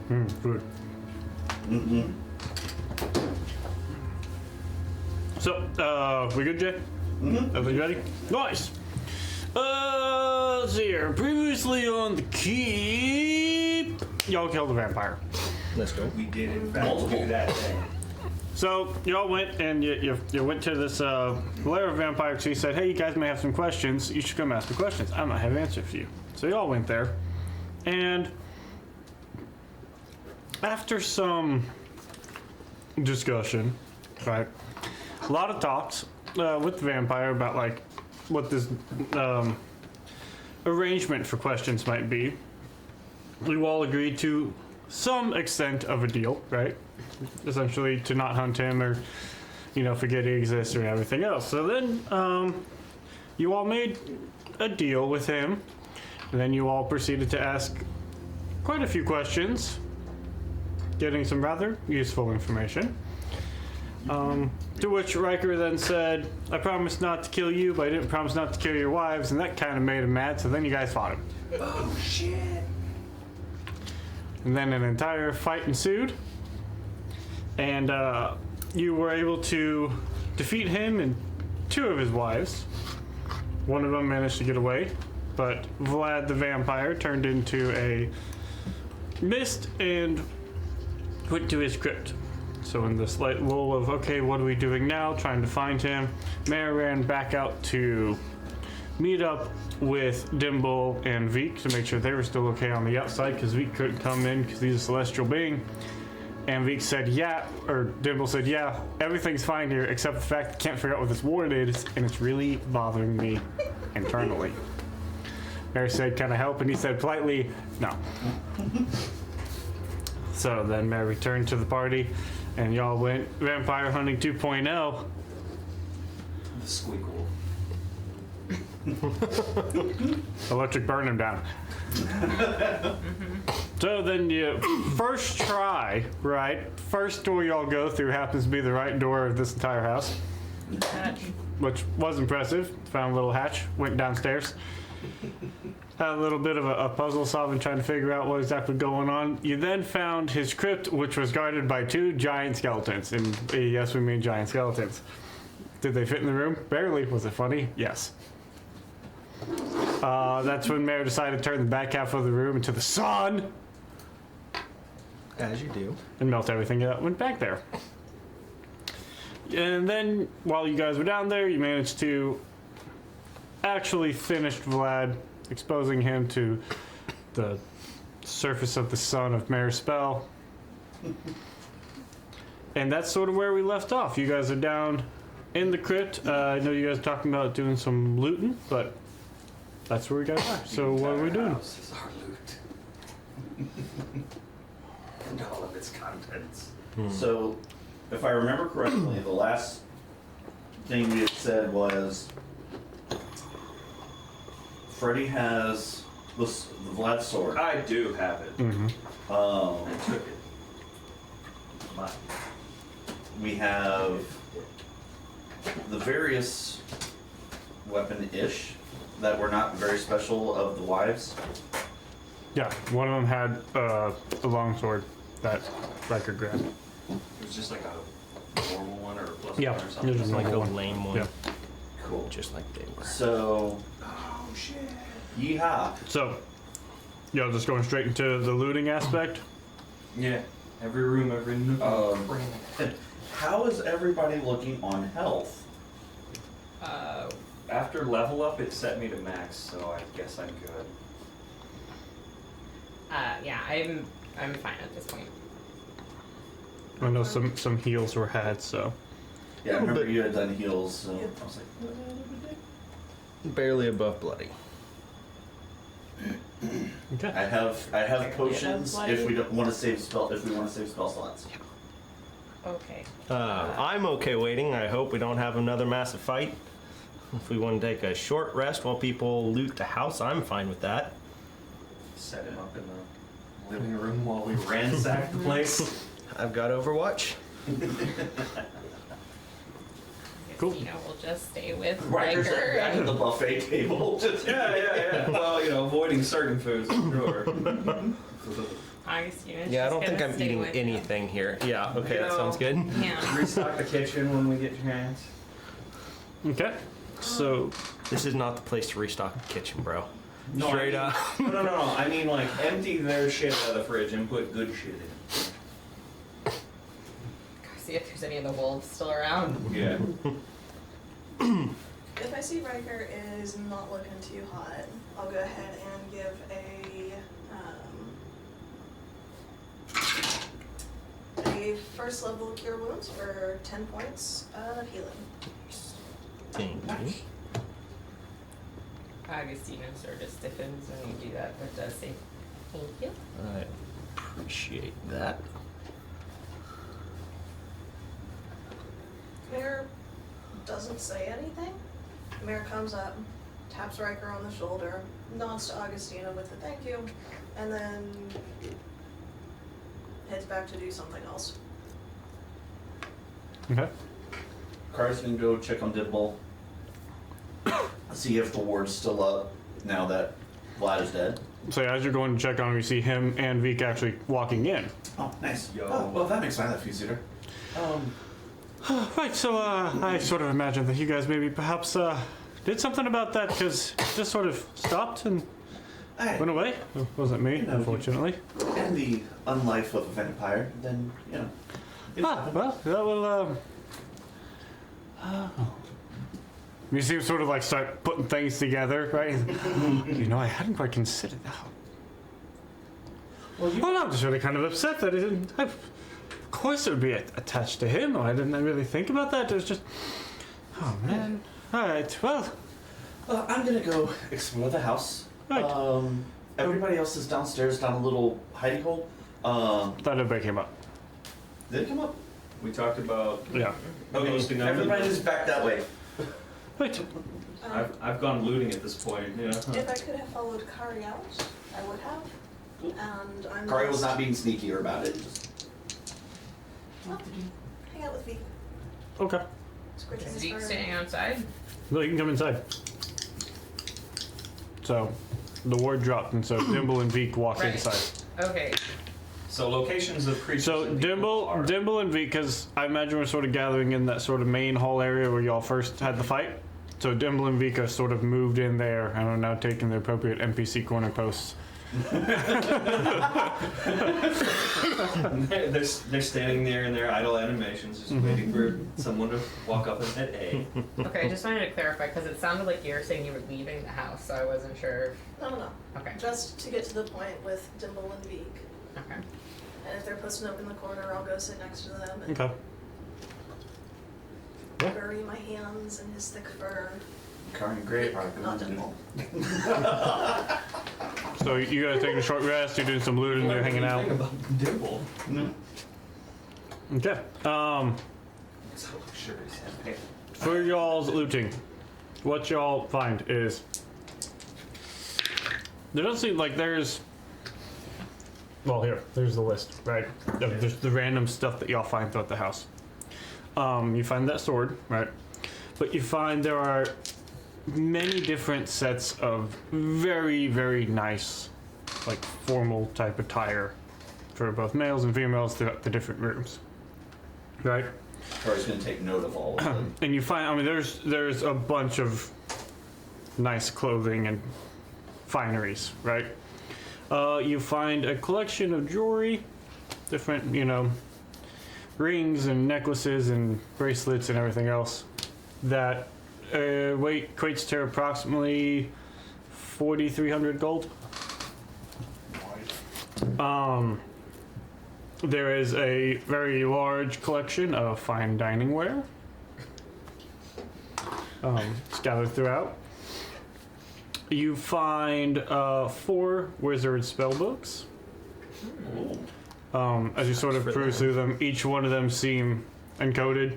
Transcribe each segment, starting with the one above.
Good. Mm-hmm. So, we good, Jay? Mm-hmm. Everybody ready? Nice. Let's see here. Previously on the keep, y'all killed a vampire. Let's go. We did in fact do that thing. So y'all went and you went to this lair of vampires. He said, "Hey, you guys may have some questions. You should come ask the questions. I might have an answer for you." So y'all went there, and after some discussion, right, a lot of talks with the vampire about like what this arrangement for questions might be. You all agreed to some extent of a deal, right? Essentially to not hunt him or, forget he exists or everything else. So then you all made a deal with him, and then you all proceeded to ask quite a few questions, getting some rather useful information. To which Riker then said, "I promised not to kill you, but I didn't promise not to kill your wives," and that kind of made him mad, so then you guys fought him. Oh shit. And then an entire fight ensued, and you were able to defeat him and two of his wives. One of them managed to get away, but Vlad the vampire turned into a mist and went to his crypt. So in the slight lull of, okay, what are we doing now? Trying to find him, Mare ran back out to meet up with Dimble and Veek to make sure they were still okay on the outside, because Veek couldn't come in because he's a celestial being. And Veek said, Dimble said, yeah, everything's fine here except the fact that I can't figure out what this ward is, and it's really bothering me internally. Mare said, can I help? And he said politely, no. So then Mare returned to the party, and y'all went vampire hunting 2.0. The squeakle. Electric burn him down. So then you first try, right? First door y'all go through happens to be the right door of this entire house, which was impressive. Found a little hatch, went downstairs. Had a little bit of a puzzle solving, trying to figure out what exactly going on. You then found his crypt, which was guarded by two giant skeletons. And yes, we mean giant skeletons. Did they fit in the room? Barely. Was it funny? Yes. That's when Mare decided to turn the back half of the room into the sun. As you do. And melt everything that went back there. And then, while you guys were down there, you managed to actually finish Vlad, exposing him to the surface of the sun of Mare's spell. And that's sort of where we left off. You guys are down in the crypt. I know you guys are talking about doing some looting, but that's where we guys are. So what are we doing? This is our loot. And all of its contents. So, if I remember correctly, the last thing we had said was Freddy has the Vlad sword. I do have it. Um, I took it. Mine. we have the various weapon-ish that were not very special of the wives. Yeah, one of them had a long sword that Riker grabbed. It was just like a normal one or a plus Yeah, one or it something. was Like a one. lame one. Yeah. Cool. Just like they were. So, Oh shit. yeehaw. So, y'all just going straight into the looting aspect? Yeah. Every room, every nook. How is everybody looking on health? After level up, it set me to max, so I guess I'm good. Yeah, I'm fine at this point. I know some heals were had, so. Yeah, I remember you had done heals, so I was like, Barely above bloody. Okay. I have potions bloody? if we don't want to save spell slots. Okay. I'm okay waiting. I hope we don't have another massive fight. If we want to take a short rest while people loot the house, I'm fine with that. Set him up in the living room while we ransack the place. I've got Overwatch. Cool. We'll just stay with Riker's Riker. back at the buffet table. Just Yeah. Well, avoiding certain foods, for sure. Augustina's Yeah, I just don't think gonna I'm stay eating with anything here. Yeah, okay, that No. sounds good. him. Yeah. Restock the kitchen when we get your hands. Okay. So, This is not the place to restock the kitchen, bro. No, Straight I mean, up. No. I mean, like, empty their shit out of the fridge and put good shit in. See if there's any of the wolves still around. Yeah. If I see Riker is not looking too hot, I'll go ahead and give a first level cure wounds for 10 points of healing. Thank you. Augustina sort of stiffens when you do that, but does say thank you. I appreciate that. Mare doesn't say anything. Mare comes up, taps Riker on the shoulder, nods to Augustina with a thank you, and then heads back to do something else. okay. Car's gonna go check on Dibble. See if the ward's still up now that Vlad is dead. So as you're going to check on him, you see him and Vik actually walking in. Oh, nice. Yo. Oh, well, that makes my life easier. Right, so I sort of imagined that you guys maybe perhaps did something about that because it just sort of stopped and went away. It wasn't me, You know, unfortunately. And the unlife of a vampire, then, you know. it's happened. Well, that will, you see him sort of like start putting things together, right? You know, I hadn't quite considered that. Well, I'm just really kind of upset that it didn't. Of course, it would be attached to him. I didn't really think about that. It was just. Oh, man. All right, well. I'm gonna go explore the house. Right. Everybody else is downstairs down a little hidey hole. Thought everybody came up. Did it come up? We talked about Yeah. posting them. Everybody's back that way. Right. I've gone looting at this point, you know. If I could have followed Kari out, I would have. And I'm Kari was not being sneakier about it. Well, hang out with Vik. Okay. Squidgy Is is Zeke fine. staying outside? No, you can come inside. So, the ward dropped, and so Dimble and Vik walk Right. inside. Okay. So locations of creatures. So and people are- Dimble and Vik, because I imagine we're sort of gathering in that sort of main hall area where y'all first had the fight. So Dimble and Vika sort of moved in there and are now taking their appropriate NPC corner posts. They're standing there in their idle animations, just waiting for someone to walk up and hit A. Okay, I just wanted to clarify because it sounded like you were saying you were leaving the house, so I wasn't sure. No. Okay. Just to get to the point with Dimble and Vik. Okay. And if they're posted up in the corner, I'll go sit next to them and Okay. Yeah. bury my hands in his thick fur. Kari and Gray are Not going to Dimble. So you guys taking a short rest, you're doing some looting, you're hanging out. About Dimple. Okay. It's a luxurious head. For y'all's looting, what y'all find is there doesn't seem like there's. Well, there's the list, right? There's the random stuff that y'all find throughout the house. You find that sword, right? But you find there are many different sets of very, very nice, like formal type attire for both males and females throughout the different rooms, right? Kari's going to take note of all of them. And you find, I mean, there's a bunch of nice clothing and fineries, right? You find a collection of jewelry, different, rings and necklaces and bracelets and everything else that weight equates to approximately 4,300 gold. There is a very large collection of fine dining ware. Scattered throughout. You find 4 wizard spellbooks. As you sort of peruse through them, each one of them seem encoded,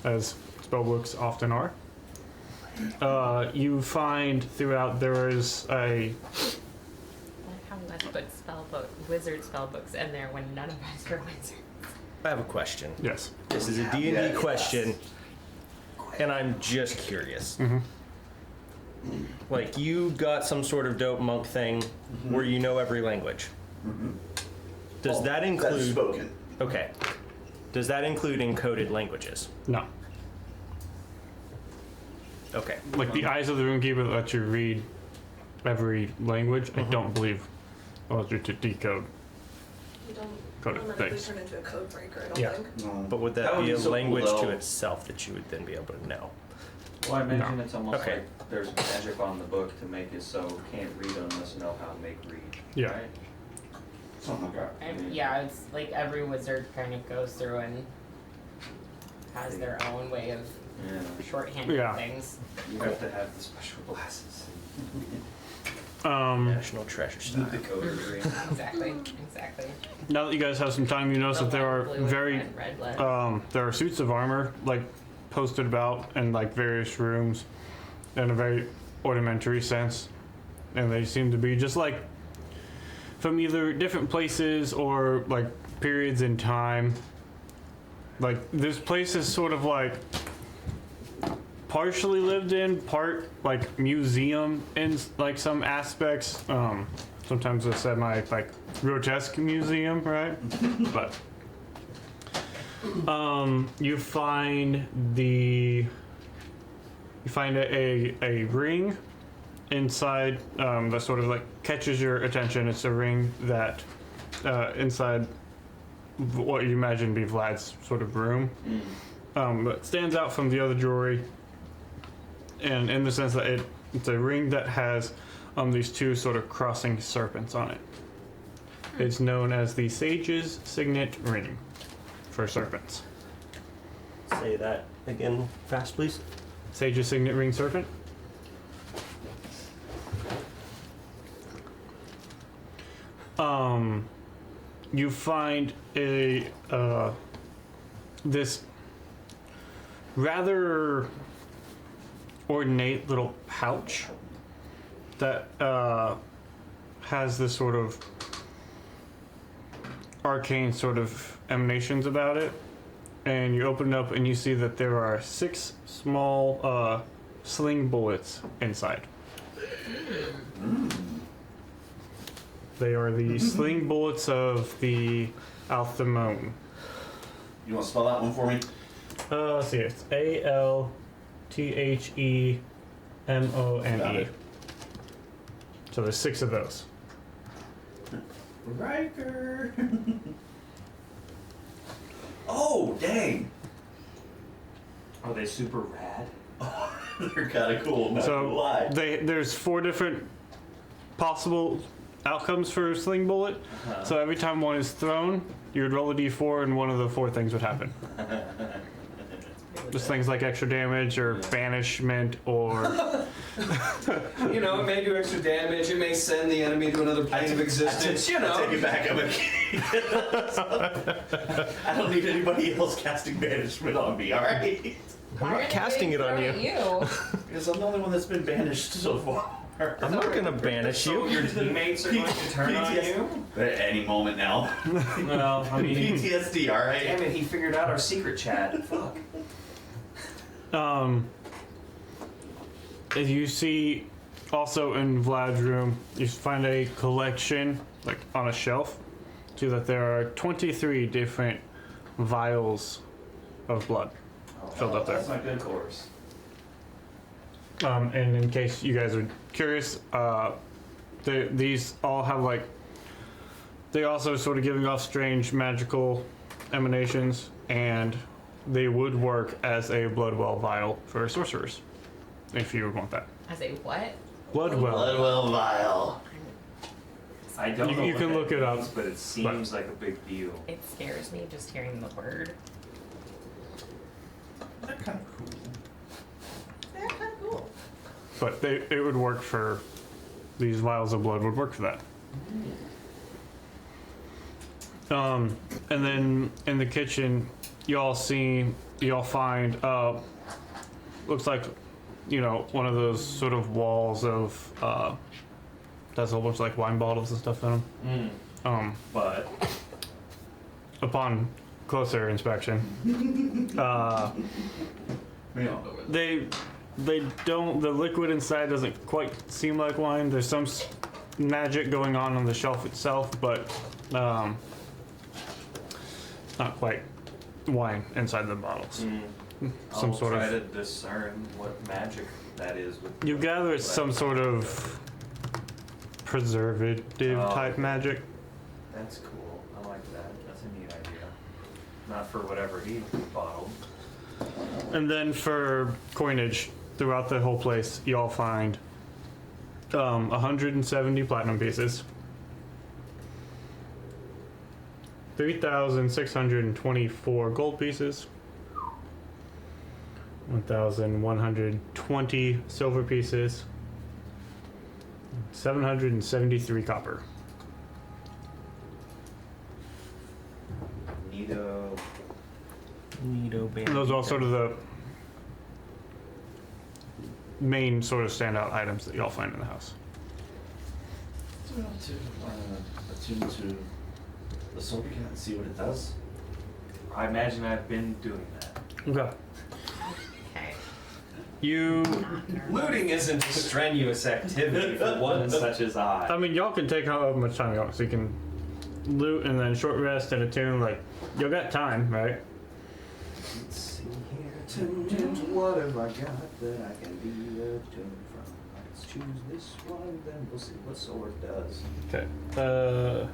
as spellbooks often are. You find throughout there is a. I like how let's put wizard spellbooks in there when none of us are wizards. I have a question. Yes. This is a D&D Yes. question, and I'm just curious. Like, you got some sort of dope monk thing where you know every language. Does that That's include? spoken. Okay. Does that include encoded languages? No. Okay. Like the eyes of the roomkeeper that let you read every language, I don't believe allows you to decode. You don't Code automatically things. turn into a code breaker, I don't Yeah. think. No. But would that, That would be be a so cool, language to though. itself that you would then be able to know? Well, I imagine it's almost Okay. like there's magic on the book to make it so can't read unless you know how to make read. Yeah. Right? Something like that. And yeah, it's like every wizard kind of goes through and has their own way of Yeah. shorthanding Yeah. things. You have to have the special glasses. National treasure style. The coder green. Exactly, exactly. Now that you guys have some time, you notice that there are Blue and very red lead. there are suits of armor like posted about in like various rooms in a very ornamentary sense, and they seem to be just like from either different places or like periods in time. Like this place is sort of like partially lived in, part like museum in like some aspects. Sometimes a semi like grotesque museum, right? But you find a ring inside that sort of like catches your attention. It's a ring that inside what you imagine to be Vlad's sort of room. But stands out from the other jewelry, and in the sense that it's a ring that has these two sort of crossing serpents on it. It's known as the Sage's Signet Ring for serpents. Say that again fast, please. Sage's Signet Ring serpent. You find this rather ornate little pouch that has this sort of arcane sort of emanations about it, and you open it up and you see that there are 6 small sling bullets inside. They are the sling bullets of the Althamone. You want to spell that one for me? Let's see, it's ALTHEMONE. Got it. So there's 6 of those. Riker. Oh, dang. Are they super rad? They're kind of cool. Not gonna So lie. there's 4 different possible outcomes for a sling bullet. So every time one is thrown, you would roll a d4 and one of the 4 things would happen. Just things like extra damage or banishment or You know, it may do extra damage. It may send the enemy to another plane of existence. You I know. take it back. I'm a I don't need anybody else casting banishment on me, alright? Why not are they casting it on throwing you? Because I'm the only one that's been banished so far. I'm not gonna banish So you. your teammates are going to turn on you? At any moment now. Well, I mean, PTSD, alright? damn it, he figured out our secret chat. Fuck. as you see also in Vlad's room, you find a collection like on a shelf. See that there are 23 different vials of blood filled up there. That's not good, of course. And in case you guys are curious, these all have like, they also sort of giving off strange magical emanations, and they would work as a bloodwell vial for sorcerers, if you would want that. As a what? Bloodwell. Bloodwell vial. I don't You- know you what can that look it up, means, but it seems like a big deal. It scares me just hearing the word. They're kind of cool. They're kind of cool. But it would work for, these vials of blood would work for that. And then in the kitchen, y'all find, looks like, you know, one of those sort of walls of, that's a bunch of like wine bottles and stuff in them. But Upon closer inspection, they don't, the liquid inside doesn't quite seem like wine. There's some magic going on the shelf itself, but not quite wine inside the bottles. Some I'll sort try of. to discern what magic that is. With You gather it's what some I- sort of preservative Oh, type okay. magic. That's cool. I like that. That's a neat idea. Not for whatever he bottled. And then for coinage throughout the whole place, you all find 170 platinum pieces, 3,624 gold pieces, 1,120 silver pieces, 773 copper. Neato. And those are all sort of the main sort of standout items that y'all find in the house. Attune to the sword again and see what it does. I imagine I've been doing that. Okay. Okay. You, Looting isn't a strenuous activity for One such as I. I mean, y'all can take however much time you want, so you can loot and then short rest and attune. Like, y'all got time, right? Let's see here. Attuned. What have I got that I can be attuned from? Let's choose this one, then we'll see what sword does. Okay. Let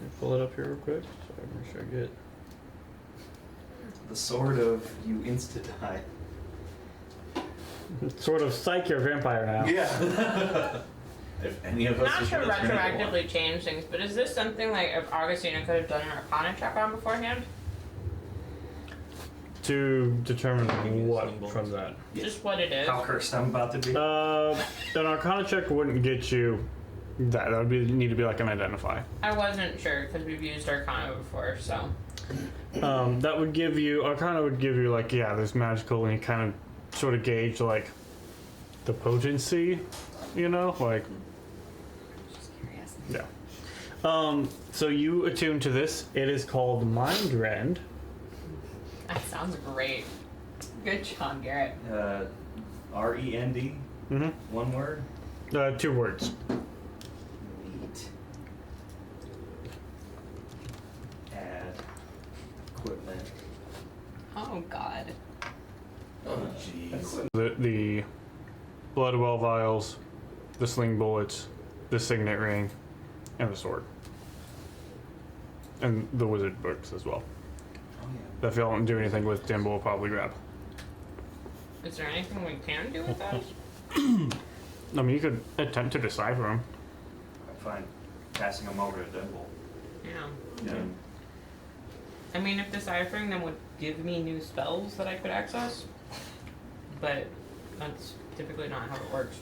me pull it up here real quick, so I make sure I get. The sword of you insta die. Sort of psych your vampire now. Yeah. If any of us Not is to gonna turn into one. retroactively change things, but is this something like if Augustina could have done an Arcana check on beforehand? To determine what from that. Just what it is. How cursed I'm about to be. An Arcana check wouldn't get you that. That would be need to be like an identify. I wasn't sure because we've used Arcana before, so. That would give you Arcana would give you like there's magical and you kind of sort of gauge like the potency, you know, like Just curious. yeah. So you attune to this. It is called Mind Rend. That sounds great. Good job, Garrett. R-E-N-D. Mm-hmm. One word. 2 words. Neat. Add equipment. Oh God. Oh jeez. The blood well vials, the sling bullets, the signet ring, and the sword, and the wizard books as well. Oh yeah. That if y'all don't do anything with, Dimble will probably grab. Is there anything we can do with those? I mean, you could attempt to decipher them. I'm fine. Passing them over to Dimble. Yeah. Yeah. I mean, if deciphering them would give me new spells that I could access, but that's typically not how it works.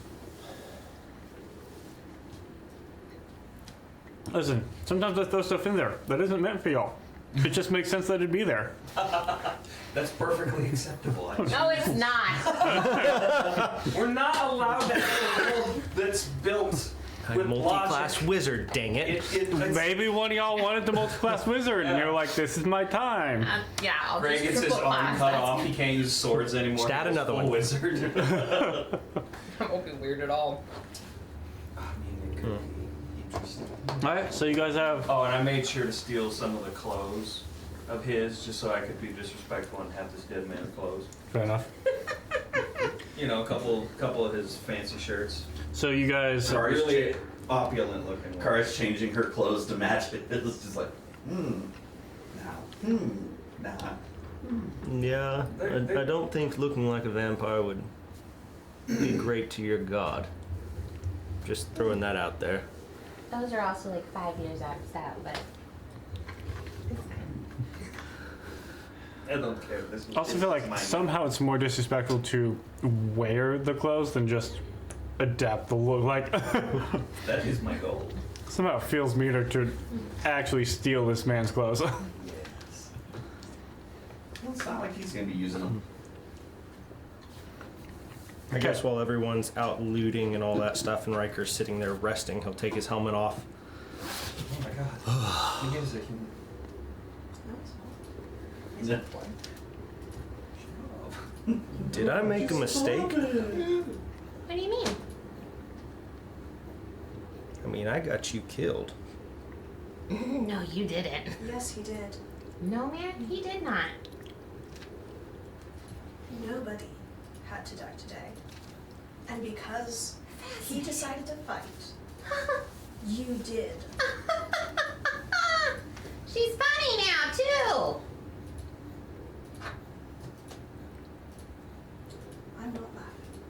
Listen, sometimes I throw stuff in there that isn't meant for y'all. It just makes sense that it'd be there. That's perfectly acceptable. No, it's not. We're not allowed to have a world that's built I'm with multi-class logic. wizard, dang it. It's- Maybe one of y'all wanted the multi-class wizard, and you're like, "This is my time." Yeah, I'll Greg just gets his triple arm class. cut That's off. He can't use swords anymore. Just add He's another full one. Wizard. That won't be weird at all. I mean, it could be interesting. All right, so you guys have. Oh, and I made sure to steal some of the clothes of his just so I could be disrespectful and have this dead man's clothes. Fair enough. You know, a couple of his fancy shirts. So you guys. Cars Really cha- opulent looking. ones. Cara's changing her clothes to match it. It's just like, nah. Yeah, I don't think looking like a vampire would be great to your god. Just throwing that out there. Those are also like 5 years out of style, but I don't care. This I also feel like somehow it's more disrespectful to wear the clothes than just adapt the look. Like That is my goal. somehow it feels meaner to actually steal this man's clothes. Yes. Well, it's not like he's gonna be using them. I guess while everyone's out looting and all that stuff, and Riker's sitting there resting, he'll take his helmet off. Oh my god. He is a human. Yeah. Did I make a mistake? what do you mean? I mean, I got you killed. No, you didn't. Yes, he did. No, man, he did not. Nobody had to die today. And because he decided to fight, you did. She's funny now, too. I'm not laughing.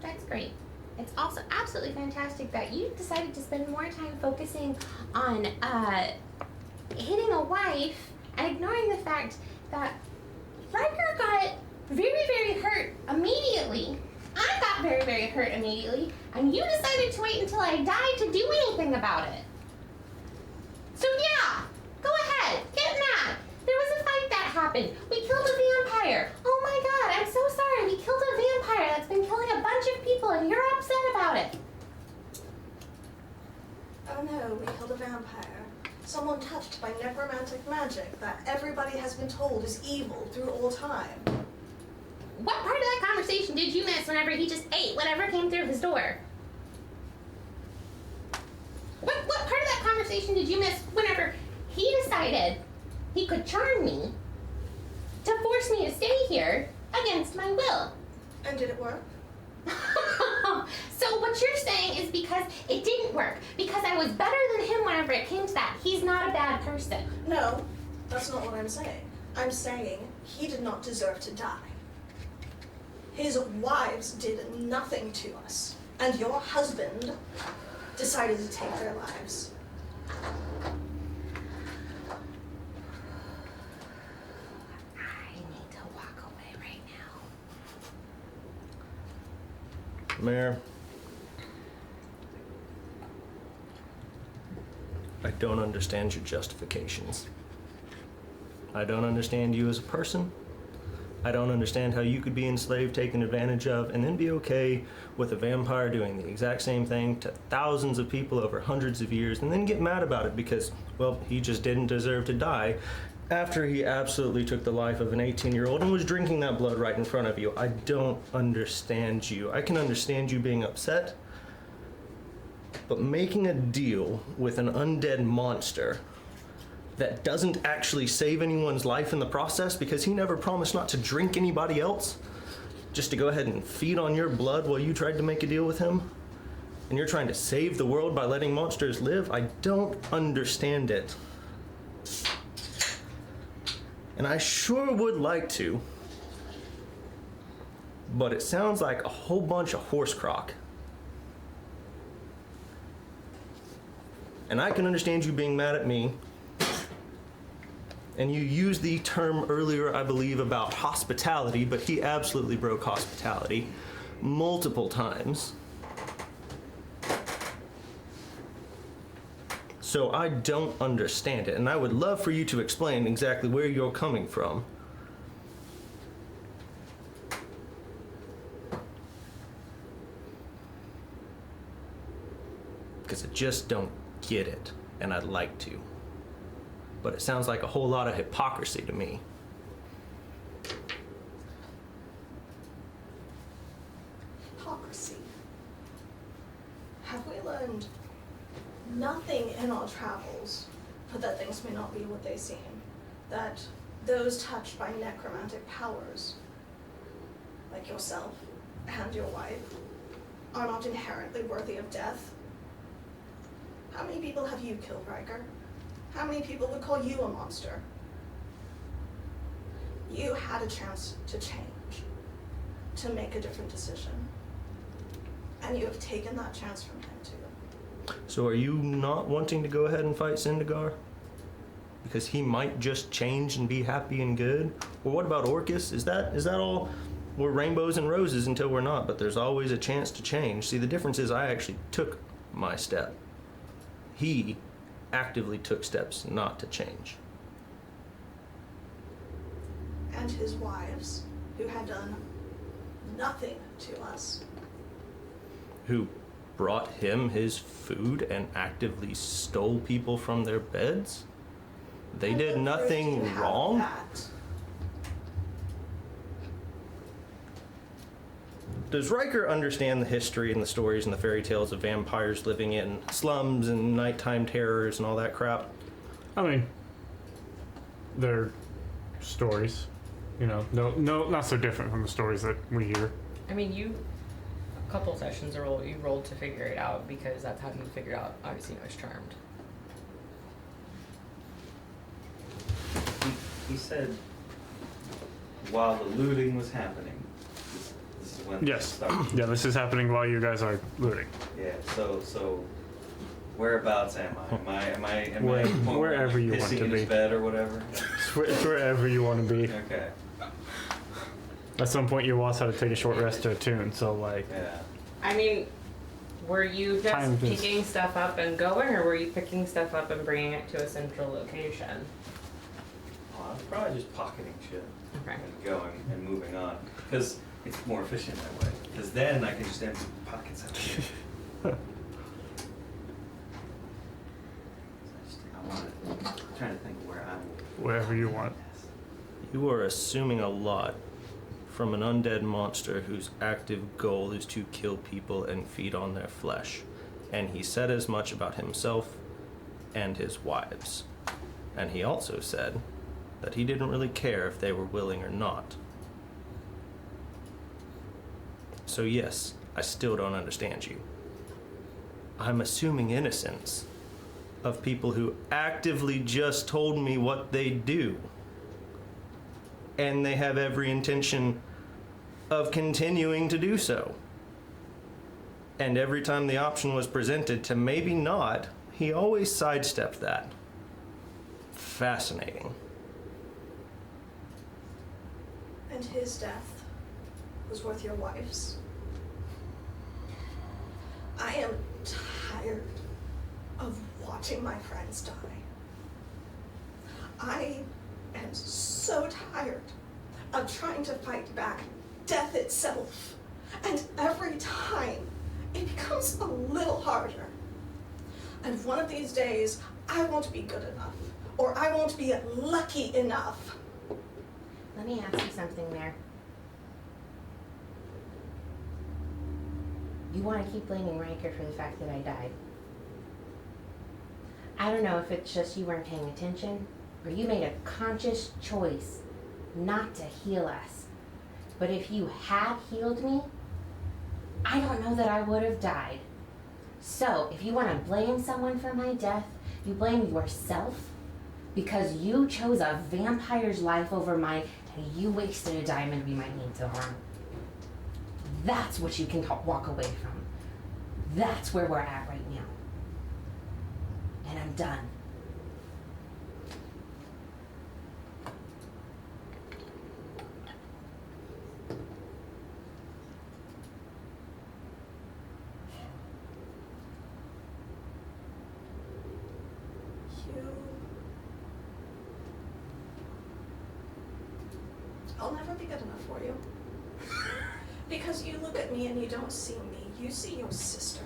That's great. It's also absolutely fantastic that you decided to spend more time focusing on hitting a wife and ignoring the fact that Riker got very, very hurt immediately. I got very, very hurt immediately, and you decided to wait until I died to do anything about it. So yeah, go ahead, get mad. There was a fight that happened. We killed a vampire. Oh my god, I'm so sorry. We killed a vampire that's been killing a bunch of people, and you're upset about it. Oh no, we killed a vampire. Someone touched by necromantic magic that everybody has been told is evil through all time. What part of that conversation did you miss whenever he just ate whatever came through his door? What part of that conversation did you miss whenever he decided he could charm me to force me to stay here against my will? And did it work? So what you're saying is because it didn't work, because I was better than him whenever it came to that, he's not a bad person. No, that's not what I'm saying. I'm saying he did not deserve to die. His wives did nothing to us, and your husband decided to take their lives. I need to walk away right now. Mayor, I don't understand your justifications. I don't understand you as a person. I don't understand how you could be enslaved, taken advantage of, and then be okay with a vampire doing the exact same thing to thousands of people over hundreds of years, and then get mad about it because, well, he just didn't deserve to die after he absolutely took the life of an 18-year-old and was drinking that blood right in front of you. I don't understand you. I can understand you being upset, but making a deal with an undead monster that doesn't actually save anyone's life in the process because he never promised not to drink anybody else, just to go ahead and feed on your blood while you tried to make a deal with him, and you're trying to save the world by letting monsters live, I don't understand it. And I sure would like to, but it sounds like a whole bunch of horse crock. And I can understand you being mad at me. And you used the term earlier, I believe, about hospitality, but he absolutely broke hospitality multiple times. So I don't understand it, and I would love for you to explain exactly where you're coming from. Because I just don't get it, and I'd like to. But it sounds like a whole lot of hypocrisy to me. Hypocrisy. Have we learned nothing in our travels but that things may not be what they seem? That those touched by necromantic powers, like yourself and your wife, are not inherently worthy of death? How many people have you killed, Riker? How many people would call you a monster? You had a chance to change, to make a different decision. And you have taken that chance from him too. So are you not wanting to go ahead and fight Syndergaard? Because he might just change and be happy and good? Or what about Orcus? Is that all we're rainbows and roses until we're not, but there's always a chance to change? See, the difference is I actually took my step. He actively took steps not to change. And his wives, who had done nothing to us. Who brought him his food and actively stole people from their beds? They did nothing wrong? Does Riker understand the history and the stories and the fairy tales of vampires living in slums and nighttime terrors and all that crap? I mean, they're stories. You know, no, not so different from the stories that we hear. I mean, a couple sessions you rolled to figure it out because that's how you figured out, obviously, I was charmed. He said while the looting was happening. This is when Yes. it started. Yeah, this is happening while you guys are looting. Yeah. So whereabouts am I? Am I at the point where Wherever I'm you want pissing to in his be. bed or whatever? It's wherever you want to be. Okay. At some point, your boss had to take a short rest to attune, so like. Yeah. I mean, were you just Time is- picking stuff up and going, or were you picking stuff up and bringing it to a central location? Well, I was probably just pocketing shit Okay. and going and moving on because it's more efficient that way. Because then I can just empty pockets out. I'm trying to think of where I'm. Wherever you want. You are assuming a lot from an undead monster whose active goal is to kill people and feed on their flesh. And he said as much about himself and his wives. And he also said that he didn't really care if they were willing or not. So yes, I still don't understand you. I'm assuming innocence of people who actively just told me what they do. And they have every intention of continuing to do so. And every time the option was presented to maybe not, he always sidestepped that. Fascinating. And his death was worth your wife's. I am tired of watching my friends die. I am so tired of trying to fight back death itself. And every time, it becomes a little harder. And one of these days, I won't be good enough. Or I won't be lucky enough. Let me ask you something there. You want to keep blaming Riker for the fact that I died. I don't know if it's just you weren't paying attention, or you made a conscious choice not to heal us. But if you had healed me, I don't know that I would have died. So, if you want to blame someone for my death, you blame yourself because you chose a vampire's life over mine and you wasted a diamond we might need to harm. That's what you can walk away from. That's where we're at right now. And I'm done. I'll never be good enough for you. Because you look at me and you don't see me. You see your sister.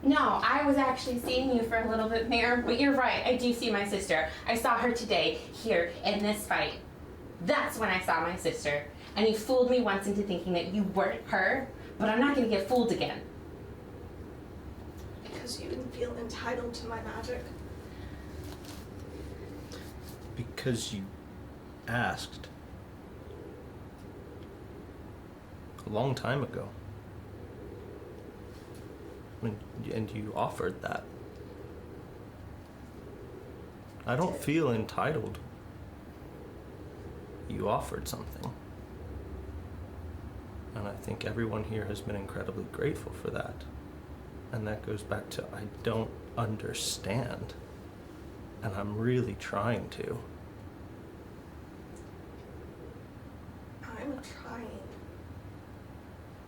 No, I was actually seeing you for a little bit there, but you're right. I do see my sister. I saw her today, here, in this fight. That's when I saw my sister. And you fooled me once into thinking that you weren't her, but I'm not going to get fooled again. Because you didn't feel entitled to my magic. Because you asked. A long time ago. And you offered that. I don't feel entitled. You offered something. And I think everyone here has been incredibly grateful for that. And that goes back to I don't understand. And I'm really trying to. I'm trying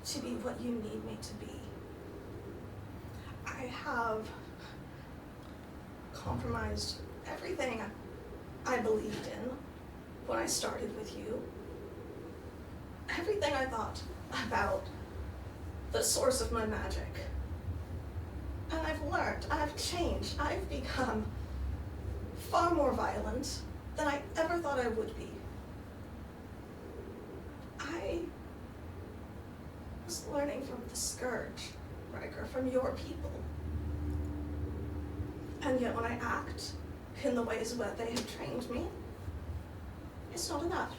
to be what you need me to be. I have compromised everything I believed in when I started with you. Everything I thought about the source of my magic. And I've learned, I've changed, I've become far more violent than I ever thought I would be. learning from the Scourge, Riker, from your people. And yet when I act in the ways where they have trained me, it's not enough.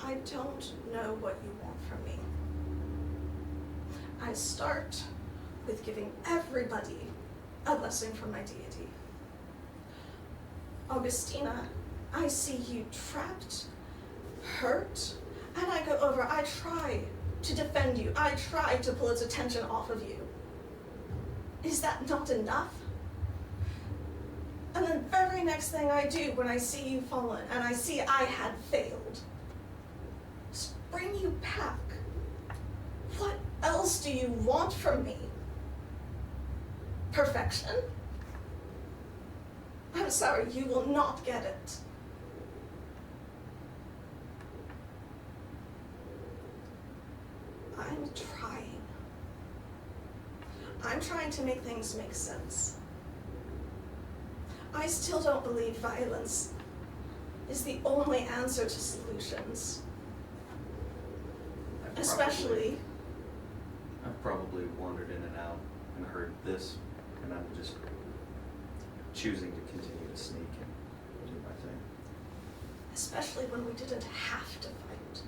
I don't know what you want from me. I start with giving everybody a blessing from my deity. Augustina, I see you trapped, hurt, and I go over, I try to defend you. I try to pull its attention off of you. Is that not enough? And the very next thing I do when I see you fallen and I see I had failed, is bring you back. What else do you want from me? Perfection? I'm sorry, you will not get it. I'm trying. I'm trying to make things make sense. I still don't believe violence is the only answer to solutions. Especially. I've probably wandered in and out and heard this, and I'm just choosing to continue to sneak and do my thing. Especially when we didn't have to fight.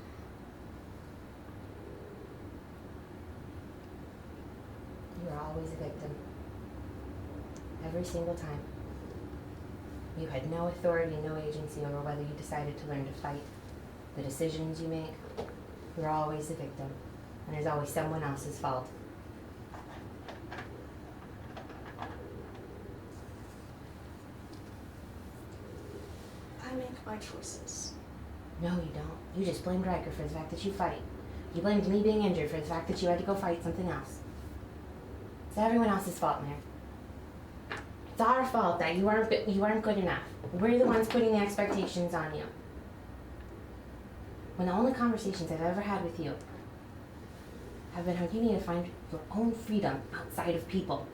You're always a victim. Every single time. You had no authority, no agency over whether you decided to learn to fight. The decisions you make, you're always a victim. And there's always someone else's fault. I make my choices. No, you don't. You just blamed Riker for the fact that you fight. You blamed me being injured for the fact that you had to go fight something else. It's everyone else's fault, Mayor. It's our fault that you weren't good enough. We're the ones putting the expectations on you. When the only conversations I've ever had with you have been how you need to find your own freedom outside of people.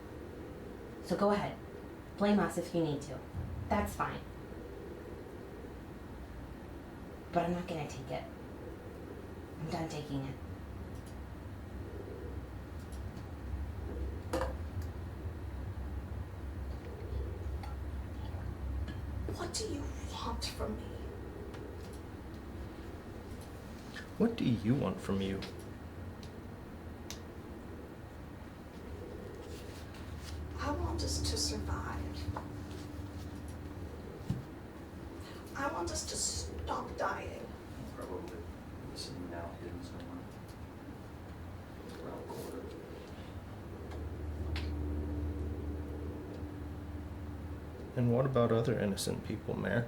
So go ahead. Blame us if you need to. That's fine. But I'm not gonna take it. I'm done taking it. What do you want from me? What do you want from you? I want us to survive. I want us to stop dying. Probably listening now, hidden somewhere. Around the corner. And what about other innocent people, Mayor?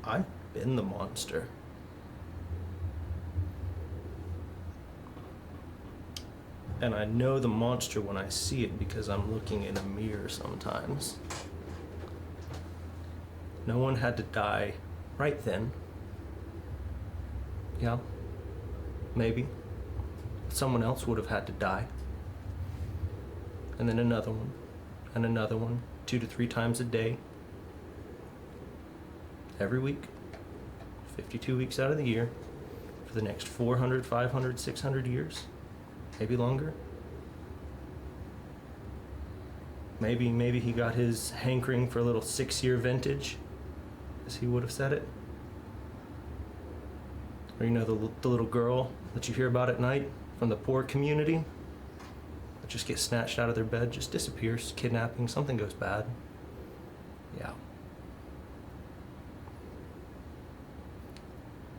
I've been the monster. And I know the monster when I see it because I'm looking in a mirror sometimes. No one had to die right then. Yeah, maybe. Someone else would have had to die. And then another one, and another one, 2 to 3 times a day. Every week, 52 weeks out of the year, for the next 400, 500, 600 years. Maybe longer. Maybe he got his hankering for a little 6-year vintage, as he would have said it. Or you know, the little girl that you hear about at night from the poor community that just gets snatched out of their bed, just disappears, kidnapping, something goes bad. Yeah.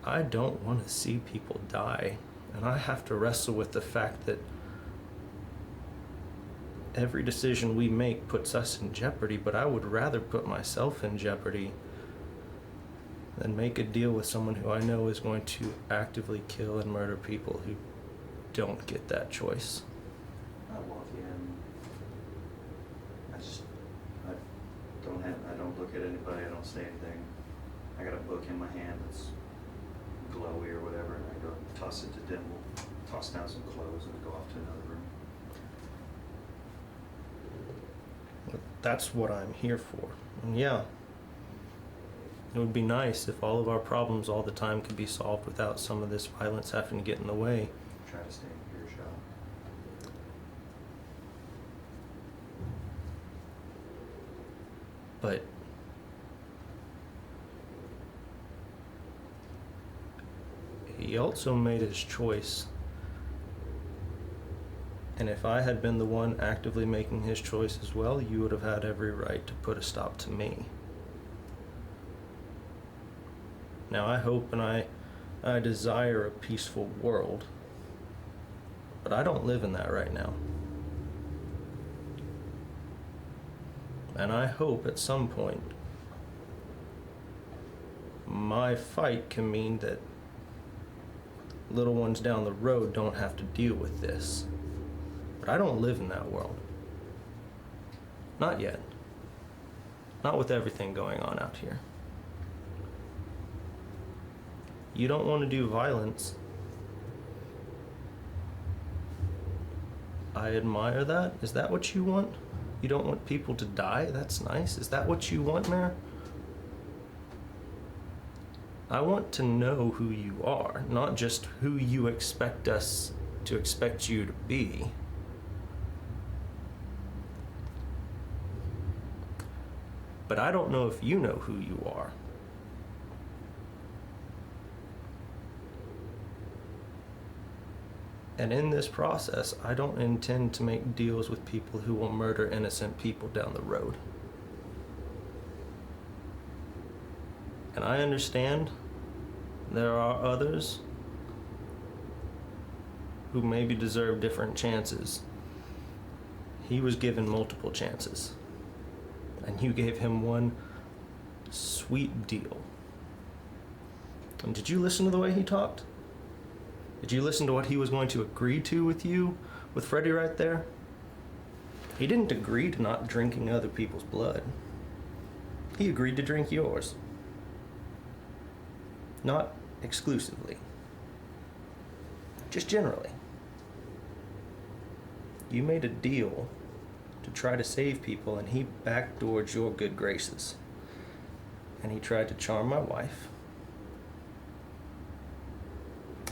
I don't want to see people die. And I have to wrestle with the fact that every decision we make puts us in jeopardy, but I would rather put myself in jeopardy than make a deal with someone who I know is going to actively kill and murder people who don't get that choice. I walk in. I don't look at anybody, I don't say anything. I got a book in my hand that's glowy or whatever, and I go toss it to Dimble, toss down some clothes, and go off to another room. that's what I'm here for. And yeah, it would be nice if all of our problems all the time could be solved without some of this violence having to get in the way. Try to stay in earshot. But he also made his choice. And if I had been the one actively making his choice as well, you would have had every right to put a stop to me. Now I hope and I desire a peaceful world, but I don't live in that right now. And I hope at some point my fight can mean that little ones down the road don't have to deal with this. But I don't live in that world. Not yet. Not with everything going on out here. You don't want to do violence. I admire that. Is that what you want? You don't want people to die? That's nice. Is that what you want, Mayor? I want to know who you are, not just who you expect us to expect you to be. But I don't know if you know who you are. And in this process, I don't intend to make deals with people who will murder innocent people down the road. And I understand there are others who maybe deserve different chances. He was given multiple chances. And you gave him one sweet deal. And did you listen to the way he talked? Did you listen to what he was going to agree to with you, with Freddie right there? He didn't agree to not drinking other people's blood. He agreed to drink yours. Not exclusively. Just generally. You made a deal to try to save people, and he backdoored your good graces. And he tried to charm my wife.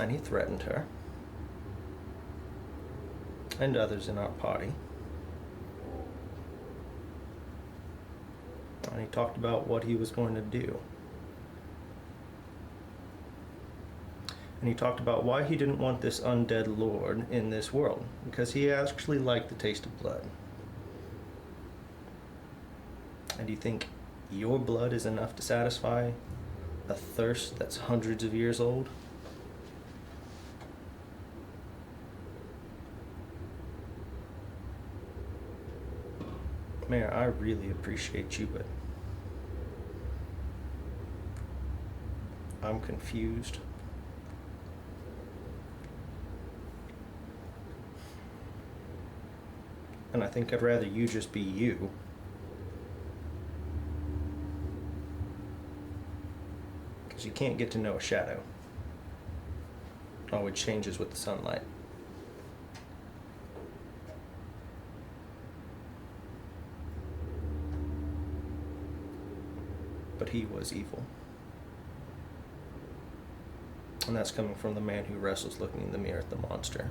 And he threatened her. And others in our party. And he talked about what he was going to do. And he talked about why he didn't want this undead lord in this world. Because he actually liked the taste of blood. And do you think your blood is enough to satisfy a thirst that's hundreds of years old? Mayor, I really appreciate you, but I'm confused. And I think I'd rather you just be you. Because you can't get to know a shadow. Oh, it changes with the sunlight. But he was evil. And that's coming from the man who wrestles looking in the mirror at the monster.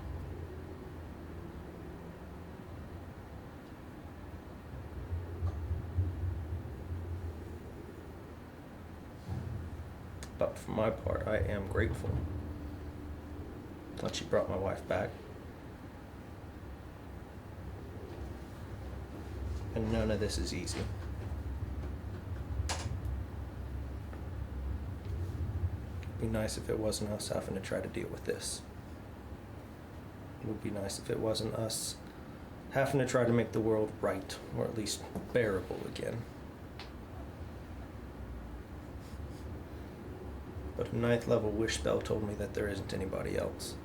But for my part, I am grateful that she brought my wife back. And none of this is easy. It'd be nice if it wasn't us having to try to deal with this. It would be nice if it wasn't us having to try to make the world right, or at least bearable again. But a 9th level wish spell told me that there isn't anybody else.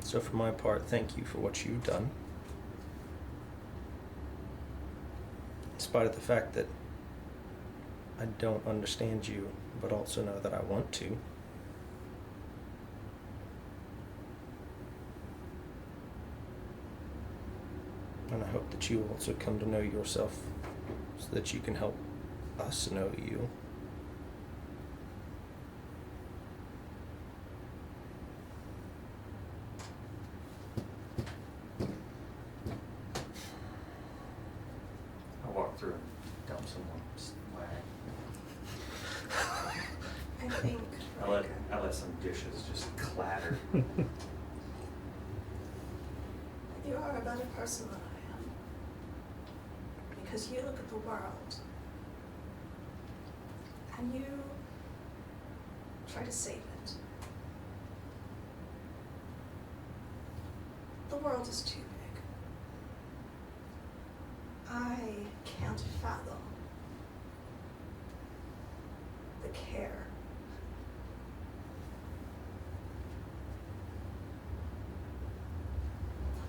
So for my part, thank you for what you've done. In spite of the fact that I don't understand you, but also know that I want to. And I hope that you also come to know yourself so that you can help us know you. I walk through and dump someone's swag. I think I let some dishes just clatter. you are a better person than I am. Because you look at the world and you try to save it. The world is too big. I can't fathom the care.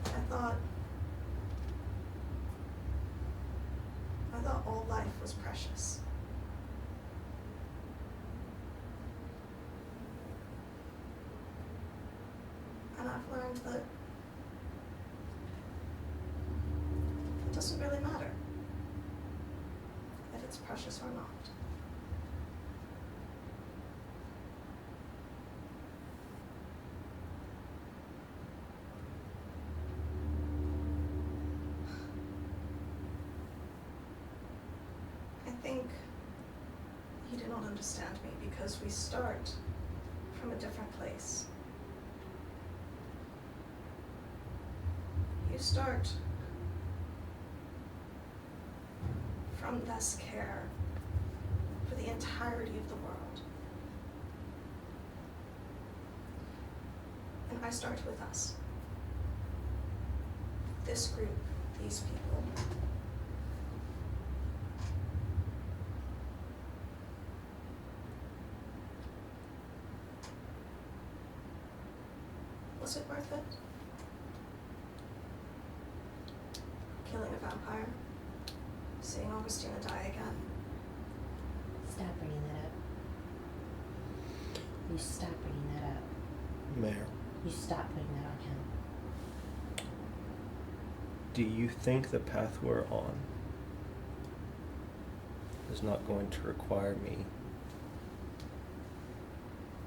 I thought all life was precious. And I've learned that it doesn't really matter if it's precious or not. I think you do not understand me because we start from a different place. You start from less care for the entirety of the world. And I start with us. This group, these people. Was it worth it? Killing a vampire? Seeing Augustina die again? Stop bringing that up. You stop bringing that up. Mayor, You stop putting that on him. do you think the path we're on is not going to require me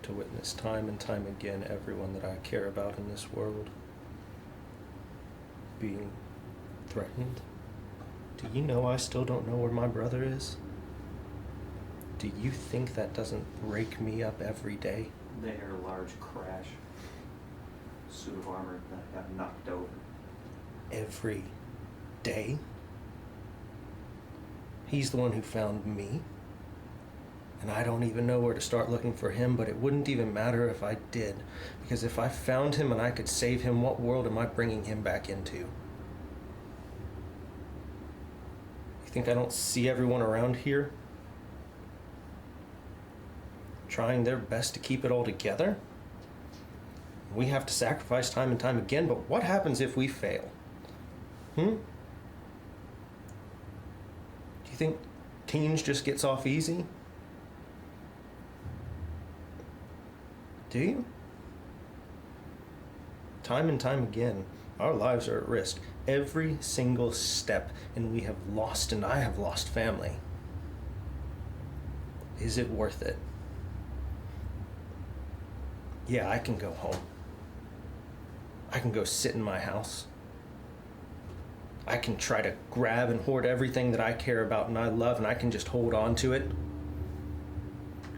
to witness time and time again everyone that I care about in this world being threatened? Do you know I still don't know where my brother is? Do you think that doesn't break me up every day? They heard a large crash. Suit of armor that got knocked over. Every day? He's the one who found me. And I don't even know where to start looking for him, but it wouldn't even matter if I did. Because if I found him and I could save him, what world am I bringing him back into? You think I don't see everyone around here trying their best to keep it all together? We have to sacrifice time and time again, but what happens if we fail? Do you think teens just gets off easy? Do you? Time and time again, our lives are at risk. Every single step, and we have lost, and I have lost family. Is it worth it? Yeah, I can go home. I can go sit in my house. I can try to grab and hoard everything that I care about and I love, and I can just hold on to it.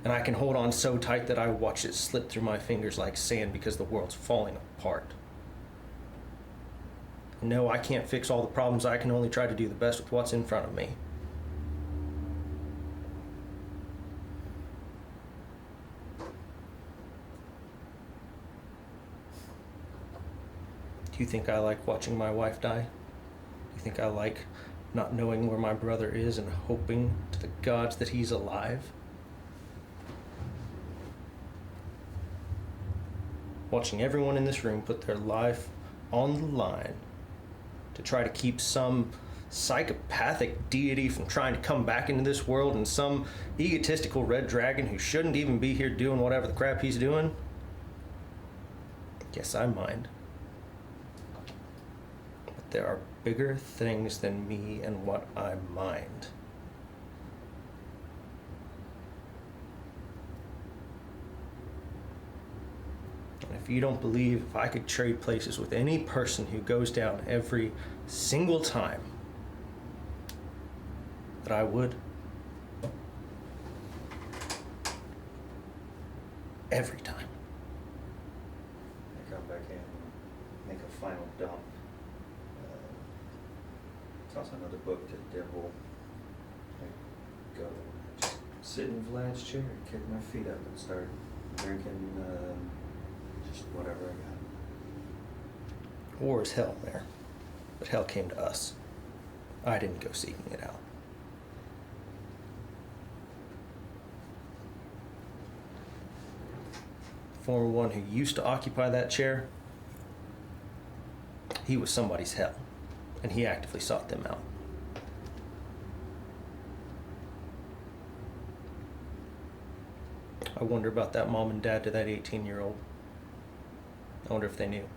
And I can hold on so tight that I watch it slip through my fingers like sand because the world's falling apart. No, I can't fix all the problems. I can only try to do the best with what's in front of me. Do you think I like watching my wife die? Do you think I like not knowing where my brother is and hoping to the gods that he's alive? Watching everyone in this room put their life on the line to try to keep some psychopathic deity from trying to come back into this world and some egotistical red dragon who shouldn't even be here doing whatever the crap he's doing? Yes, I mind. But There are bigger things than me and what I mind. And if you don't believe if I could trade places with any person who goes down every single time, that I would. Every time. I come back in, make a final dump. Toss another book to the devil. I go, just sit in Vlad's chair, kick my feet up, and start drinking just whatever I got. War is hell there. But hell came to us. I didn't go seeking it out. Former one who used to occupy that chair, he was somebody's hell, and he actively sought them out. I wonder about that mom and dad to that 18-year-old. I wonder if they knew.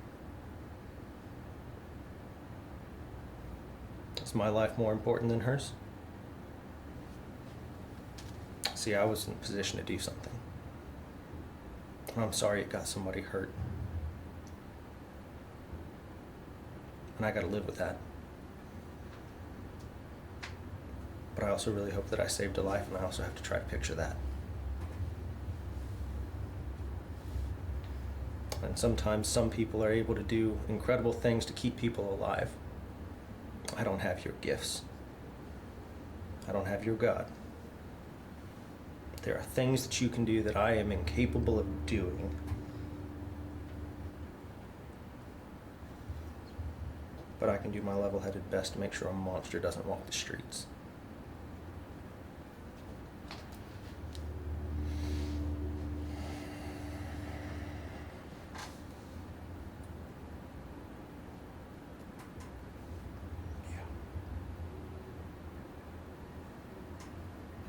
Is my life more important than hers? See, I was in a position to do something. I'm sorry it got somebody hurt. And I gotta live with that. But I also really hope that I saved a life, and I also have to try to picture that. And sometimes some people are able to do incredible things to keep people alive. I don't have your gifts. I don't have your God. There are things that you can do that I am incapable of doing. But I can do my level-headed best to make sure a monster doesn't walk the streets.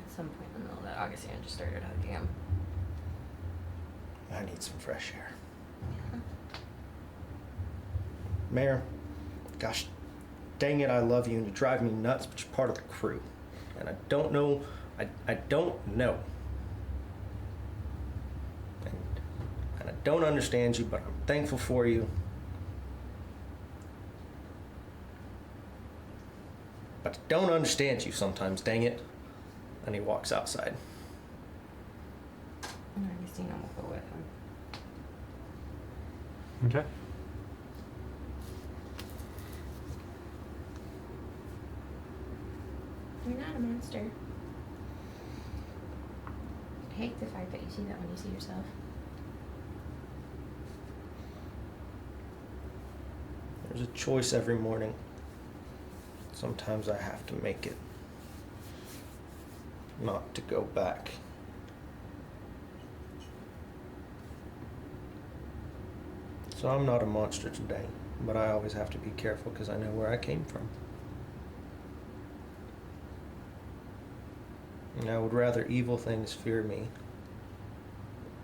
At some point in the middle of that, Augustine just started hugging him. I need some fresh air. Mayor, gosh dang it, I love you and you drive me nuts, but you're part of the crew. And I don't know, I don't know. And I don't understand you, but I'm thankful for you. But I don't understand you sometimes, dang it. And he walks outside. And Augustine will go with him. Okay. You're not a monster. I hate the fact that you see that when you see yourself. There's a choice every morning. Sometimes I have to make it. Not to go back. So I'm not a monster today, but I always have to be careful because I know where I came from. And I would rather evil things fear me.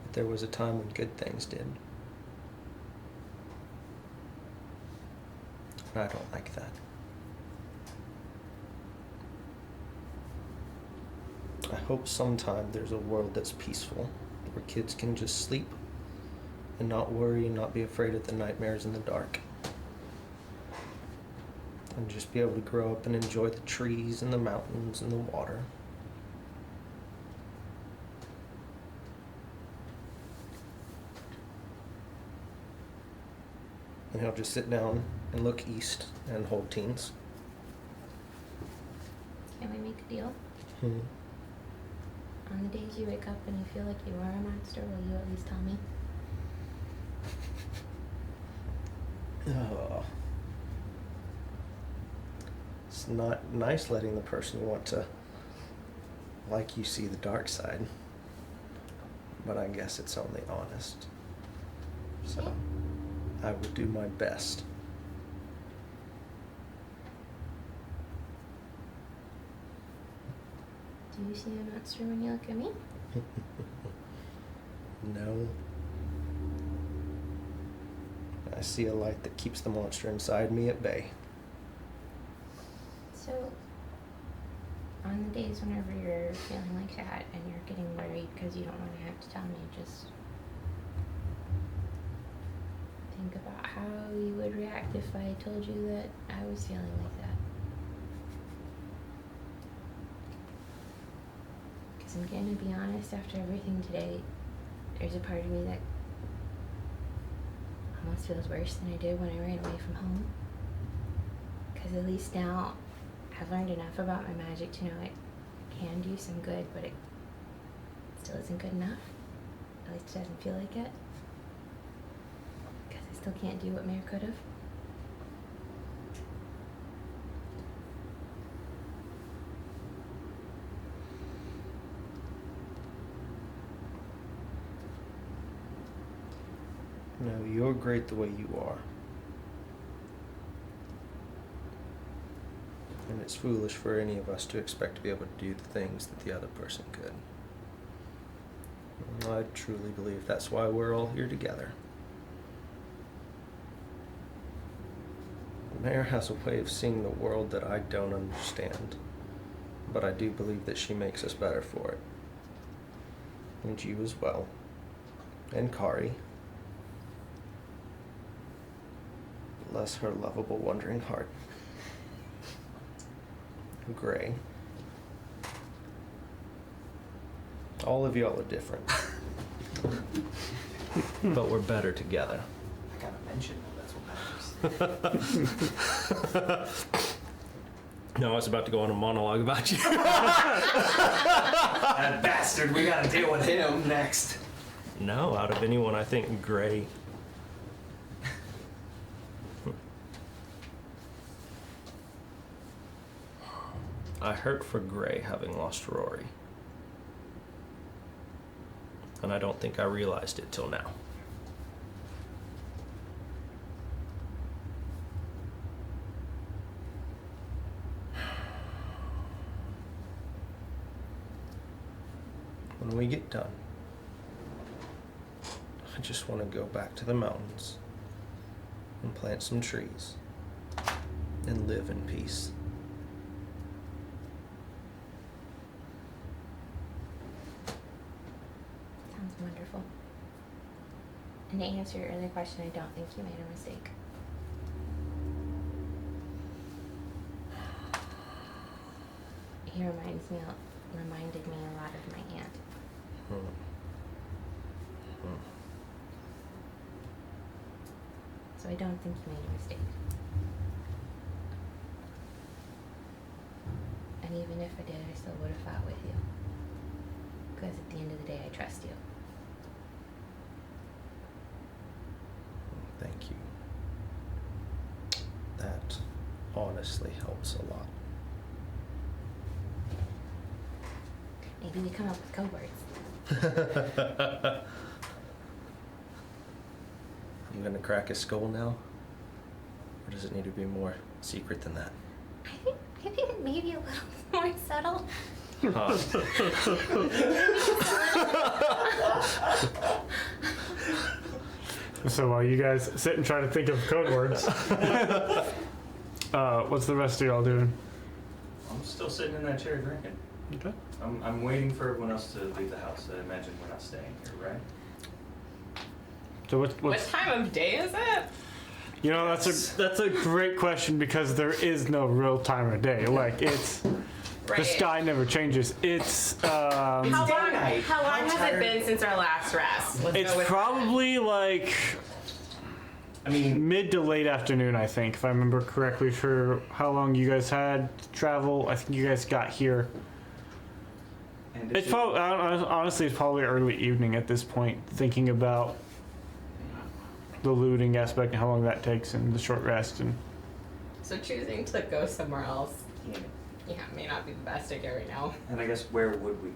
But there was a time when good things did. And I don't like that. I hope sometime there's a world that's peaceful, where kids can just sleep and not worry and not be afraid of the nightmares in the dark. And just be able to grow up and enjoy the trees and the mountains and the water. And he'll just sit down and look east and hold teens. Can we make a deal? Hmm. On the days you wake up and you feel like you are a monster, will you at least tell me? Oh. It's not nice letting the person you want to like you see the dark side. But I guess it's only honest. So I will do my best. Do you see a monster when you look at me? No. I see a light that keeps the monster inside me at bay. So, on the days whenever you're feeling like that and you're getting worried because you don't want to have to tell me, just think about how you would react if I told you that I was feeling like that. Because I'm gonna be honest, after everything today, there's a part of me that almost feels worse than I did when I ran away from home. Because at least now I've learned enough about my magic to know it can do some good, but it still isn't good enough. At least it doesn't feel like it. Because I still can't do what Mayor could have. No, you're great the way you are. And it's foolish for any of us to expect to be able to do the things that the other person could. I truly believe that's why we're all here together. The mayor has a way of seeing the world that I don't understand, but I do believe that she makes us better for it. And you as well. And Kari. Bless her lovable, wondering heart. Gray. All of y'all are different. But we're better together. I gotta mention that, that's what matters. No, I was about to go on a monologue about you. That bastard, we gotta deal with him next. No, out of anyone, I think Gray. I hurt for Gray having lost Rory. And I don't think I realized it till now. When we get done, I just want to go back to the mountains and plant some trees and live in peace. Sounds wonderful. And to answer your earlier question, I don't think you made a mistake. He reminded me a lot of my aunt. So I don't think you made a mistake. And even if I did, I still would have fought with you. Because at the end of the day, I trust you. Thank you. That honestly helps a lot. Maybe we come up with code words. I'm gonna crack his skull now? Or does it need to be more secret than that? I think it may be a little more subtle. Huh. So while you guys sit and try to think of code words, what's the rest of y'all doing? I'm still sitting in that chair drinking. Okay. I'm waiting for everyone else to leave the house. I imagine we're not staying here, right? So What what's time of day is it? you know that's a great question because there is no real time of day. Like it's Right. the sky never changes. It's How long has it tired- been since our last rest? Let's it's go with probably like I mean, mid to late afternoon, I think, if I remember correctly, for how long you guys had to travel. I think you guys got here. and It's probably honestly, it's probably early evening at this point, thinking about the looting aspect and how long that takes, and the short rest, and So choosing to go somewhere else, may not be the best idea right now. And I guess where would we go?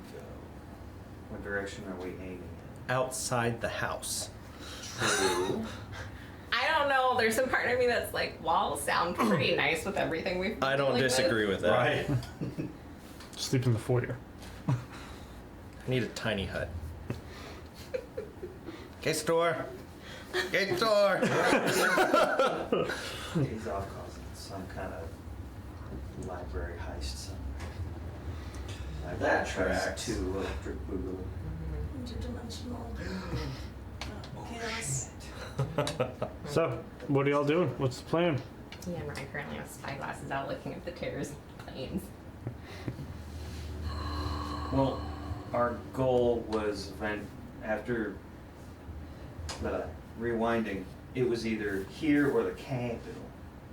What direction are we aiming Outside the house. in? True. I don't know. There's some part of me that's like, walls sound pretty nice with everything we've been I don't dealing disagree with that. Right. sleep in the foyer. I need a tiny hut. Okay, store. Okay, store. He's off causing some kind of library heist somewhere. That Library heist tracks. 2, Electric Boogaloo. Interdimensional chaos. So, what are y'all doing? What's the plan? Yeah, and Ryan currently has spyglasses out looking at the tears of the planes. Well, our goal was after rewinding, it was either here or the capital.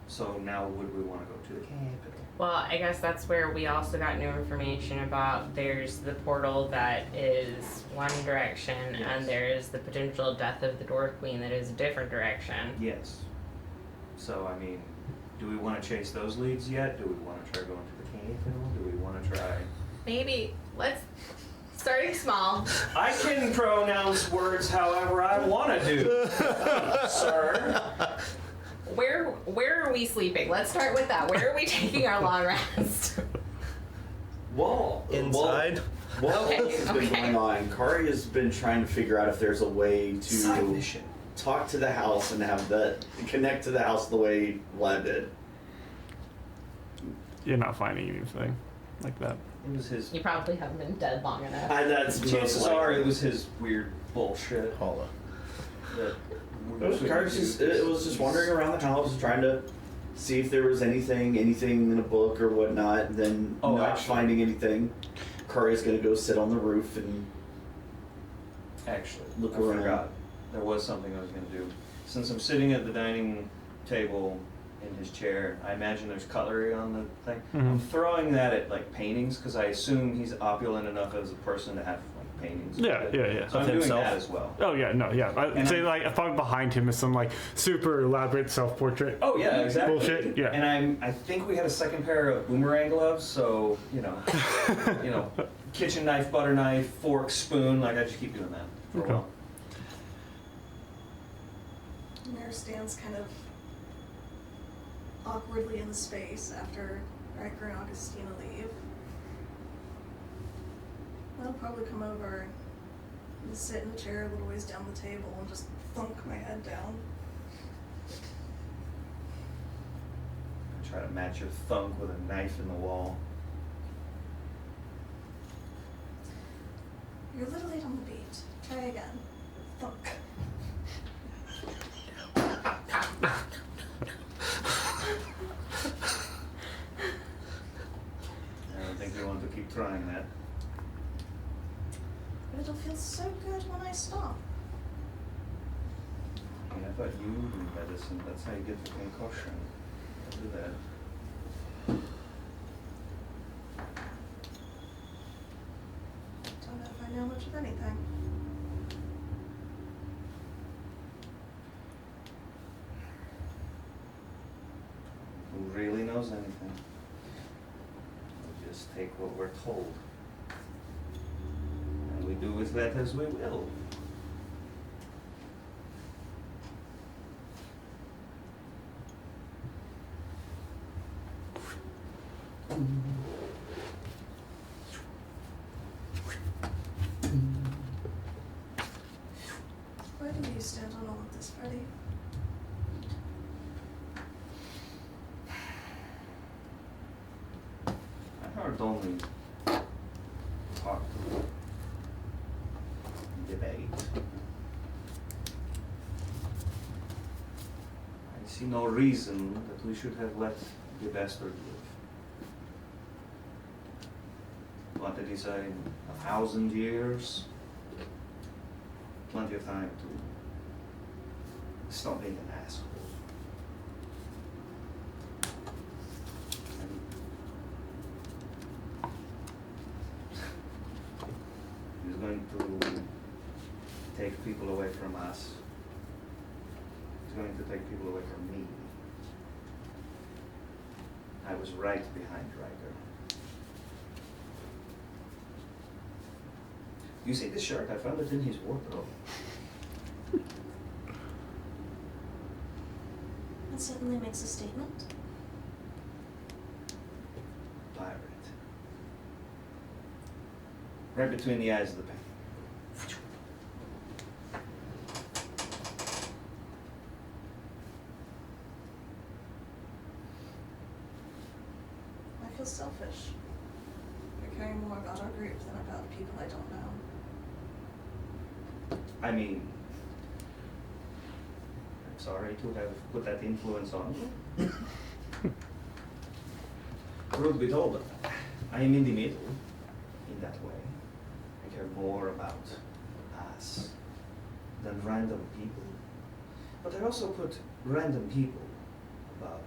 So now would we want to go to the capital? Well, I guess that's where we also got new information about there's the portal that is one direction, Yes. and there's the potential death of the Dwarf Queen that is a different direction. Yes. So, I mean, do we want to chase those leads yet? Do we want to try going to the capital? Do we want to try... Maybe let's starting small. I can pronounce words however I want to do, sir. Where are we sleeping? Let's start with that. Where are we taking our long rest? Well, Inside? What Okay, else has been okay. going on? Kari has been trying to figure out if there's a way Side to mission. talk to the house and have that connect to the house the way Vlad did. You're not finding anything like that. It was his... You probably haven't been dead long enough. That's Chances most are likely. it was his weird bullshit. Holla. That Kari's just, it was just wandering around the house trying to see if there was anything in a book or whatnot, and then not actually- finding anything. Kari's gonna go sit on the roof and Actually, Look I around. forgot. There was something I was going to do. Since I'm sitting at the dining table in his chair, I imagine there's cutlery on the thing. I'm throwing that at like paintings because I assume he's opulent enough as a person to have like paintings. Yeah, with yeah, it. yeah. So I'm Of doing himself? that as well. Oh yeah, no, yeah. I'd And say I'm- like if I'm behind him is some like super elaborate self-portrait. Oh yeah, exactly. Bullshit, yeah. And I think we had a second pair of boomerang gloves, so you know, kitchen knife, butter knife, fork, spoon. Like I just keep doing that for Okay. a while. Mare stands kind of awkwardly in the space after Riker and Augustina leave. I'll probably come over and sit in the chair a little ways down the table and just thunk my head down. Try to match your thunk with a knife in the wall. You're a little late on the beat. Try again. Thunk. I don't think we want to keep trying that. But it'll feel so good when I stop. I mean, I thought you do medicine. That's how you get the concussion. Don't do that. Don't know if I know much of anything. Who really knows anything? We just take what we're told. And we do with that as we will. Where do you stand on all of this, Freddie? I heard only talk to debate. I see no reason that we should have let the bastard live. What did he say? 1,000 years? Plenty of time to stop being an asshole. He's going to take people away from us. He's going to take people away from me. I was right behind Riker. You see this shirt? I found it in his wardrobe. That certainly makes a statement. Pirate. Right between the eyes of the pen. feels selfish. You're caring more about our group than about people I don't know. I mean, I'm sorry to have put that influence on you. Truth be told, I am in the middle in that way. I care more about us than random people. But I also put random people above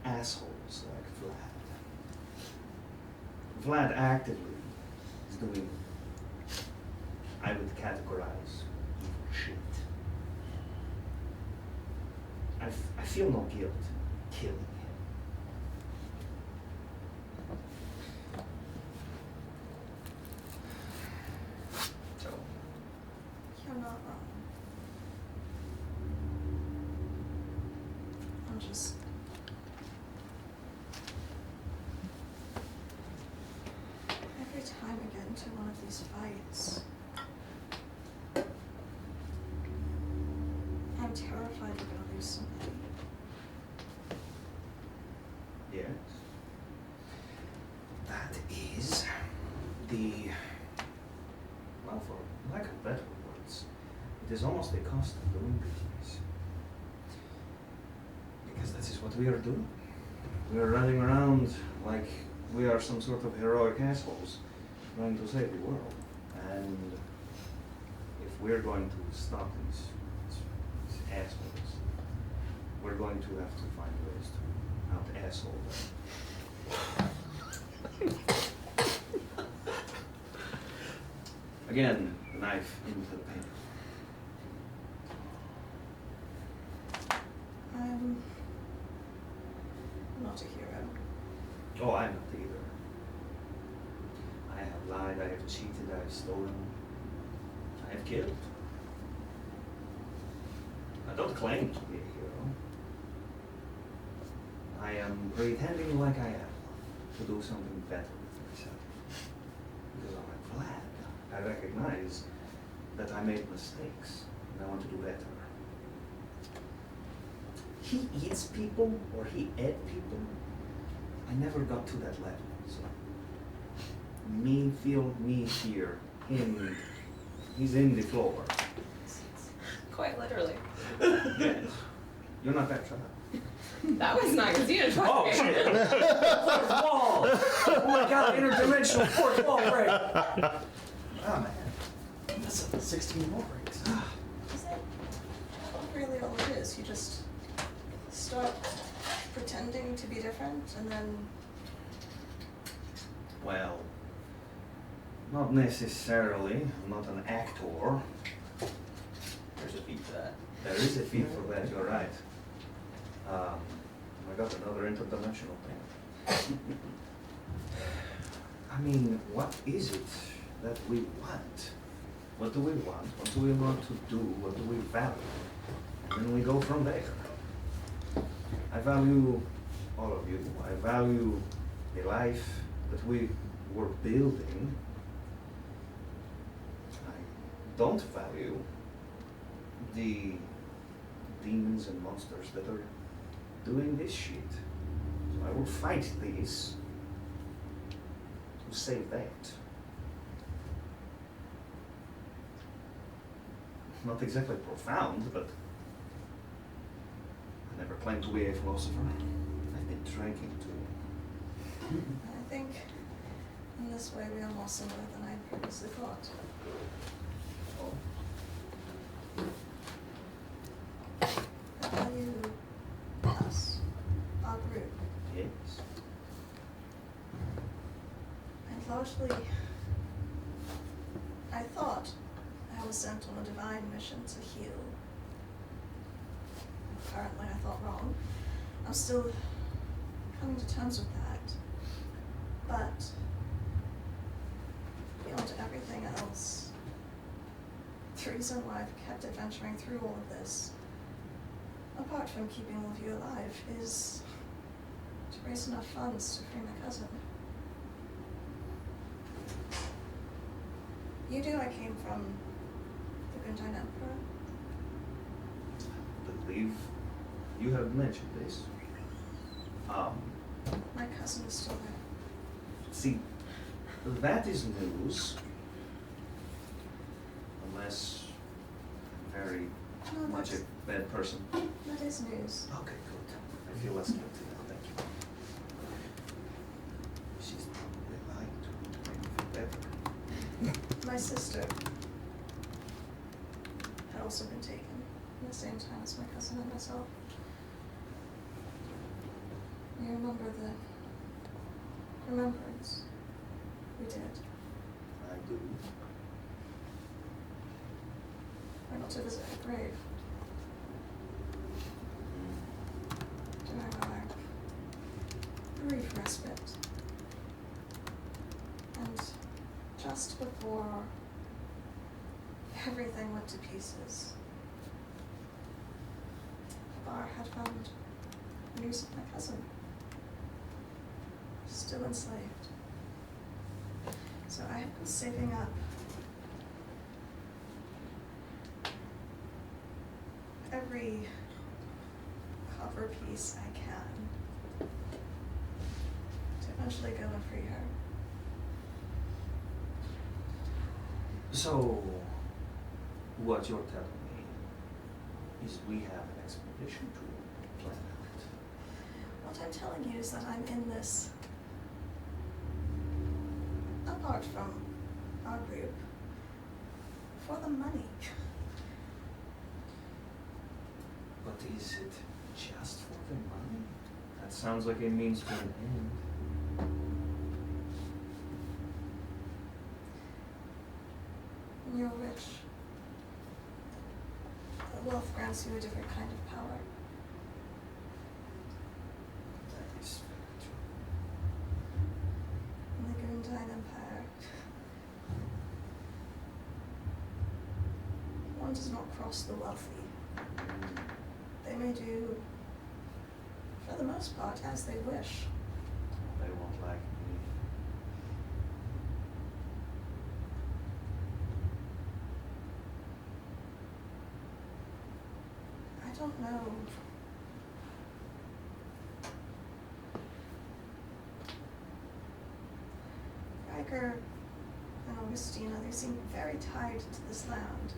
assholes like Vlad. Vlad actively is doing, I would categorize, evil shit. I feel no guilt killing him. So, You're not wrong. I'm just... Every time I get into one of these fights, I'm terrified we're gonna lose somebody. yes. That is the, well, for lack of better words, it is almost a cost of doing business. Because that is what we are doing. We are running around like we are some sort of heroic assholes trying to save the world. And if we're going to stop these assholes, we're going to have to find ways to out asshole them. Again, the knife into the pain. I'm not a hero. Oh, I'm not either. I have lied, I have cheated, I have stolen, I have killed. I don't claim to be a hero. I am pretending like I am to do something better with myself. Because I'm like Vlad. I recognize that I made mistakes and I want to do better. He eats people or he ate people. I never got to that level. So me feel me here. Him, he's in the floor. Quite literally. Yes. You're not that shy. That was not because you didn't Oh fuck me. shit! Fourth wall! Oh my god, interdimensional fourth wall break! Oh man. That's 16 wall breaks. Is that really all it is? You just start pretending to be different and then... Well, not necessarily. I'm not an actor. There's a fee for that. There is a fee for that, you're right. I got another interdimensional thing. I mean, what is it that we want? What do we want? What do we want to do? What do we value? And then we go from there. I value all of you. I value the life that we were building. I don't value the demons and monsters that are doing this shit. So I will fight this to save that. Not exactly profound, but I never claimed to be a philosopher. I've been drinking too. I think in this way we are more similar than I previously thought. Oh. I value us, our group, Yes. and largely I thought I was sent on a divine mission to heal. Apparently I thought wrong. I'm still coming to terms with that. But beyond everything else, the reason why I've kept adventuring through all of this, apart from keeping all of you alive, is to raise enough funds to free my cousin. You knew I came from the Gundine Emperor. I believe you have mentioned this. My cousin is still there. See, that is news. Unless I'm very No, much a bad person. that is news. Okay, good. I feel less guilty now, thank you. She's probably lying to make me feel better. My sister had also been taken at the same time as my cousin and myself. You remember the remembrance we did? I do. I got to visit her grave during our brief respite. And just before everything went to pieces, Bar had found news of my cousin, still enslaved. So I have been saving up every copper piece I can to eventually go and free her. So, what you're telling me is we have an expedition to plan out. What I'm telling you is that I'm in this, apart from our group, for the money. But is it just for the money? That sounds like a means to an end. When you're rich, wealth grants you a different kind of power. That is very true. In the Gundine Empire, one does not cross the wealthy. They may do, for the most part, as they wish. They won't like me. I don't know. Riker and Augustina, they seem very tied to this land.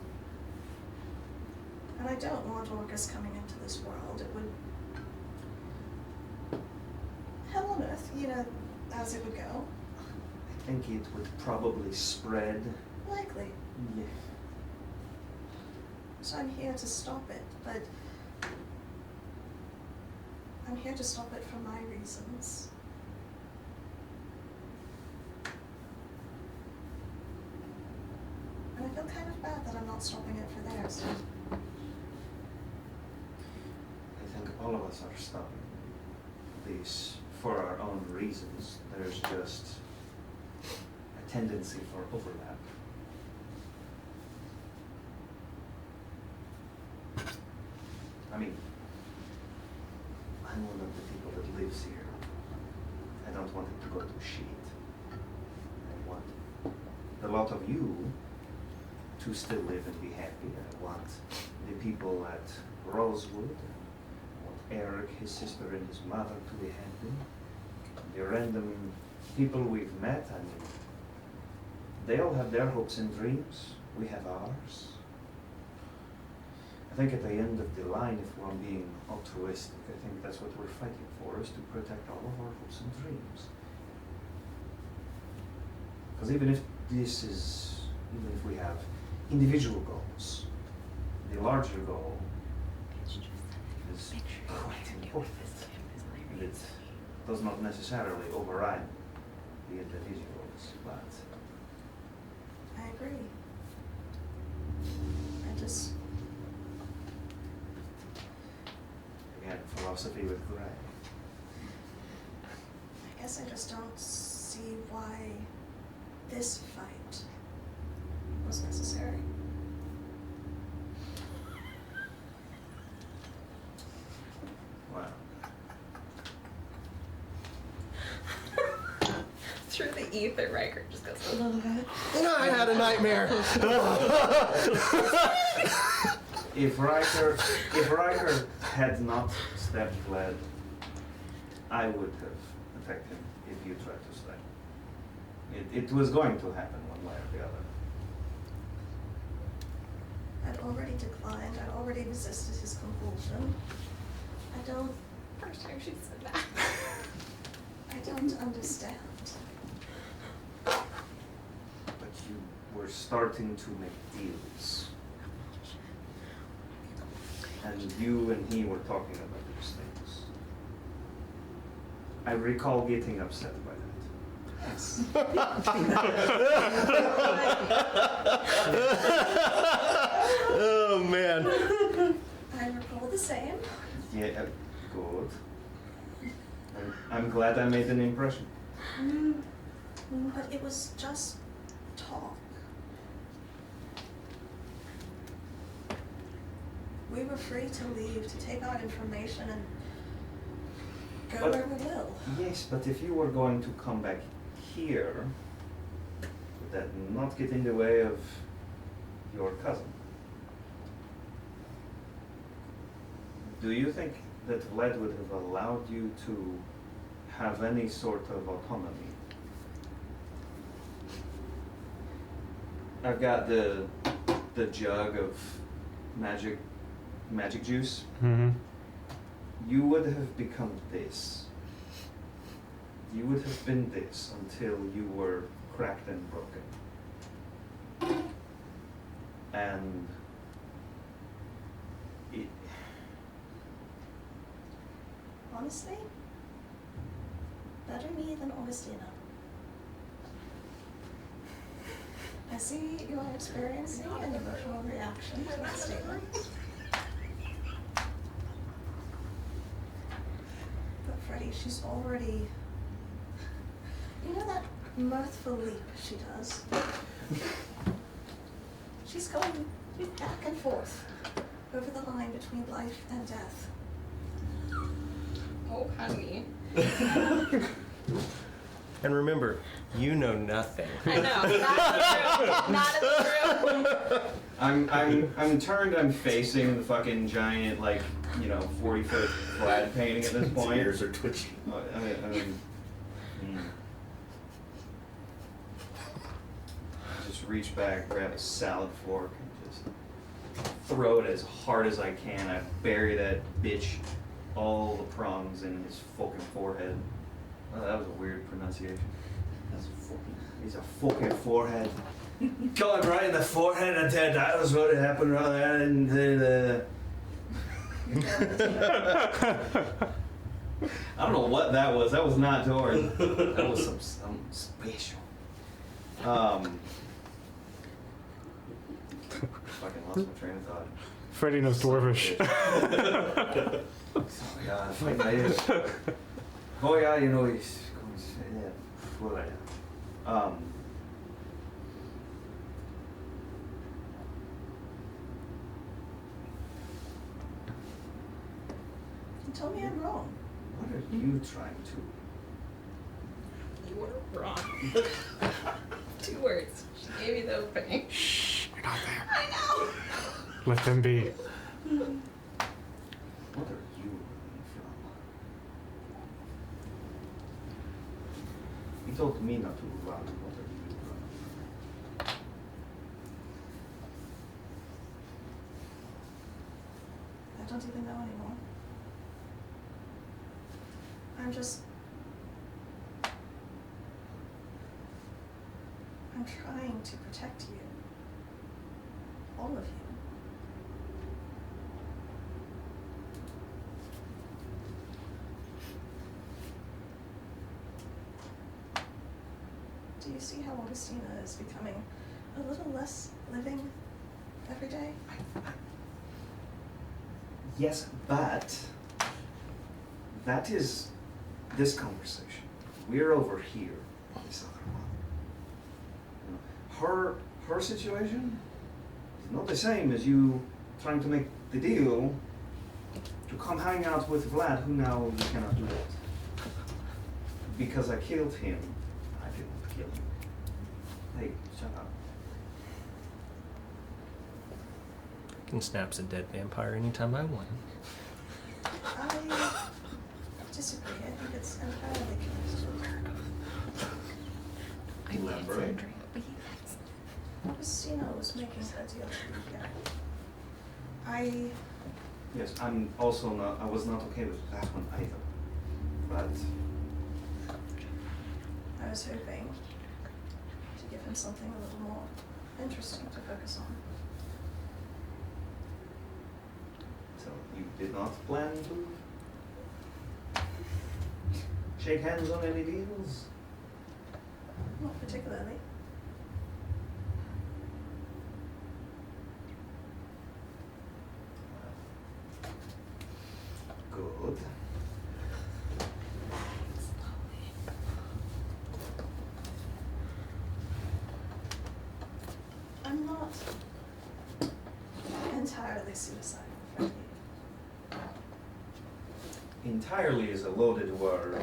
And I don't want Orcus coming into this world. It would... hell on earth, you know, as it would go. I think it would probably spread. Likely. Yeah. So I'm here to stop it, but I'm here to stop it for my reasons. And I feel kind of bad that I'm not stopping it for theirs. I think all of us are stopping these for our own reasons. There's just a tendency for overlap. I mean, I'm one of the people that lives here. I don't want it to go to shit. I want the lot of you to still live and be happy. I want the people at Rosewood, I want Eric, his sister, and his mother to be happy. The random people we've met, I mean, they all have their hopes and dreams. We have ours. I think at the end of the line, if we're being altruistic, I think that's what we're fighting for, is to protect all of our hopes and dreams. Because even if we have individual goals, the larger goal is quite important. And it does not necessarily override the individuals, but I agree. I just... again, philosophy with Gray. I guess I just don't see why this fight was necessary. Wow. Through the ether, Riker just goes, I had a nightmare. If Riker had not stabbed Vlad, I would have attacked him if you tried to stay. It was going to happen one way or the other. I'd already declined. I'd already resisted his compulsion. I don't. First time she said that. I don't understand. But you were starting to make deals. And you and he were talking about these things. I recall getting upset by that. Yes. Oh man. I recall the same. Yeah, good. I'm glad I made an impression. But it was just talk. We were free to leave, to take out information and go But- where we will. Yes, but if you were going to come back here, would that not get in the way of your cousin? Do you think that Vlad would have allowed you to have any sort of autonomy? I've got the jug of magic juice. Mm-hmm. You would have become this. You would have been this until you were cracked and broken. And it, Honestly, better me than Augustina. I see you are experiencing an emotional reaction to that statement. But Freddie, she's already... You know that mirthful leap she does? She's going back and forth over the line between life and death. Oh, honey. And remember, you know nothing. I know. Not in the room. I'm turned, I'm facing the fucking giant, 40-foot Vlad painting at this His point. ears are twitching. I mean, just reach back, grab a salad fork, and just throw it as hard as I can. I bury that bitch, all the prongs in his fucking forehead. Oh, that was a weird pronunciation. He's a fucking forehead. Got him right in the forehead, and that was what happened right there. And I don't know what that was. That was not Jordan. That was some special. Fucking lost my train of thought. Freddie knows Dwarvish. Oh yeah, find my ears. Oh yeah, you know he's yeah. Well, You told me I'm wrong. what are you trying to? You were wrong. 2 words. She gave you the opening. Shh, you're not there. I know. Let them be. What are you running from? He told me not to run. What are you running from? I don't even know anymore. I'm trying to protect you. All of you. Do you see how Augustina is becoming a little less living every day? Yes, but that is this conversation. We're over here on this other one. Her situation is not the same as you trying to make the deal to come hang out with Vlad, who now you cannot do that. Because I killed him. I didn't kill him. Hey, shut up. Can snaps a dead vampire anytime I want. I just disagree. I think it's entirely connected. Elaborate. Augustina was making a deal to get. Yes, I'm also not. I was not okay with that one either. But I was hoping to give him something a little more interesting to focus on. so you did not plan to shake hands on any deals? Not particularly. Good. I'm not entirely suicidal, Freddie. Entirely is a loaded word.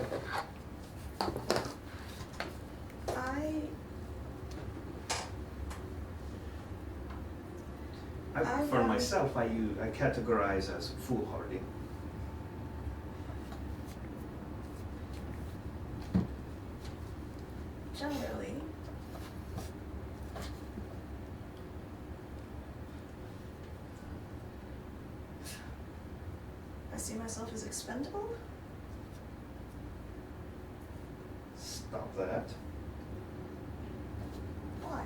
For myself, I categorize as foolhardy. Generally, I see myself as expendable. Stop that. Why?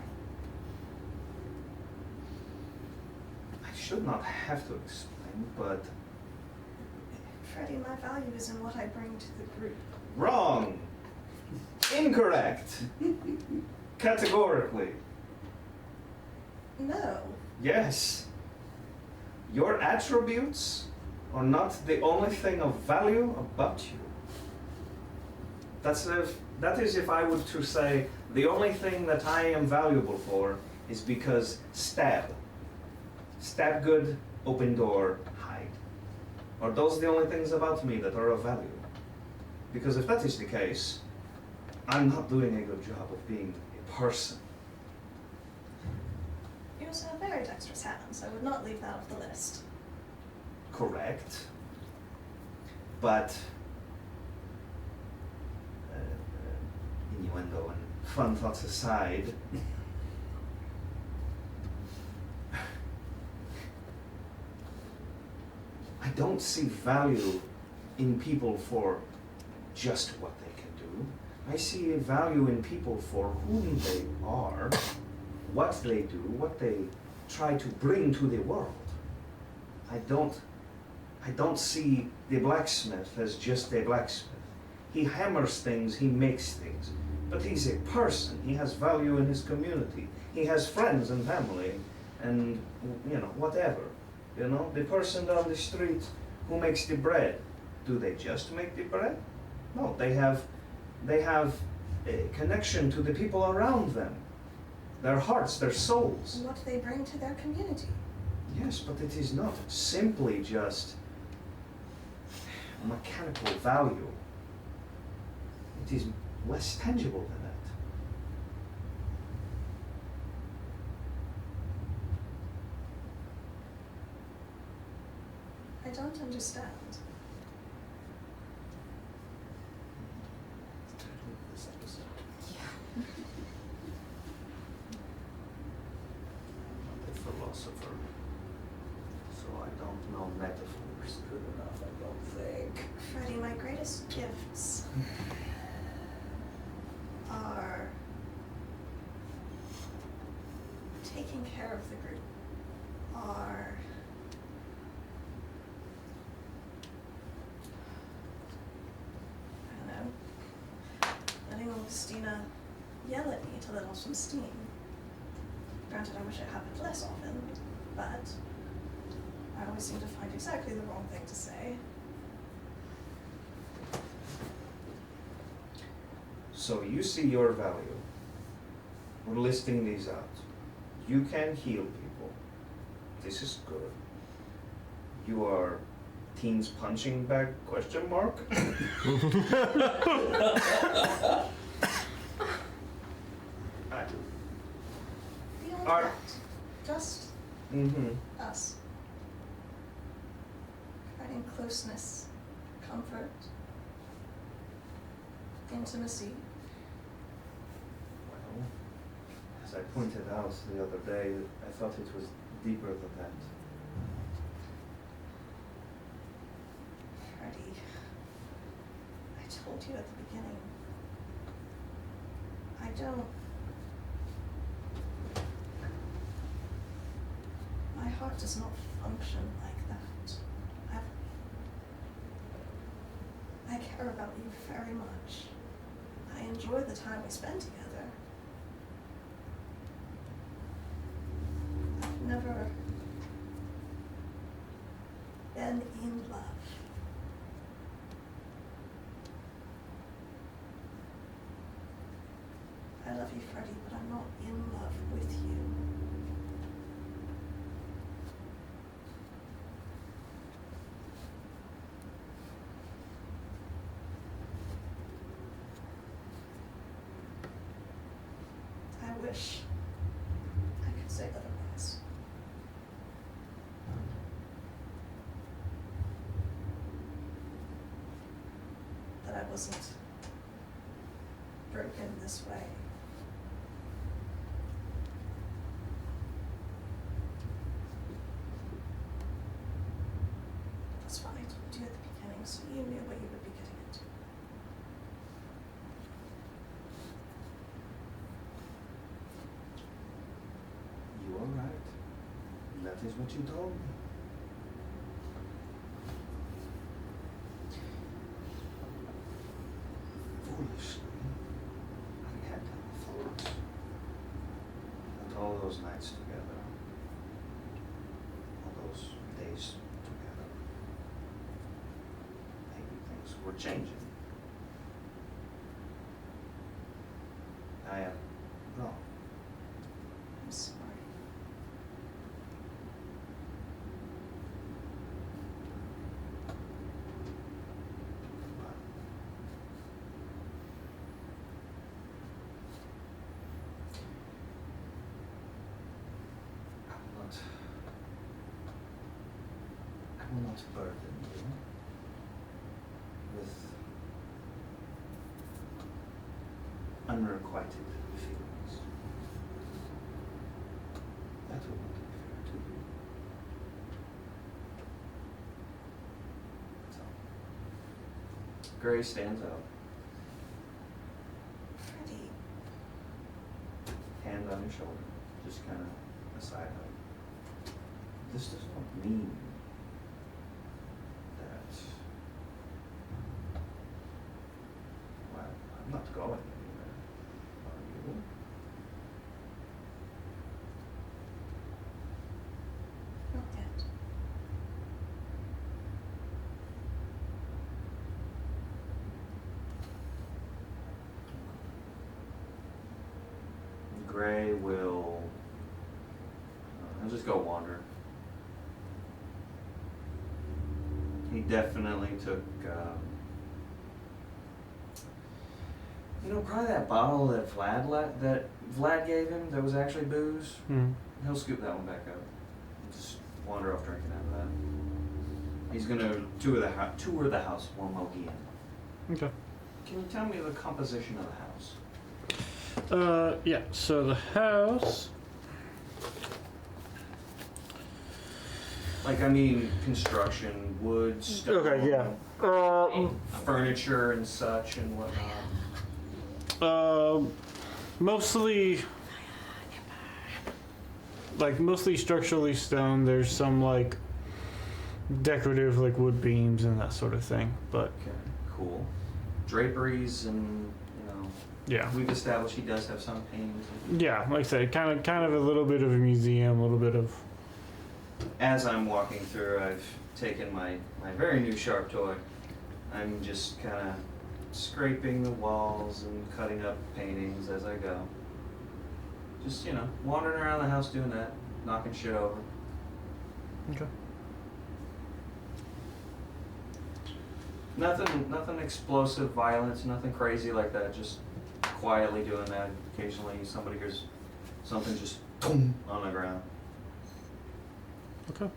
I should not have to explain, but Freddie, my value is in what I bring to the group. wrong. Incorrect. Categorically. No. Yes. Your attributes are not the only thing of value about you. That is if I were to say the only thing that I am valuable for is because stab good, open door, hide. Are those the only things about me that are of value? Because if that is the case, I'm not doing a good job of being a person. You also have very dexterous hands. I would not leave that off the list. Correct. But innuendo and fun thoughts aside, I don't see value in people for just what they can do. I see a value in people for whom they are, what they do, what they try to bring to the world. I don't see the blacksmith as just a blacksmith. He hammers things, he makes things, but he's a person. He has value in his community. He has friends and family and, whatever. The person down the street who makes the bread, do they just make the bread? No, they have a connection to the people around them, their hearts, their souls. What they bring to their community. Yes, but it is not simply just mechanical value. It is less tangible than that. I don't understand. This episode. I'm not a philosopher, so I don't know metaphors good enough, I don't think. Freddie, my greatest gifts are taking care of the group, are I don't know, letting Augustina yell at me to let off some steam. Granted, I wish it happened less often, but I always seem to find exactly the wrong thing to say. So you see your value. We're listing these out. You can heal people. This is good. You are teens punching bag ? Beyond Are- that, just Mm-hmm. us. Providing closeness, comfort, intimacy? Well, as I pointed out the other day, I thought it was deeper than that. Freddie, I told you at the beginning. My heart does not function like that. I care about you very much. I enjoy the time we spend together. I've never been in love. I love you, Freddie, but I'm not in love with you. I wish I could say otherwise. That I wasn't broken this way. That's what I told you at the beginning, so you knew what you would be getting into. You are right. That is what you told me. Foolishly, I had thought that all those nights together, all those days together, maybe things were changing. I am wrong. I'm sorry. I will not burden you with unrequited feelings. That will not be fair to you. That's all. Gray stands up, Freddie, hand on your shoulder, just kind of a side hug. This does not mean that, well, I'm not going anywhere. Are you? not yet. Gray will, I'll just go wander. He definitely took, probably that bottle that Vlad gave him that was actually booze. Hmm. He'll scoop that one back up. Just wander off drinking out of that. He's gonna tour the house one more again. Okay. Can you tell me the composition of the house? Yeah, so the house. Like, I mean, construction, wood, stone, Okay, yeah. furniture and such and whatnot. Mostly structurally stone. There's some like decorative like wood beams and that sort of thing, but Okay, cool. Draperies and, yeah. we've established he does have some paintings. Yeah, like I said, kind of a little bit of a museum, a little bit of. As I'm walking through, I've taken my very new sharp toy. I'm just kind of scraping the walls and cutting up paintings as I go. Just, wandering around the house doing that, knocking shit over. Okay. Nothing explosive violence, nothing crazy like that, just quietly doing that. Occasionally somebody hears something just boom on the ground. Okay.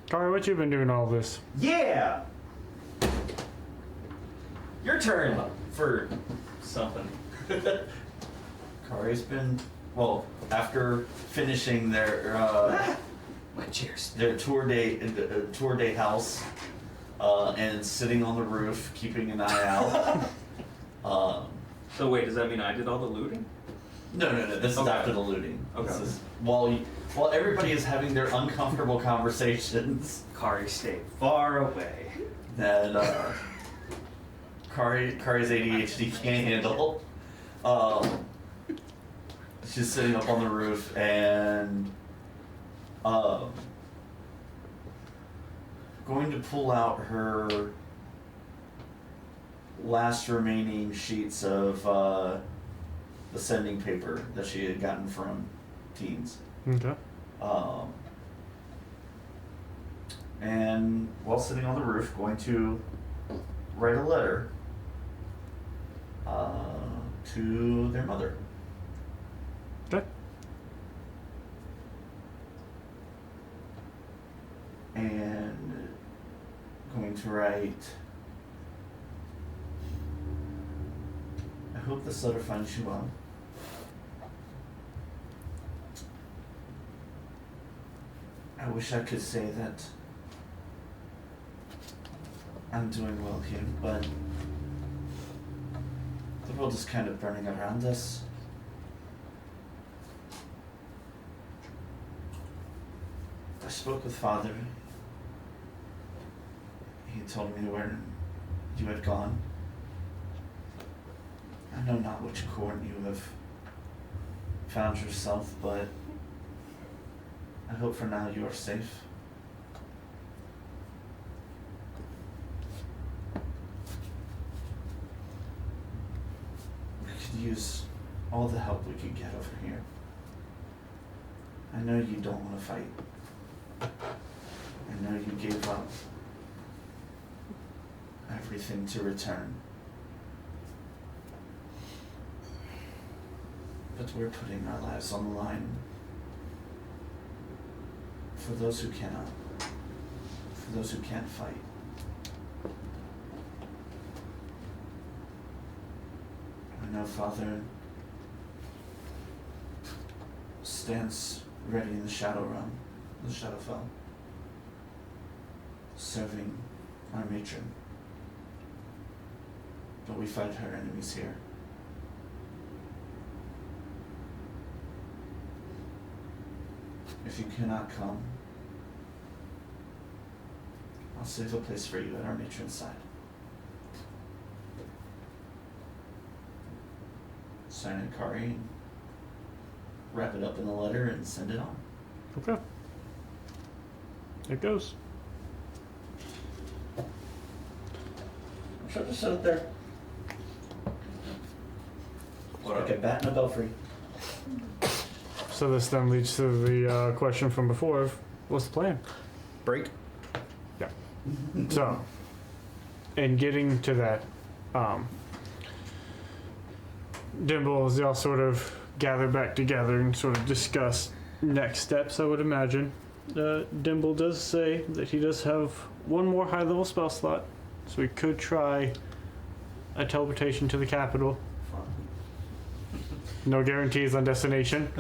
Kari, what you been doing all this? Yeah! Your turn for something. Kari's been, well, after finishing My cheers. their tour day house, and sitting on the roof, keeping an eye out. So wait, does that mean I did all the looting? No. This is Okay. after the looting. Okay. This is while everybody is having their uncomfortable conversations Kari, stay far away. that Kari's ADHD can't handle. She's sitting up on the roof and going to pull out her last remaining sheets of the sending paper that she had gotten from teens. Okay. And while sitting on the roof, going to write a letter to their mother. Okay. And going to write, I hope this letter finds you well. I wish I could say that I'm doing well here, but the world is kind of burning around us. I spoke with Father. He told me where you had gone. I know not which court you have found yourself, but I hope for now you are safe. We could use all the help we could get over here. I know you don't want to fight. I know you gave up everything to return. But we're putting our lives on the line for those who cannot, for those who can't fight. I know Father stands ready in the Shadow Realm, the Shadowfell, serving our matron. But we fight her enemies here. If you cannot come, I'll save a place for you at our matron's side. Sign it, Kari, and wrap it up in a letter and send it on. Okay. It goes. Should just sit it there. What Like a bat in a belfry. So this then leads to the question from before of what's the plan? Break. Yeah. So, in getting to that, Dimble, as y'all sort of gather back together and sort of discuss next steps, I would imagine, Dimble does say that he does have one more high-level spell slot, so we could try a teleportation to the capital. No guarantees on destination.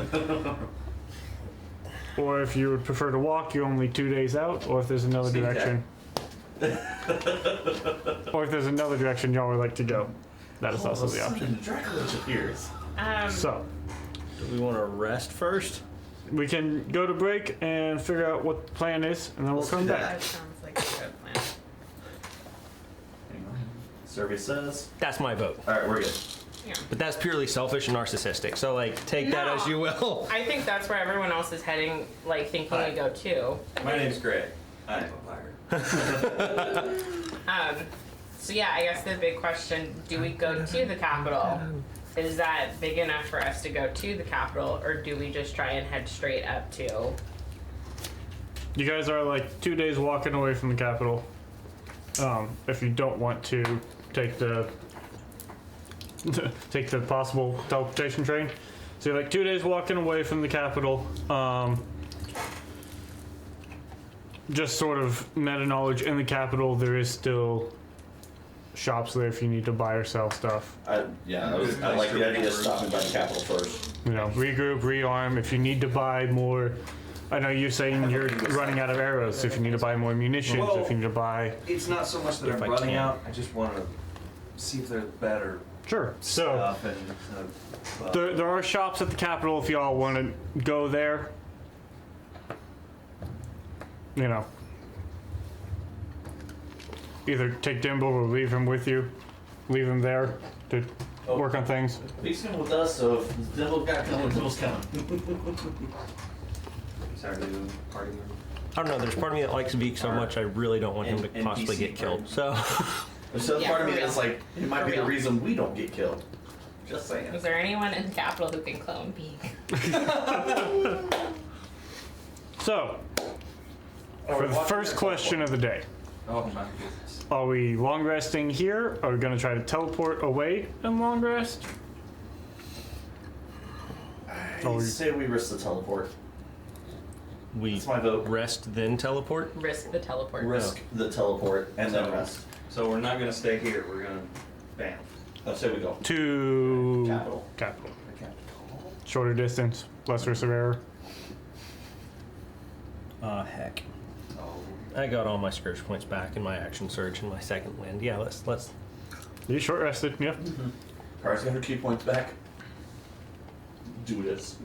Or if you would prefer to walk, you're only 2 days out, or if there's another Sneak direction. Or if there's another direction y'all would like to go. That is also the option. Dracula appears. So, Do we want to rest first? we can go to break and figure out what the plan is, and then we'll Let's come do back. That sounds like a good plan. Hang on. Survey says. That's my vote. Alright, we're good. Yeah. But that's purely selfish and narcissistic. So, like, take that No. as you will. I think that's where everyone else is heading, like thinking Hi. we go too. My name's Greg. I am a pirate. So yeah, I guess the big question, do we go to the capital? Is that big enough for us to go to the capital, or do we just try and head straight up to? You guys are like 2 days walking away from the capital. If you don't want to take the possible teleportation train. So you're like 2 days walking away from the capital. Just sort of meta knowledge in the capital, there is still shops there if you need to buy or sell stuff. I like the idea of stopping by the Capitol first. You know, regroup, rearm. If you need to buy more, I know you're saying you're running out of arrows. If you need to buy more munitions, Well, if you need to buy. It's not so much that If I'm I running can. out. I just want to see if there's better Sure. So stuff and. there are shops at the Capitol if y'all want to go there. You know, either take Dimble or leave him with you. Leave him there to work on things. He's coming with us, so if the devil got coming, the devil's coming. Sorry, the party member. I don't know. There's part of me that likes Veek so much I really don't want him to possibly NPC get killed. So There's another Yeah, part of for me real. that's like, it might For be the real. reason we don't get killed. Just saying. Is there anyone in the Capitol who can clone Beak? So, for the first question of the day, Oh my goodness. are we long resting here? Are we going to try to teleport away and long rest? I say we risk the teleport. we That's my vote. rest then teleport. Risk the teleport. Risk the teleport and then rest. So we're not gonna stay here. We're gonna bam. Let's say we go. To Capital. Capital. Okay. Shorter distance, less risk of error. Heck. Oh. I got all my scourge points back in my action surge and my second wind. Yeah, let's. You short rested, yeah. Kara's got her key points back. Do this.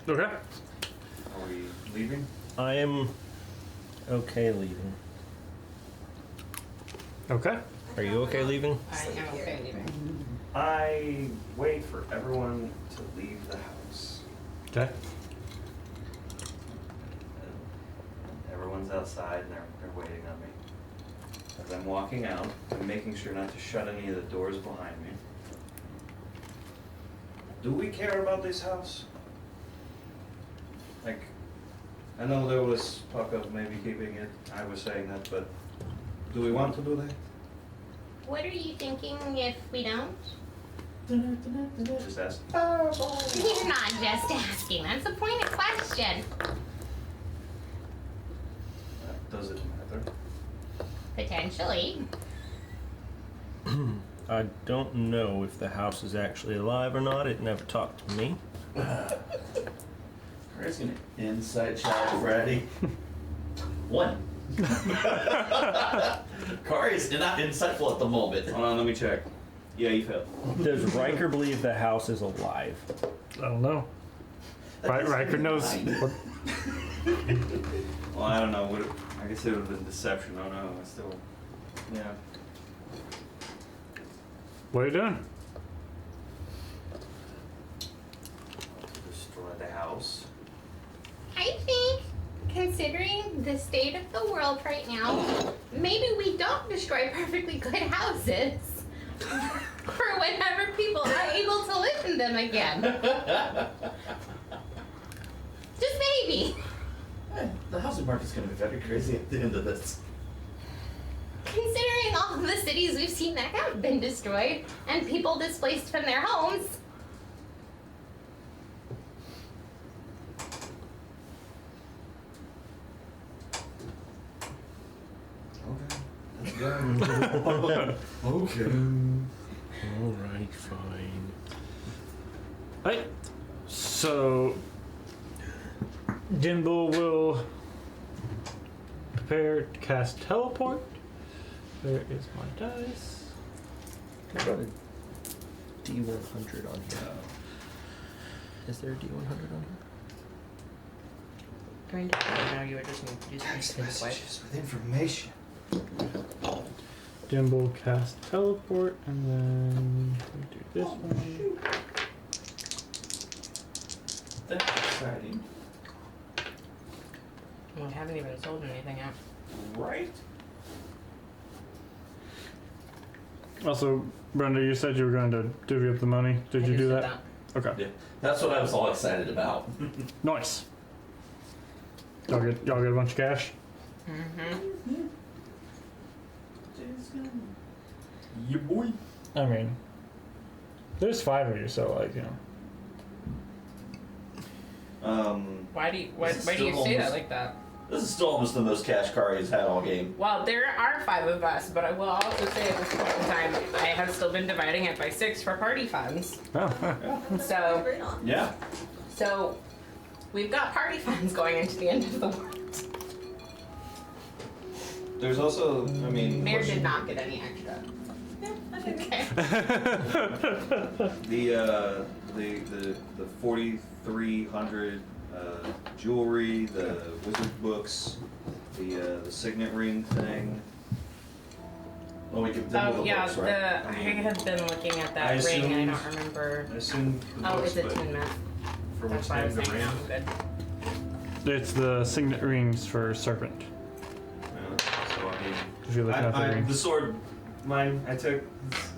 Okay. Are we leaving? I am okay leaving. Okay. Are you okay leaving? I am okay leaving. I wait for everyone to leave the house. Okay. And everyone's outside and they're waiting on me. As I'm walking out, I'm making sure not to shut any of the doors behind me. Do we care about this house? Like, I know there was talk of maybe keeping it. I was saying that, but do we want to do that? What are you thinking if we don't? Just ask. You're not just asking. That's a pointed question. Does it matter? Potentially. I don't know if the house is actually alive or not. It never talked to me. Kara's gonna inside chat Freddy. 1. Kara is not insightful at the moment. Hold on, let me check. Yeah, you failed. Does Riker believe the house is alive? I don't know. Right, Riker knows. What, Well, I don't know. I guess it would have been deception. Oh no, I still. Yeah. what are you doing? Destroy the house. I think, considering the state of the world right now, maybe we don't destroy perfectly good houses for whenever people are able to live in them again. Just maybe. The housing market's gonna be very crazy at the end of this. Considering all of the cities we've seen that have been destroyed and people displaced from their homes. Okay. Let's go. Okay. All right, fine. Right. So, Dimble will prepare to cast teleport. Where is my dice? I got a D100 on here. Is there a D100 on here? Going to know you were just using Text messages with information. Dimble cast teleport, and then we do this one. That's exciting. We haven't even sold anything yet. Right? Also, Brenda, you said you were going to divvy up the money. Did you do that? Okay. Yeah. That's what I was all excited about. Nice. Y'all get a bunch of cash. Mm-hmm. Yeah, boy. I mean, there's 5 of you, so like, you know. Why do you say that like that? This is still almost the most cash car he's had all game. Well, there are 5 of us, but I will also say at this point in time, I have still been dividing it by 6 for party funds. So, Agreed on. Yeah. so we've got party funds going into the end of the world. There's also, I mean, Mayor did not get any extra. Yeah, I figured. Okay. the 4,300 jewelry, the wizard books, the signet ring thing. Well, we give them Oh the yeah, books, right? I had been looking at I that ring and I assumed- don't remember. I assume the Oh, books, it's a but tin mat. for That's which why I was name the saying ring? that. Good. It's the signet rings for Serpent. So I mean, If you're looking at the ring. the sword, mine. I took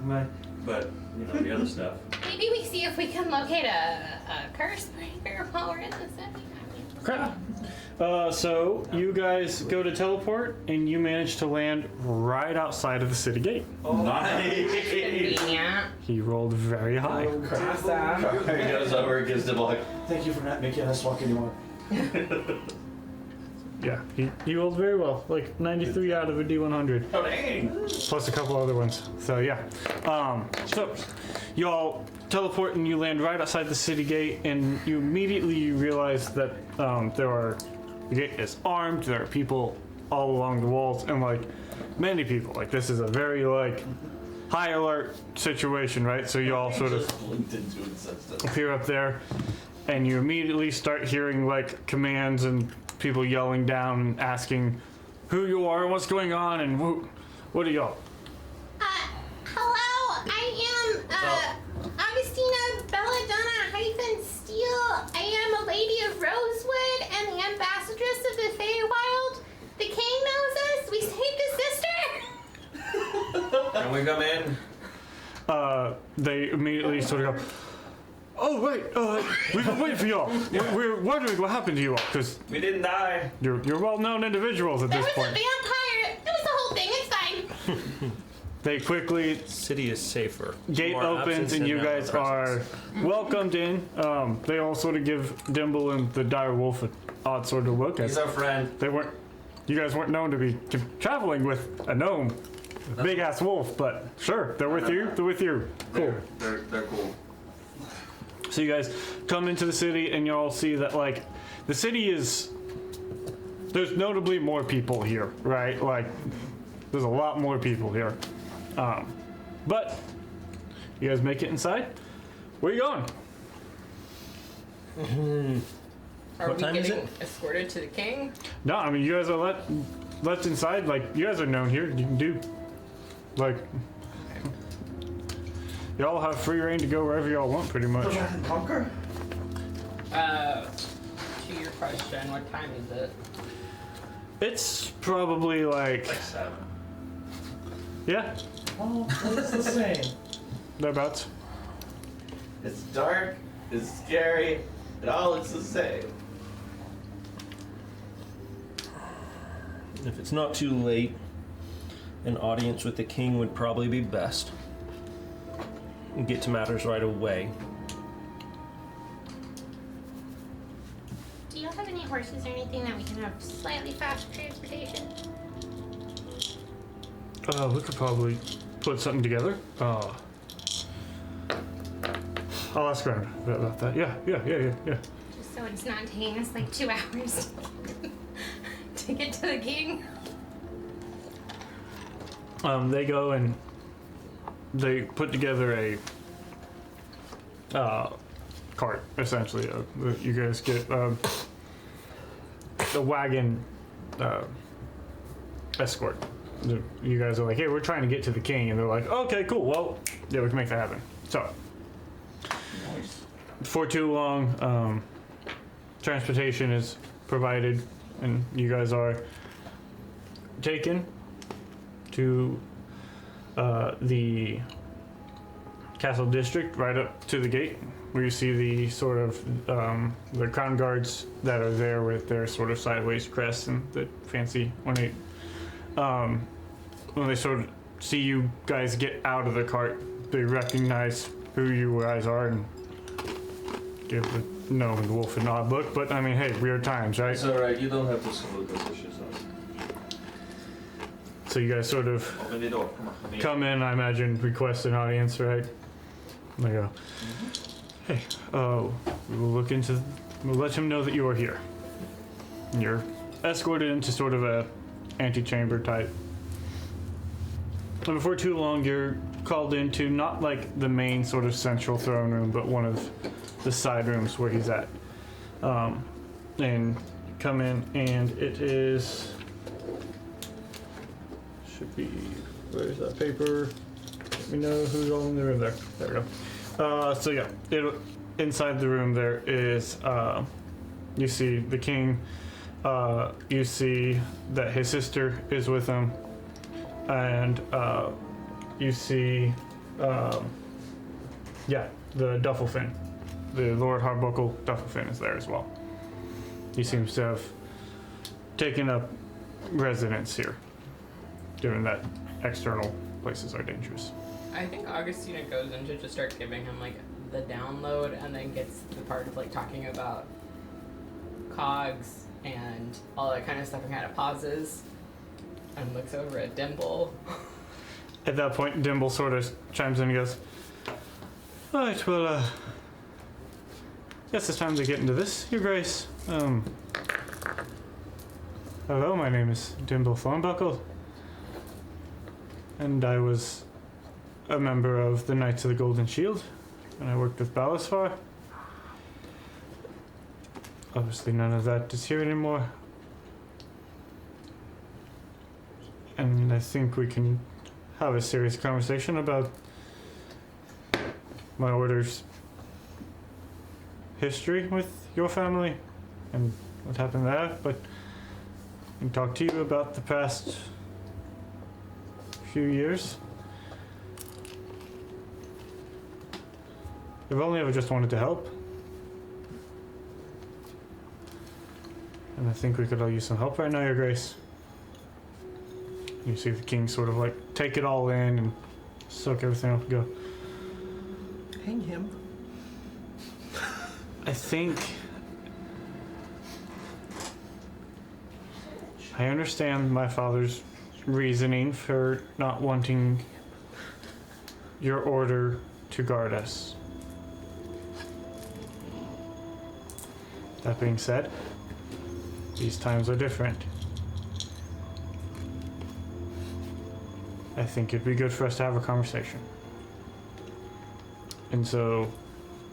mine, but you know the other stuff. Maybe we see if we can locate a curse breaker while we're in the city. Okay. So you guys go to teleport, and you manage to land right outside of the city gate. Nice. Convenient. He rolled very high. Awesome. He goes over and gives Dibble like, thank you for not making us walk anymore. Yeah, he rolled very well, like 93 out of a D100, Oh, dang. plus a couple other ones. So yeah. So y'all teleport and you land right outside the city gate, and you immediately realize that the gate is armed. There are people all along the walls, and like many people. Like this is a very like high alert situation, right? So you all sort of Just blinked into it and said stuff. appear up there, and you immediately start hearing like commands and people yelling down and asking who you are and what's going on and what are y'all? Hello, I am Augustina Belladonna-Steele. I am a lady of Rosewood and the ambassadress of the Feywild. The king knows us. We saved his sister. Can we come in? They immediately sort of go, oh wait, we've been waiting for y'all. We're wondering what happened to you all, because We didn't die. you're well-known individuals at There this was a point. vampire. It was the whole thing. It's fine. They quickly, City is safer. gate More opens absence and you now than guys are presence. welcomed in. They all sort of give Dimble and the dire wolf an odd sort of look. He's As our friend. you guys weren't known to be traveling with a gnome, big ass wolf, but sure, they're with you. They're with you. Cool. They're cool. So you guys come into the city and you all see that like the city is. There's notably more people here, right? Like there's a lot more people here. But you guys make it inside. Where are you going? Are What we time is getting it? escorted to the king? No, I mean you guys are left inside. Like you guys are known here. You can do like y'all have free reign to go wherever y'all want, pretty much. Conquer? To your question, what time is it? It's probably like 7. yeah, Oh, it's the same. thereabouts. It's dark, it's scary, it all looks the same. If it's not too late, an audience with the king would probably be best. And get to matters right away. Do you have any horses or anything that we can have slightly faster transportation? We could probably put something together. I'll ask around about that. Yeah. Just so it's not taking us like 2 hours to get to the king. They go and they put together a cart, essentially. You guys get the wagon escort. You guys are like, hey, we're trying to get to the king. And they're like, okay, cool. Well, yeah, we can make that happen. So, for too long, transportation is provided, and you guys are taken to the castle district, right up to the gate, where you see the sort of the crown guards that are there with their sort of sideways crests and the fancy ornate. When they sort of see you guys get out of the cart, they recognize who you guys are and give the no the wolf and odd look, but I mean, hey, weird times, right? It's alright, you don't have to salute us, it's just us. So you guys sort of Open the door, come on. come in, I imagine, request an audience, right? And they go, hey, we'll let him know that you are here. And you're escorted into sort of a antechamber type. And before too long, you're called into not like the main sort of central throne room, but one of the side rooms where he's at. And come in, and it is, should be, where's that paper? Let me know who's all in the room there. There we go. So yeah, inside the room there is, you see the king, you see that his sister is with him, and you see, yeah, the Duffelfin. The Lord Harbuckle Duffelfin is there as well. He seems to have taken up residence here, given that external places are dangerous. I think Augustina goes in to just start giving him like the download, and then gets to the part of like talking about cogs and all that kind of stuff, and kind of pauses and looks over at Dimple. At that point, Dimble sort of chimes in and goes, "Right, well, guess it's time to get into this, Your Grace. Hello, my name is Dimble Thornbuckle, and I was a member of the Knights of the Golden Shield, and I worked with Balasfar. Obviously, none of that is here anymore. And I think we can have a serious conversation about my order's history with your family and what happened there, but I can talk to you about the past few years. I've only ever just wanted to help. And I think we could all use some help right now, Your Grace." You see the king sort of like take it all in and soak everything up and go, Hang him. I think I understand my father's reasoning for not wanting your order to guard us. That being said, these times are different. I think it'd be good for us to have a conversation. And so,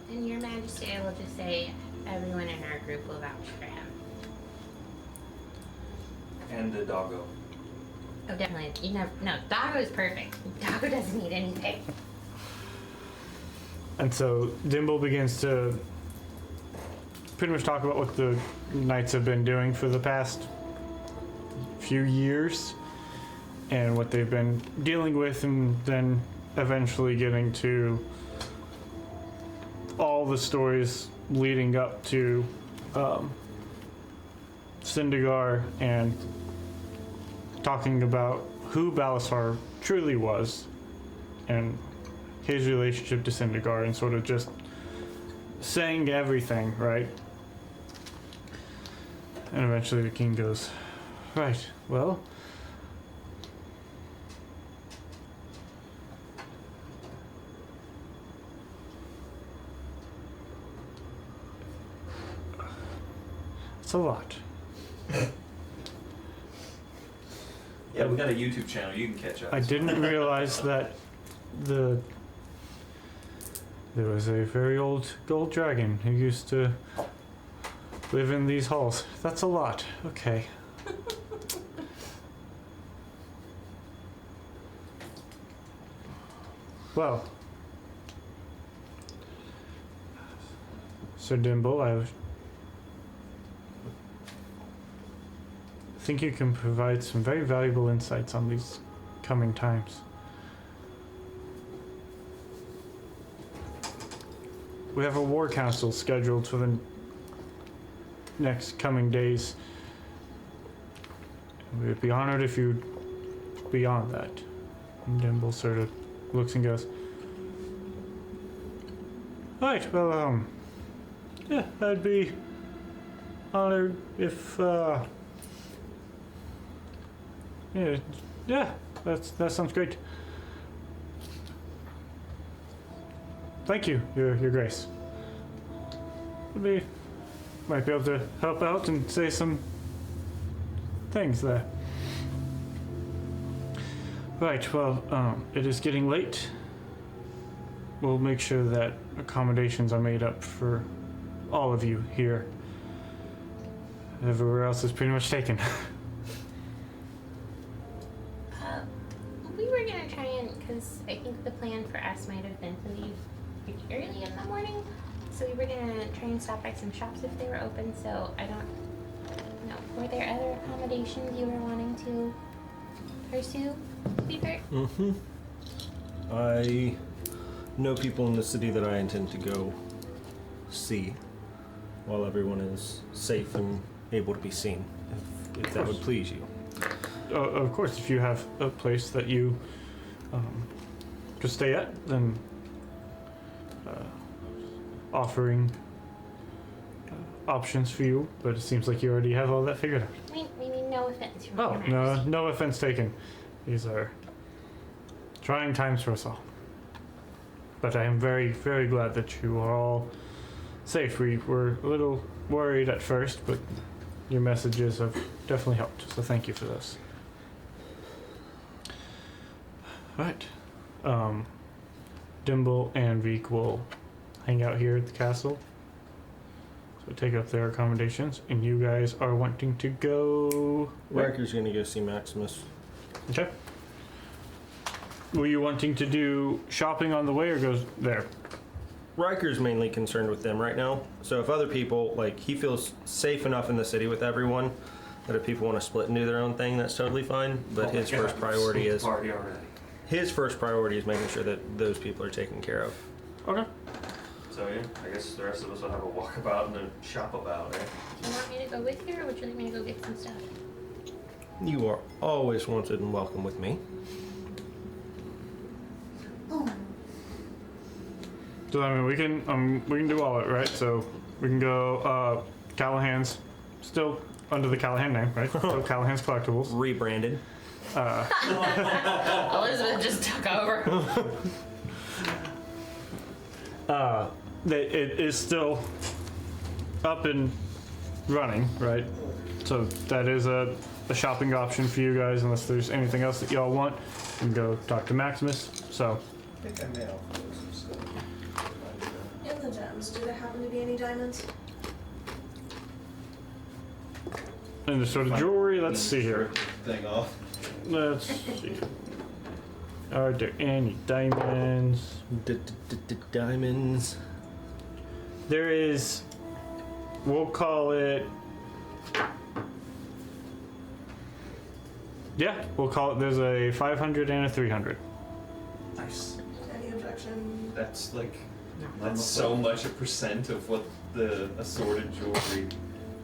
And Your Majesty, I will just say everyone in our group will vouch for him. And the doggo. Oh, definitely. You never. No, Doggo is perfect. Doggo doesn't need anything. and so Dimble begins to pretty much talk about what the knights have been doing for the past few years and what they've been dealing with, and then eventually getting to all the stories leading up to Syndegar, and talking about who Balasar truly was and his relationship to Syndegar, and sort of just saying everything, right? And eventually the king goes, "Right, well, it's a lot." Yeah, we got a YouTube channel, you can catch up. I didn't realize that there was a very old gold dragon who used to live in these halls. That's a lot. Okay. Well, Sir Dimble, I think you can provide some very valuable insights on these coming times. We have a war council scheduled for the next coming days. We would be honored if you'd be on that. And Dimble sort of looks and goes, "Right, well, Yeah, I'd be honored if, yeah, that sounds great. Thank you, Your Grace. We might be able to help out and say some things there. Right, well, it is getting late. We'll make sure that accommodations are made up for all of you here. Everywhere else is pretty much taken. We were gonna try and, because I think the plan for us might have been to leave pretty early in the morning. So we were gonna try and stop by some shops if they were open. So I don't know. Were there other accommodations you were wanting to pursue, Beaver? Mm-hmm. I know people in the city that I intend to go see while everyone is safe and able to be seen, if that would please you. Of course, if you have a place that you could stay at, then offering options for you, but it seems like you already have all that figured out. We mean no offense from Oh, your no offense taken. These are trying times for us all. But I am very, very glad that you are all safe. We were a little worried at first, but your messages have definitely helped, so thank you for this. Right. Dimble and Veek will hang out here at the castle. So take up their accommodations, and you guys are wanting to go... Riker's gonna go see Maximus. Okay. Were you wanting to do shopping on the way or go there? Riker's mainly concerned with them right now. So if other people, like, he feels safe enough in the city with everyone that if people want to split and do their own thing, that's totally fine. But his first priority is making sure that those people are taken care of. Okay. So yeah, I guess the rest of us will have a walkabout and a shop about, eh? Do you want me to go with you, or would you like me to go get some stuff? You are always wanted and welcome with me. So I mean, we can do all of it, right? So we can go Callahan's, still under the Callahan name, right? So Callahan's Collectibles. Rebranded. Elizabeth just took over. It is still up and running, right? So that is a shopping option for you guys, unless there's anything else that y'all want. You can go talk to Maximus. So I think I may have some stuff. In the gems, do there happen to be any diamonds? and the sort of jewelry. Let's see here. Thing off. Let's see. Are there any diamonds? Diamonds. There is. We'll call it. Yeah, we'll call it. There's a 500 and a 300. Nice. Any objection? That's like, that's so much a percent of what the assorted jewelry.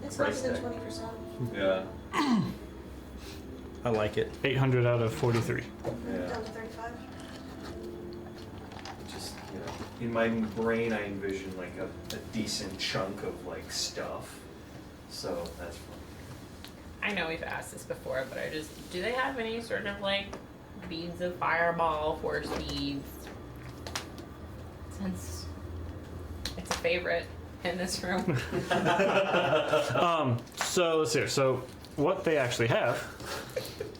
It's Price less than tag. 20%. Yeah. I like it. 800 out of 43. Yeah. Down to 35. Just, you know, in my brain I envision like a decent chunk of like stuff. So that's fun. I know we've asked this before, but do they have any sort of like beads of fireball, force beads? Since it's a favorite in this room. So let's see here. So what they actually have.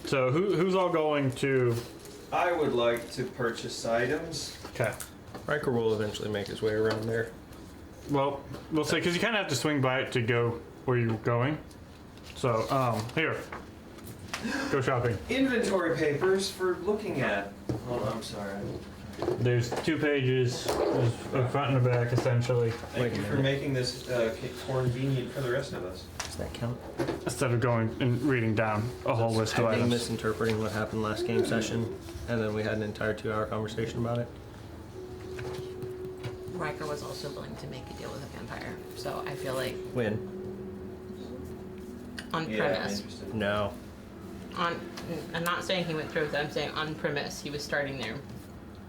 So who's all going to? I would like to purchase items. Okay. Riker will eventually make his way around there. Well, we'll say because you kind of have to swing by it to go where you're going. So here. Go shopping. Inventory papers for looking at. Hold on, I'm sorry. There's 2 pages, there's a front and a back essentially. Thank you for making this convenient for the rest of us. Does that count? Instead of going and reading down a whole list of Being items. misinterpreting what happened last game session, and then we had an entire 2-hour conversation about it. Riker was also willing to make a deal with a vampire, so I feel like When? on Yeah, premise. interesting. No. I'm not saying he went through with it, I'm saying on premise he was starting there.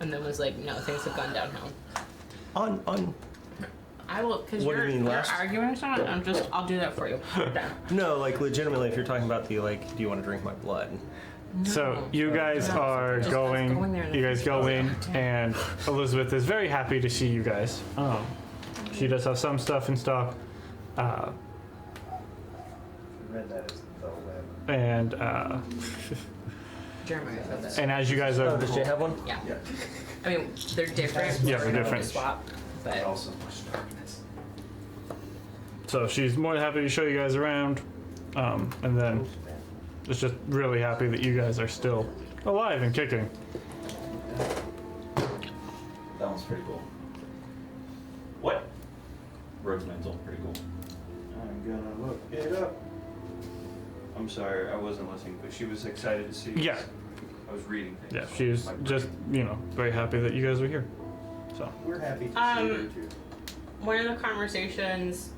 And then was like, no, things have gone downhill. On I will, because What do you're, you mean, you're last- arguing something. I'll do that for you. Done. No, like legitimately, if you're talking about the like, do you want to drink my blood? So you guys are Just going. going there in the You guys go in, future. and Elizabeth is very happy to see you guys. She does have some stuff in stock, I read that as the web. and Jeremiah said that. and as you guys Oh, are, does Jay have one? Yeah. Yeah. I mean, they're different. Yeah, they're We're gonna different. Swap, but Also much darkness. so she's more than happy to show you guys around, and then is just really happy that you guys are still alive and kicking. That one's pretty cool. What? Rogue's Mantle, pretty cool. I'm gonna look it up. I'm sorry, I wasn't listening, but she was excited to see us. Yeah. I was reading things. Yeah, she's My brain. just very happy that you guys are here. So We're happy to see her too. one of the conversations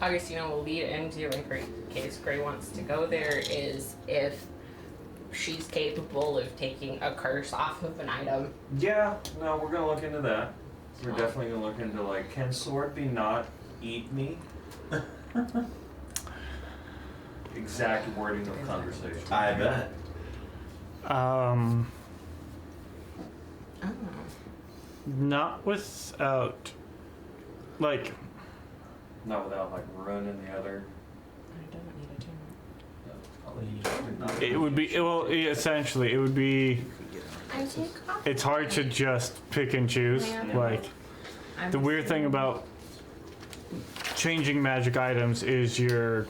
Augustina will lead into in case Gray wants to go there is if she's capable of taking a curse off of an item. Yeah, no, we're gonna look into that. We're definitely gonna look into like, can sword be not eat me? Exact wording of conversation. I bet. Oh. not without like Not without like ruining the other. I don't need a tune. it would be essentially it would be. I take coffee. It's hard to just pick and choose. Yeah. Like the weird thing about changing magic items is you're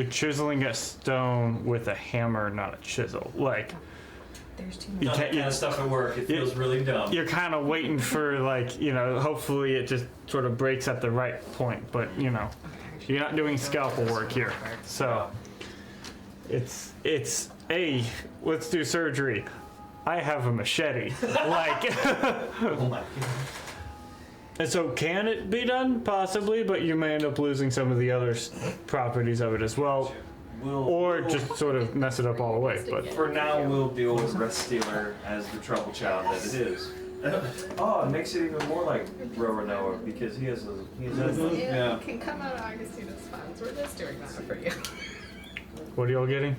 chiseling a stone with a hammer, not a chisel. Like There's too you much. can't. Kind of stuff at work, it feels really dumb. You're kind of waiting for like hopefully it just sort of breaks at the right point. But you're not doing scalpel work here, so it's hey, let's do surgery. I have a machete. Like, Oh my. and so can it be done? Possibly, but you may end up losing some of the other properties of it as well, or just sort of mess it up all the way. But For now, we'll deal with Rest Stealer as the trouble child that it is. Oh, it makes it even more like Roronoa because he has Yeah. It can come out of Augustina's funds. We're just doing that for you. what are y'all getting?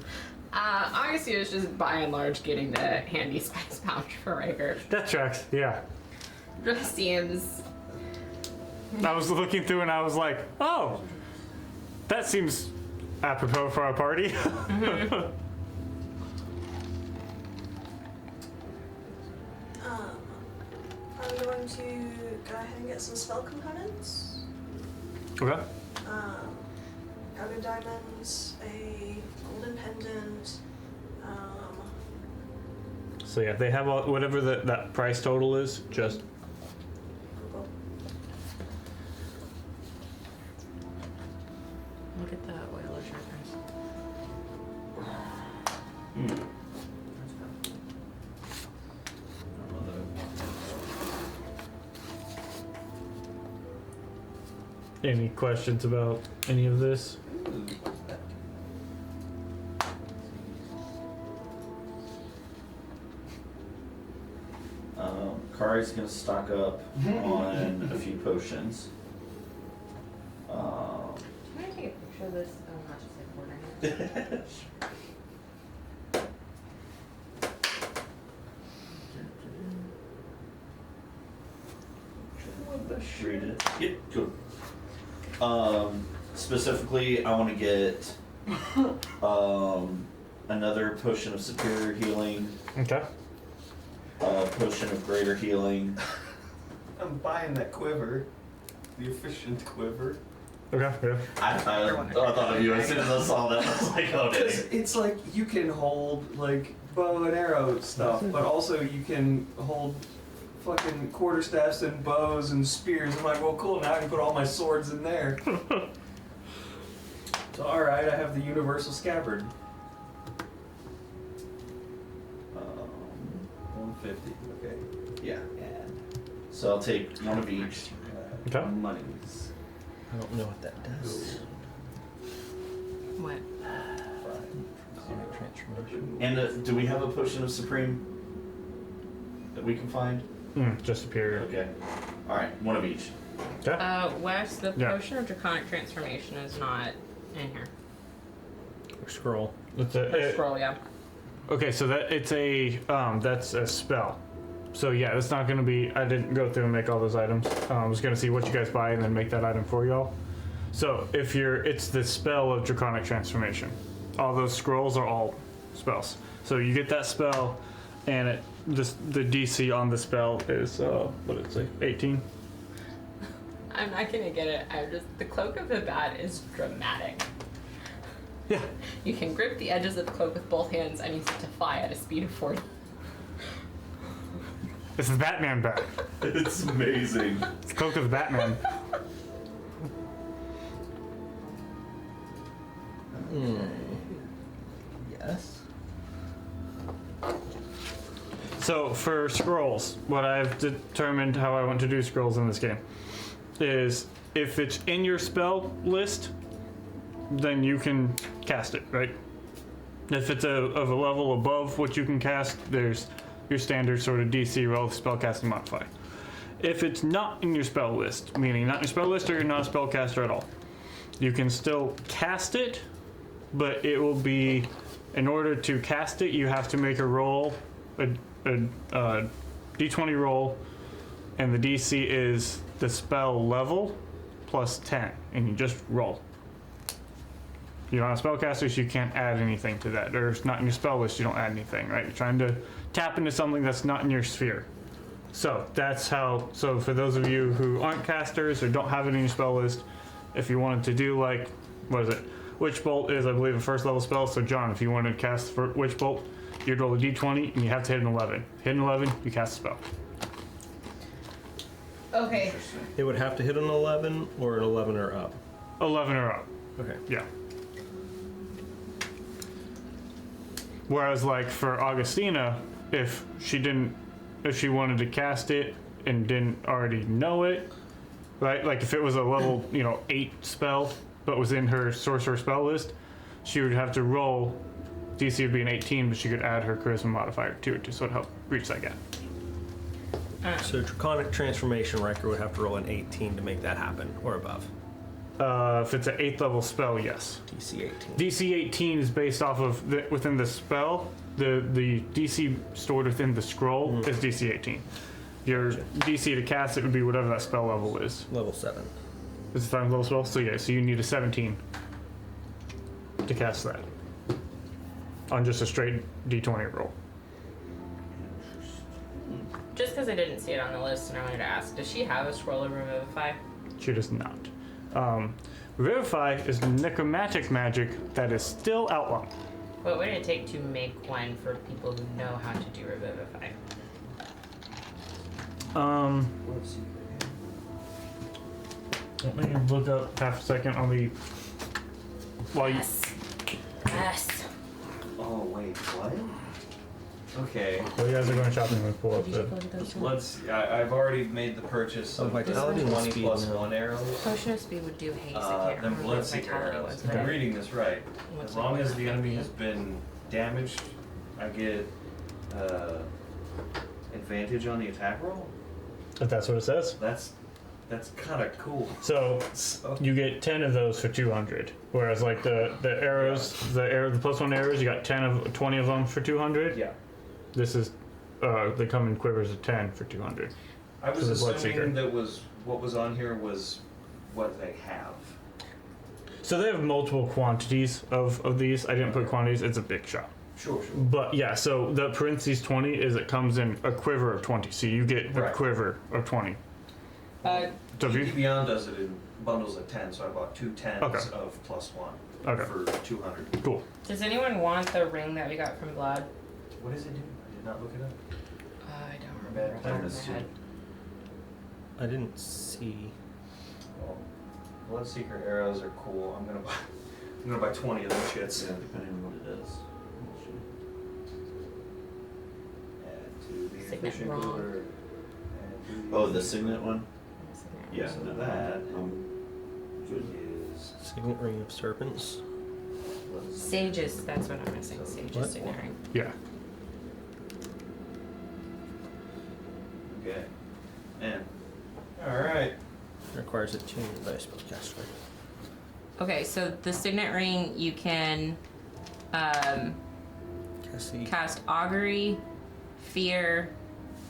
Augustina's just by and large getting the handy spice pouch for Riker. That tracks. Yeah. Just seems. I was looking through and I was like, oh, that seems apropos for our party. I'm going to go ahead and get some spell components. Okay. Garden diamonds, a golden pendant. So yeah, they have whatever that price total is. Just Look at the oil of sharpness. any questions about any of this? Kari's gonna stock up on a few potions. Can I take a picture of this? Oh, not just like ordering it. Read it. Yeah, cool. Specifically, I want to get another potion of superior healing, Okay. a potion of greater healing. I'm buying that quiver, the efficient quiver. Okay. Yeah. I thought of you as soon as I saw that. I was like, oh, dang. Because it's like you can hold like bow and arrow stuff, but also you can hold fucking quarterstaffs and bows and spears. I'm like, well, cool. Now I can put all my swords in there. So all right, I have the universal scabbard. 150. Okay. Yeah. So I'll take one of each. Okay. Monies. I don't know what that does. What? Transformation. And do we have a potion of supreme that we can find? Just superior. Okay. All right, one of each. Okay. Wes, the Yeah. potion of draconic transformation is not in here. Scroll. It's Or scroll, yeah. okay, so that's a spell. So yeah, it's not gonna be. I didn't go through and make all those items. I was gonna see what you guys buy and then make that item for y'all. So it's the spell of draconic transformation. All those scrolls are all spells. So you get that spell, and the DC on the spell is what did it say? 18. I'm not gonna get it. The cloak of the bat is dramatic. Yeah. You can grip the edges of the cloak with both hands and use it to fly at a speed of 40. This is Batman bat. It's amazing. It's Cloak of the Batman. Yes. So for scrolls, what I've determined how I want to do scrolls in this game is if it's in your spell list, then you can cast it, right? If it's of a level above what you can cast, there's your standard sort of DC relative spellcasting modifier. If it's not in your spell list, meaning not in your spell list or you're not a spellcaster at all, you can still cast it, but it will be, in order to cast it, you have to make a roll, a d20 roll, and the DC is the spell level plus 10, and you just roll. You're not a spellcaster, so you can't add anything to that. Or it's not in your spell list, you don't add anything, right? You're trying to tap into something that's not in your sphere. So that's how, so for those of you who aren't casters or don't have it in your spell list, if you wanted to do like, what is it? Witch Bolt is, I believe, a first level spell. So John, if you wanted to cast for Witch Bolt, you'd roll a d20 and you have to hit an 11. Hit an 11, you cast a spell. Okay. It would have to hit an 11 or an 11 or up. 11 or up, Okay. yeah. Whereas like for Augustina, if she wanted to cast it and didn't already know it, right? Like if it was a level, 8 spell, but was in her sorcerer spell list, she would have to roll. DC would be an 18, but she could add her charisma modifier to it, so it helped reach that gap. So Draconic Transformation Record would have to roll an 18 to make that happen, or above. If it's an 8th level spell, yes. DC 18. DC 18 is based off of within the spell. The DC stored within the scroll is DC 18. Your DC to cast it would be whatever that spell level is. Level 7. It's a 7th level spell, so yeah, so you need a 17 to cast that on just a straight D20 roll. Just because I didn't see it on the list and I wanted to ask, does she have a scroll of Revivify? She does not. Revivify is necromantic magic that is still outlawed. What would it take to make one for people who know how to do Revivify? Let me look up half a second on the. Yes. Yes. Oh, wait, what? Okay. While you guys are going shopping, we pull up Did you the. go to those ones? Let's. I've already made the purchase Oh, of the Vitality and 20 speed plus now. 1 arrows. Potion of speed would do haste. I can't Then remember what Bloodseeker vitality arrows. was. If I'm but- reading this right, What's as long it? as the enemy has been damaged, I get advantage on the attack roll. If that's what it says. That's kind of cool. So So, you get 10 of those for 200. Whereas like the arrows, the +1 arrows, you got 20 of them for 200. yeah. This is they come in quivers of 10 for 200. I was For the Bloodseeker. assuming that was what was on here was what they have. So they have multiple quantities of these. I didn't put quantities. It's a big shop. Sure, sure. But yeah, so the parentheses 20 is it comes in a quiver of 20. So you get a Right. quiver of 20. So if you, Beyond does it in bundles of 10, so I bought 2 10s Okay. of +1 Okay. for 200. cool. Does anyone want the ring that we got from Vlad? What does it do? I did not look it up. I don't Bad remember. off the top of times. my head. I didn't see. Well, Bloodseeker arrows are cool. I'm gonna buy 20 of them shits. Yeah, depending on what it does. Add to the Signet efficient wrong. cooler. Add to Oh, the signet one? Yeah, so that Good. is Signet Ring of Serpents. Sages, that's what I'm missing. Sages What? signature. Yeah. okay. Okay. Man. Alright. Requires a tuning by a spellcaster. Okay, so the signet ring you can Cassie. cast augury, fear,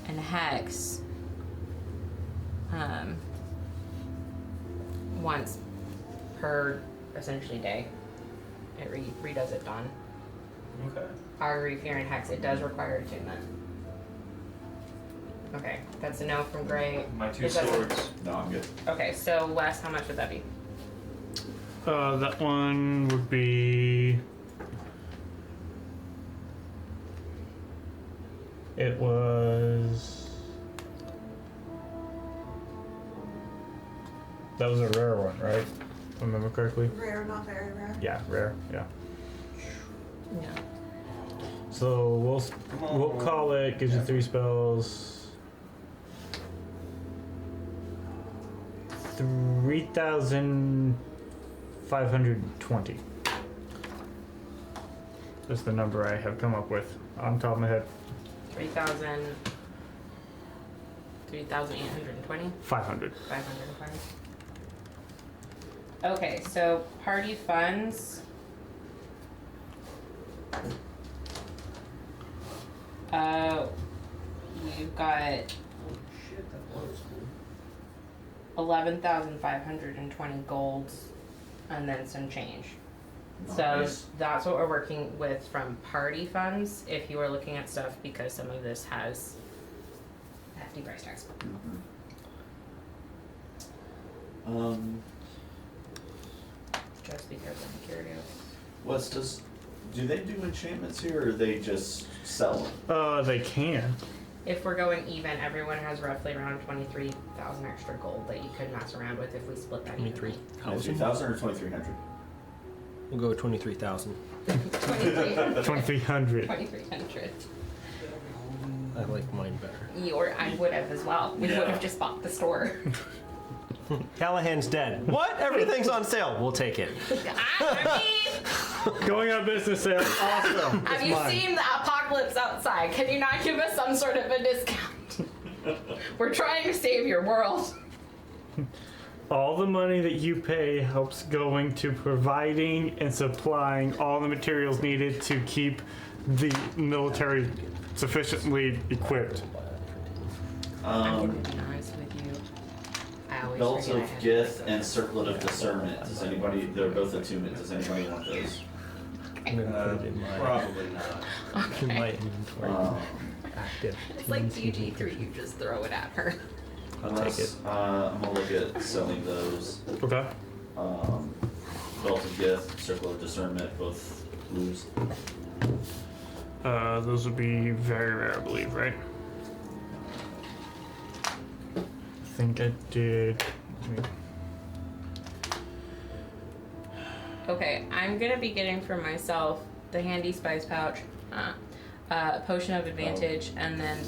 and hex once per essentially day. It redoes it dawn. Okay. Augury, fear, and hex. It does require attunement. Okay, that's a no from Gray. My 2 It doesn't- swords. No, I'm good. Okay, so Wes, how much would that be? That one would be. It was. That was a rare one, right? If I remember correctly. Rare, not very rare. Yeah, rare. Yeah. Yeah. So we'll call it. Gives you 3 spells. 3,520. That's the number I have come up with on top of my head. 3,820? 500. 520. Okay, so party funds. You've got Shit, that was cool. 11,520 golds and then some change. So Nice. that's what we're working with from party funds if you are looking at stuff because some of this has hefty price tags. Just because I'm curious. Do they do enchantments here, or they just sell them? They can. If we're going even, everyone has roughly around 23,000 extra gold that you could mess around with if we split that evenly. 23,000. 2,000 or 2,300? We'll go with 23,000. 2300. 2,300. 2300. I like mine better. I would have as well. We Yeah. would have just bought the store. Callahan's dead. What? Everything's on sale. We'll take it. I Going out of business sale. Awesome. mean, have It's you mine. seen the apocalypse outside? Can you not give us some sort of a discount? We're trying to save your world. All the money that you pay helps going to providing and supplying all the materials needed to keep the military sufficiently equipped. I'm gonna be honest with you. I always Belts forget I of have Gith to and Circlet of Discernment. Does anybody? They're both attunement. Does anybody want those? I'm gonna put it in my, Probably not. in my inventory. Active. It's like DG3, you just throw it at her. I'll take it. I'm gonna look at selling those. Okay. Belt of Gith, Circle of Discernment, both blues. Those would be very rare, I believe, right? I think I did. Okay, I'm gonna be getting for myself the handy spice pouch, a potion of advantage, and then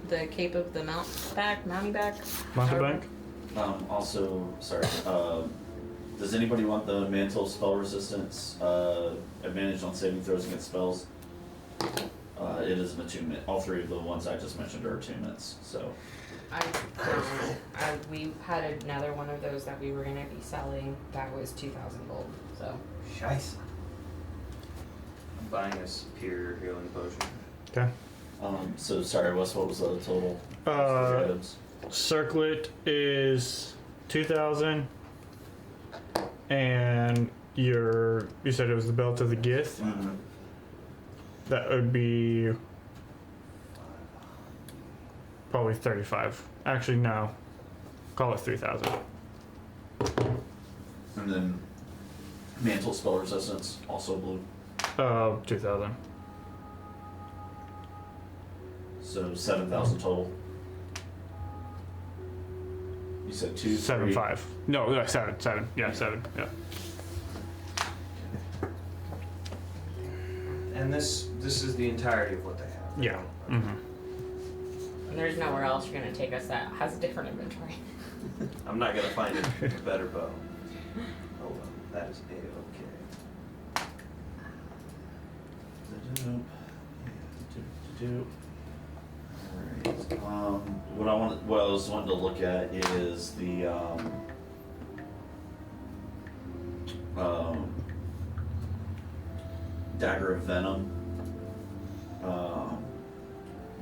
the cape of the mounting back. Montebank? Also, sorry. Does anybody want the mantle spell resistance? Advantage on saving throws against spells. It is an attunement. All 3 of the ones I just mentioned are attunements. So. We had another one of those that we were gonna be selling. That was 2,000 gold. So Scheiße. I'm buying a superior healing potion. Okay. So sorry, Wes. What was the total? Items? Circlet is 2,000. And you said it was the Belt of the Gith? Mm-hmm. That would be probably 35. Actually, no. Call it 3,000. And then mantle spell resistance, also blue. 2,000. So 7,000 total. You said 2, 7, 3. 5. No, 7. 7. Yeah, 7. Yeah. And this is the entirety of what they have. Yeah. Mm-hmm. and there's nowhere else you're gonna take us that has a different inventory. I'm not gonna find a better bow. Oh well, that is A-okay. What I was wanting to look at is the Dagger of Venom,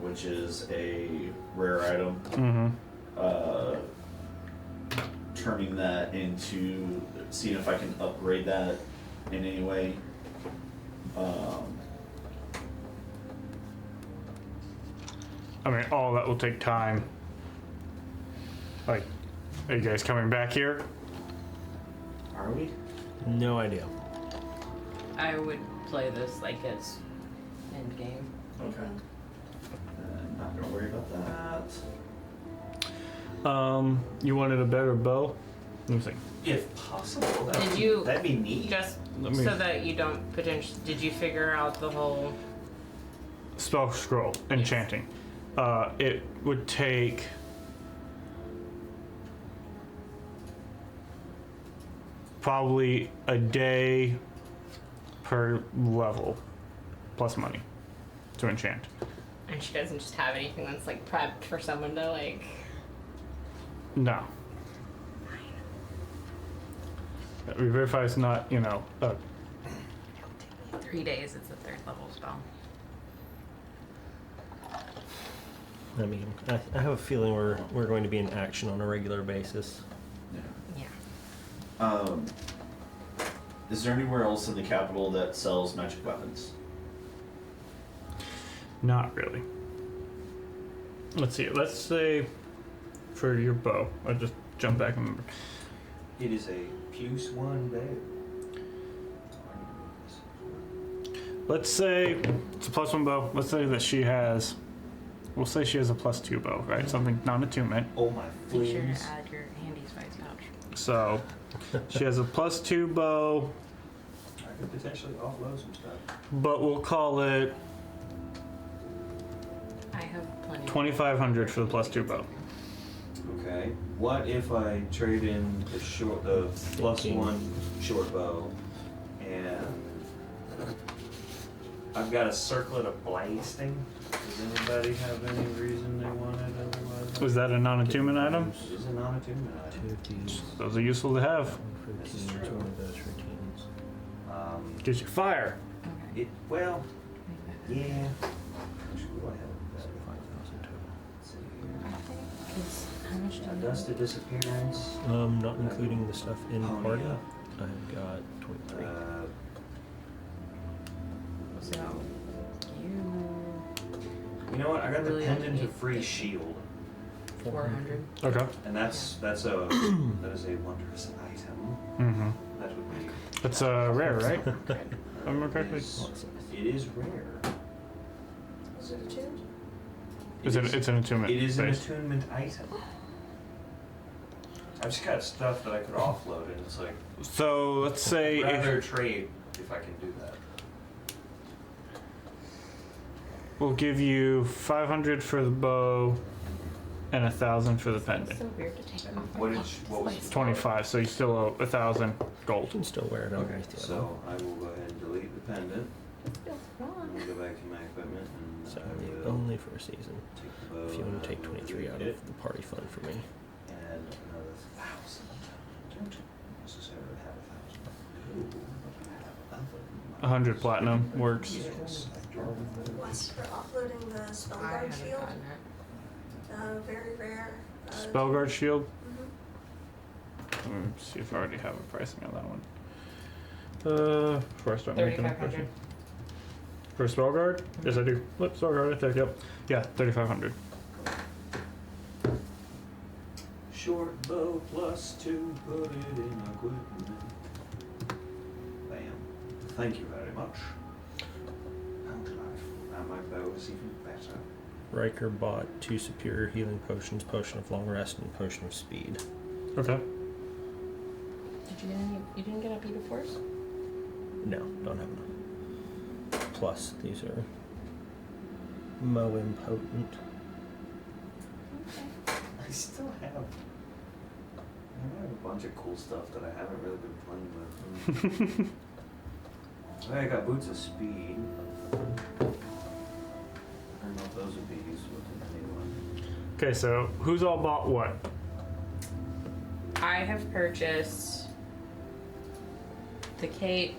which is a rare item. Mm-hmm. Turning that into, seeing if I can upgrade that in any way. I mean, all that will take time. Like, are you guys coming back here? Are we? No idea. I would play this like it's end game. Okay. Not gonna worry about that. You wanted a better bow? Let me think. If possible, Did you that'd be neat. just Let me- so that you don't potentially? Did you figure out the whole? Spell scroll, enchanting. It would take probably a day per level, plus money, to enchant. And she doesn't just have anything that's like prepped for someone to like. No. We verify it's not, 3 days. It's a 3rd level spell. I mean, I have a feeling we're going to be in action on a regular basis. Yeah. Yeah. Is there anywhere else in the capital that sells magic weapons? Not really. Let's see. Let's say for your bow, I just jump back and remember. It is a +1 day. Let's say it's a +1 bow. Let's say that she has. We'll say she has a +2 bow, right? Something non-attunement. Oh my Be sure fleas. to add your handy spice pouch. So she has a +2 bow, I could potentially offload some stuff. but we'll call it I have plenty. 2,500 for the +2 bow. Okay. What if I trade in the +1 short bow, and I've got a circlet of blasting? Does anybody have any reason they want it otherwise? Was that a non-attunement item? It is a non-attunement item. Those are useful to have. This is true. Gives you fire. Okay. Well, yeah. Actually, what I have that? Let's see I think it's how much do here. you Dusted disappearance. Not including the stuff in Oh, party. yeah. I've got 23. So You know what? I got the Really pendant only of free need shield, 400. Okay. and that is a wondrous item. Mm-hmm. That would be. It's rare, right? If I remember correctly. It is rare. Is it attuned? It's an attunement. It is an base. attunement item. I've just got stuff that I could offload, and it's like So let's say I'd if, rather trade if I can do that. we'll give you 500 for the bow and 1,000 for the It's pendant. so weird to take off. What was it? 25. So you still owe 1,000 You gold. can still wear it Okay, underneath the other. so I will go ahead and delete the pendant. It feels I'm wrong. gonna go back to my equipment and So I will only for a season. take the bow. If you want and to take I will 23 out delete of the party fund for me. it, and another 1,000. Don't necessarily have 1,000 gold, but I have other 100 platinum works. Yes, I do. What's for offloading the I Spellguard haven't shield? gotten it. Very rare. Spellguard shield. Mhm. Let me see if I already have a pricing on that one. Before I start making a 3,500. question. For Spellguard? Yes, I do. Look, Spellguard right there. Yep. Yeah, 3,500. Short bow +2, put it in equipment. Bam. Thank you very much. Now my bow is even better. Riker bought 2 superior healing potions, potion of long rest, and potion of speed. Okay. Did you get any? You didn't get a beat of force? No, don't have enough. Plus, these are Mo impotent. I still have. I have a bunch of cool stuff that I haven't really been playing with. I got boots of speed. I don't know if those would be useful to anyone. Okay, so who's all bought what? I have purchased the cape,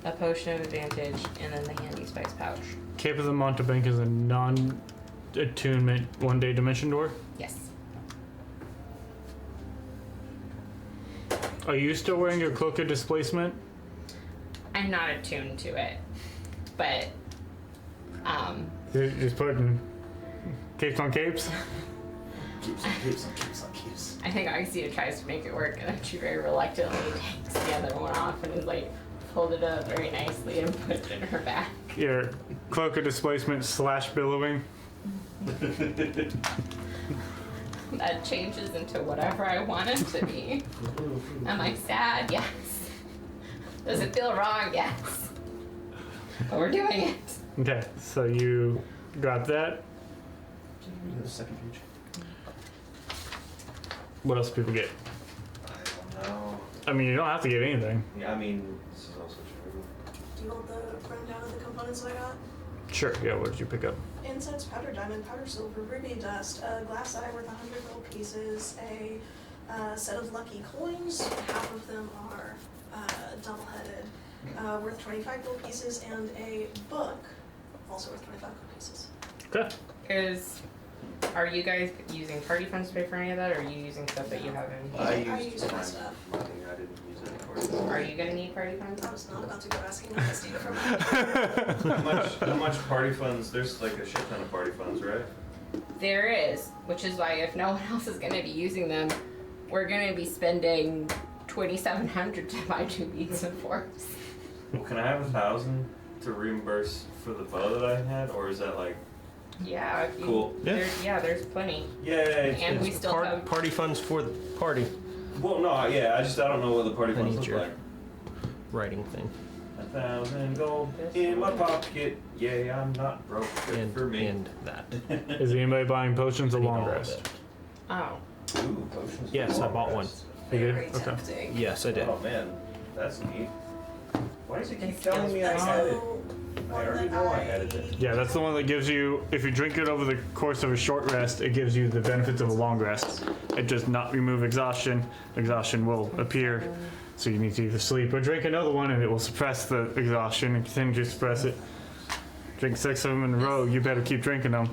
a potion of advantage, and then the handy spice pouch. Cape of the Montebank is a non-attunement one-day dimension door. Yes. Are you still wearing your cloak of displacement? I'm not attuned to it, but You're just putting capes on capes? Keeps on keeps on keeps on keeps. I think Ixia tries to make it work, and then she very reluctantly takes the other one off and is like, pulled it up very nicely and put it in her bag. Your cloak of displacement / billowing? That changes into whatever I want it to be. Am I sad? Yes. Does it feel wrong? Yes. But we're doing it. Okay, so you got that. Can you read the second page? What else do people get? I don't know. I mean, you don't have to get anything. Yeah, I mean, this is also true. Do you want the rundown of the components that I got? Sure, yeah, what did you pick up? Incense, powder diamond, powder silver, ruby dust, a glass eye worth 100 gold pieces, a set of lucky coins, half of them are double-headed, worth 25 gold pieces, and a book, also worth 25 gold pieces. Okay. Are you guys using party funds to pay for any of that, or are you using stuff that you have in? I I used used my my stuff. money. I didn't use it for it. Are you gonna need party funds? I was not about to go asking my Christina for money. How much party funds? There's like a shit ton of party funds, right? There is, which is why if no one else is gonna be using them, we're gonna be spending 2,700 to buy 2 beads of force. Well, can I have 1,000 to reimburse for the bow that I had, or is that like Yeah. If you, cool? There's plenty. Yay! And we still have. Party funds for the party. Well, no, yeah, I don't know what the party I funds need look your- like. Writing thing. 1,000 gold in my pocket. Yay, I'm not broke. Good for me. And that. Is anybody buying potions of I need long all of rest? it. Oh. Ooh, potions. Yes, for I bought long one. rest. You did? Very Okay. tempting. Yes, I did. Oh man, that's neat. Why does it keep It telling me I That's had the it? I one already that know I had it. Yeah, that's the one that gives you, if you drink it over the course of a short rest, it gives you the benefits of a long rest. It does not remove exhaustion. Exhaustion will appear, so you need to either sleep or drink another one and it will suppress the exhaustion and continue to suppress it. Drink 6 of them in a row, you better keep drinking them.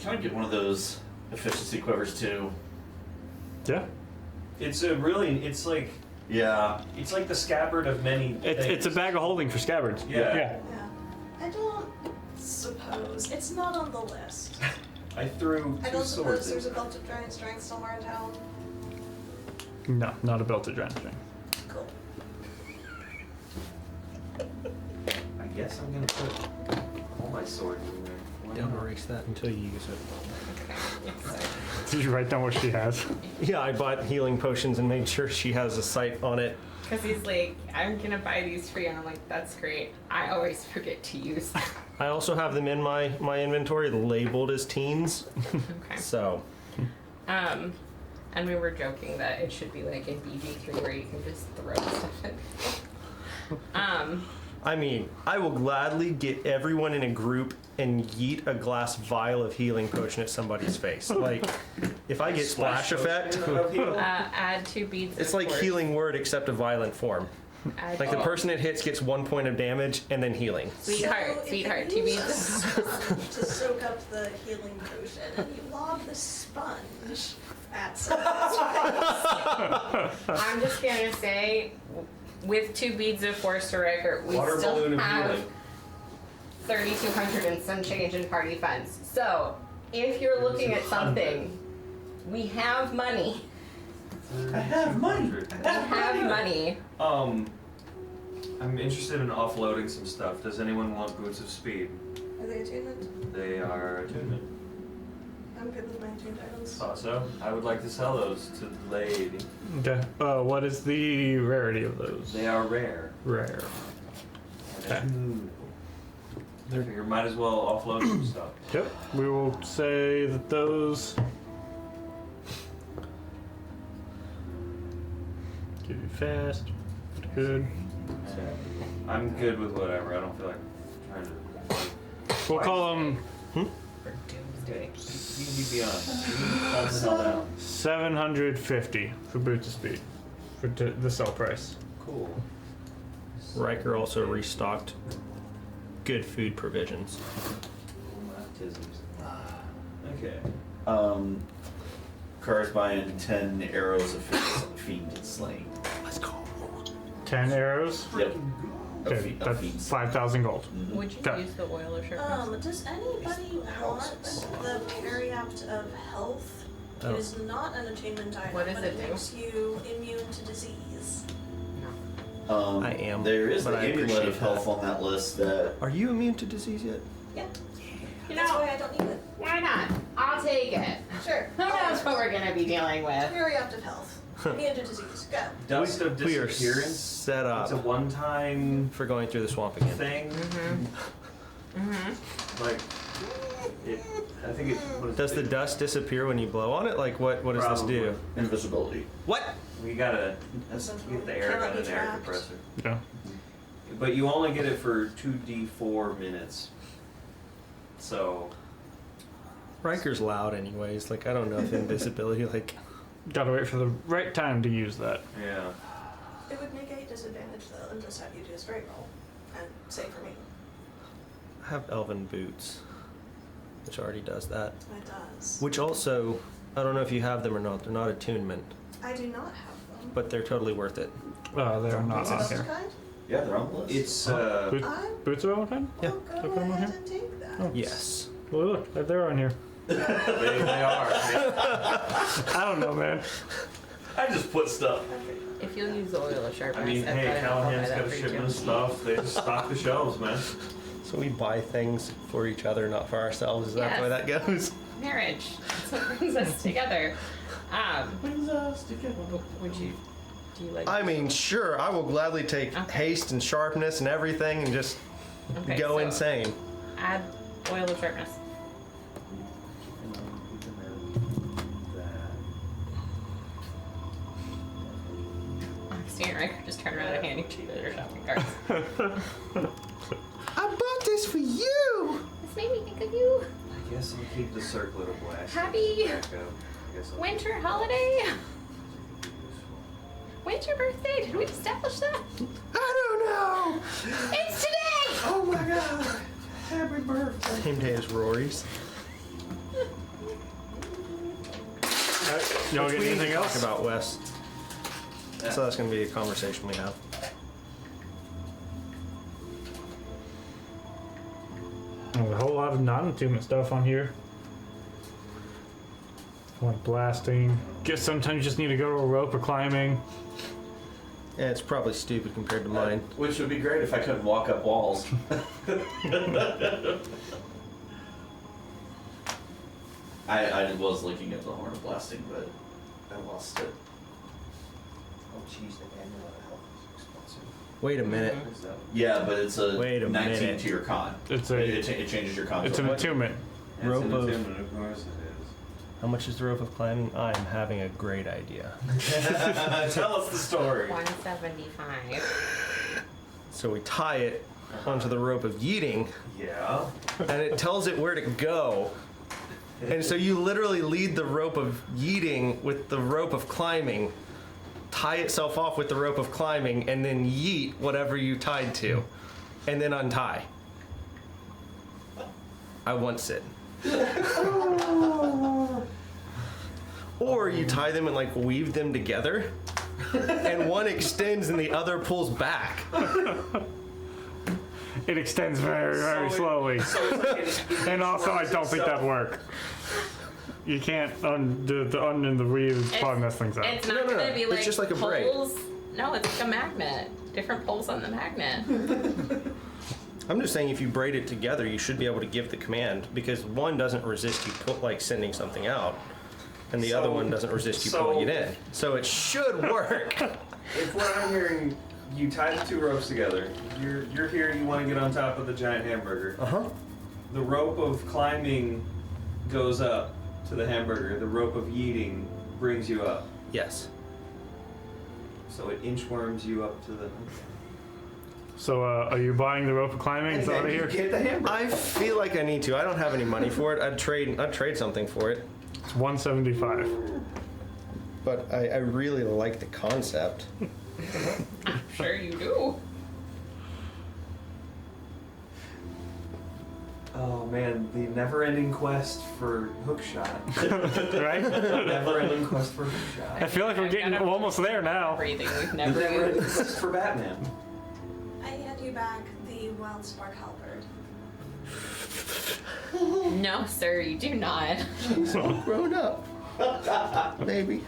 Can I get one of those efficiency quivers too? Yeah? It's a really, it's like the scabbard of many things. It's a bag of holding for scabbards. Yeah. Yeah. I don't suppose. It's not on the list. I threw I 2 don't suppose swords there's a in. belt of giant strength somewhere in town. No, not a belted giant thing. Cool. I guess I'm gonna put all my swords in there. Why Don't not? erase that until you use it. Did you write down what she has? Yeah, I bought healing potions and made sure she has a sight on it. Because he's like, I'm gonna buy these for you, and I'm like, that's great. I always forget to use them. I also have them in my inventory labeled as teens. Okay. So, And we were joking that it should be like in BG3 where you can just throw stuff in. I mean, I will gladly get everyone in a group and yeet a glass vial of healing potion at somebody's face. Like, if I get splash effect, Of heal? Add 2 beads. it's of like force. healing word except a violent form. Add Like the person it hits gets 1 point of damage and then healing. Sweetheart, So sweetheart, if 2 you beads. use a sponge to soak up the healing potion, and you lob the sponge at someone's face. I'm just gonna say, with 2 beads of force to record, we Water still balloon of have healing. 3,200 and some change in party funds. So, if you're looking at something, we have money. I have money. We have money. I'm interested in offloading some stuff. Does anyone want boots of speed? Are they attunement? They are attunement. I'm good with my attuned items. Thought so. I would like to sell those to the lady. Okay. What is the rarity of those? They are rare. Rare. Okay. I figure might as well offload some stuff. Yep. We will say that those give you fast. Good. I'm good with whatever. I don't feel like trying to We'll call him For doomsday. You can be beyond. Calm the hell down. 750 for boots of speed for the sell price. Cool. Riker also restocked good food provisions. Okay. Car's buying 10 arrows of fiend slaying. Let's go. 10 arrows. Yep. Okay, that's 5,000 gold. Would you Okay. use the oil of sharpness? Does anybody want the Periapt of Health? Oh. It is not an attunement item, What does but it it do? makes you immune to disease. I am, There is but the I amulet appreciate of health that. on that list that Are you immune to disease yet? Yeah. You That's know, why I don't need it. why not? I'll take it. Sure. Who knows what we're gonna be dealing with? Periapt of Health. Immune to disease. Go. Dust of We are disappearance. set It's a up one-time for going through the swamp again. thing. Like, I think it. What is Does the it? dust disappear when you blow on it? Like, what does this do? Probably. invisibility. What? We gotta get the air Cannot gun be and air trapped. compressor. Yeah. But you only get it for 2d4 minutes. So, Riker's loud anyways. Like, I don't know if invisibility, like... Gotta wait for the right time to use that. yeah. It would negate disadvantage though, and just have you do a straight roll. And save for me. I have elven boots, which already does that. It does. Which also, I don't know if you have them or not. They're not attunement, I do not have them. but they're totally worth it. They're not Is it on of here. kind? Yeah, they're on the list. It's, Boots, I boots are on kind? Yeah. will go Look at 'em on ahead here. and take that. Oh. Yes. Well, look, they're on here. they are. I don't know, man. I just put stuff. If you'll use the oil of sharpness, I mean, I've hey, got enough, I'll buy Callahan's that got a for you shipment too. of stuff. They just stock the shelves, man. So we buy things for each other, not for ourselves. Is that Yes. the way that goes? Marriage. That's what brings us together. Brings us together. Would you? Do you like? I mean, sure, I will gladly take Okay. haste and sharpness and everything and just Okay, go so insane. Add oil of sharpness. Christine and Riker just turn around and hand each other their shopping carts. I bought this for you! This made me think of you. I guess I'll keep the circlet of blast. Happy Back up. I guess I'll winter holiday. When's your birthday? Did we establish that? I don't know! It's today! Oh my god! Happy birthday! Same day as Rory's. Y'all Which get we need anything to else? talk about, Wes. So that's going to be a conversation we have. There's a whole lot of non-attunement stuff on here. Like blasting. Guess sometimes you just need to go to a rope or climbing. Yeah, it's probably stupid compared to mine. Which would be great if I couldn't walk up walls. I was looking at the horn of blasting, but I lost it. Oh, jeez, the annual health is expensive. Wait a minute. What is that? Yeah, but it's a, Wait a 19 minute. to your con. It's It changes your con. It's to an a- attunement. It's Rope an of- attunement, of course it How much is the rope of climbing? I'm having a great idea. is. Tell us the story. 175. So we tie it onto the rope of yeeting, Yeah. and it tells it where to go. And so you literally lead the rope of yeeting with the rope of climbing, tie itself off with the rope of climbing, and then yeet whatever you tied to, and then untie. I once it. Or you tie them and like weave them together, and one extends and the other pulls back. It extends very, very slowly. And also, I don't think that'd work. You can't undo the weave. It's probably mess things up. It's not No, no, no. gonna be It's like just like a braid. poles. No, it's like a magnet. Different poles on the magnet. I'm just saying if you braid it together, you should be able to give the command because one doesn't resist you like sending something out, and the other one doesn't resist you pulling it in. So it should work. If what I'm hearing, you tie the two ropes together. You're here. You want to get on top of the giant hamburger. The rope of climbing goes up to the hamburger. The rope of yeeting brings you up. Yes. So it inchworms you up to the. So, are you buying the rope of climbing? It's out of here. Get the hamburger. I feel like I need to. I don't have any money for it. I'd trade something for it. It's 175. But I really like the concept. I'm sure you do. Oh man, the never-ending quest for hookshot. Right? Never-ending quest for hookshot. I feel like we're getting almost there now. Everything we've The never never-ending used. quest for Batman. I hand you back the wild spark halberd. No, sir, you do not. She's all grown up. Maybe.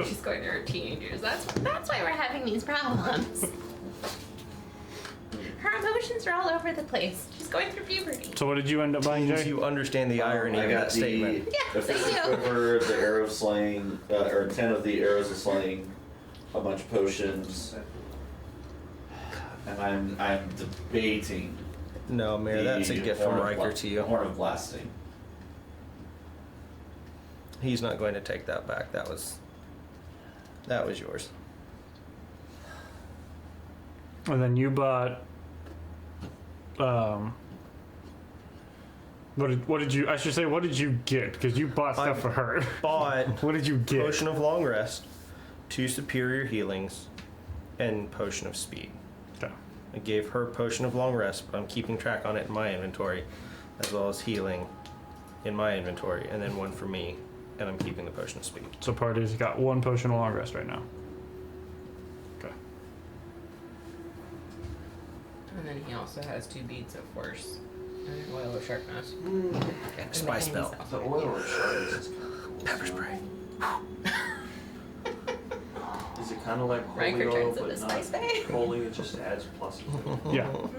She's going through her teenagers. That's why we're having these problems. Her emotions are all over the place. She's going through puberty. So, what did you end up buying, Means Jay? you understand the irony I of got that statement. Yeah, the they do. quiver, the arrow of slaying, or 10 of the arrows of slaying, a bunch of potions, and I'm debating. No, Mayor, that's a the gift from horn of Riker to you. Horn of blasting. He's not going to take that back. That was yours. And then you bought. What did you? I should say, what did you get? Because you bought stuff I for her. Bought What did you get? Potion of Long Rest, 2 superior healings, and Potion of Speed. Okay. I gave her Potion of Long Rest, but I'm keeping track on it in my inventory, as well as healing in my inventory, and then one for me, and I'm keeping the Potion of Speed. So, party's got 1 potion of long rest right now. Okay. And then he also has 2 beads of force and an oil of sharpness. And a spice belt. The oil of shards is kind of cool. Pepper spray. Is it kind of like holy Riker oil, turns but into not Spice Bay. holy? It just adds pluses to it. Yeah. I'll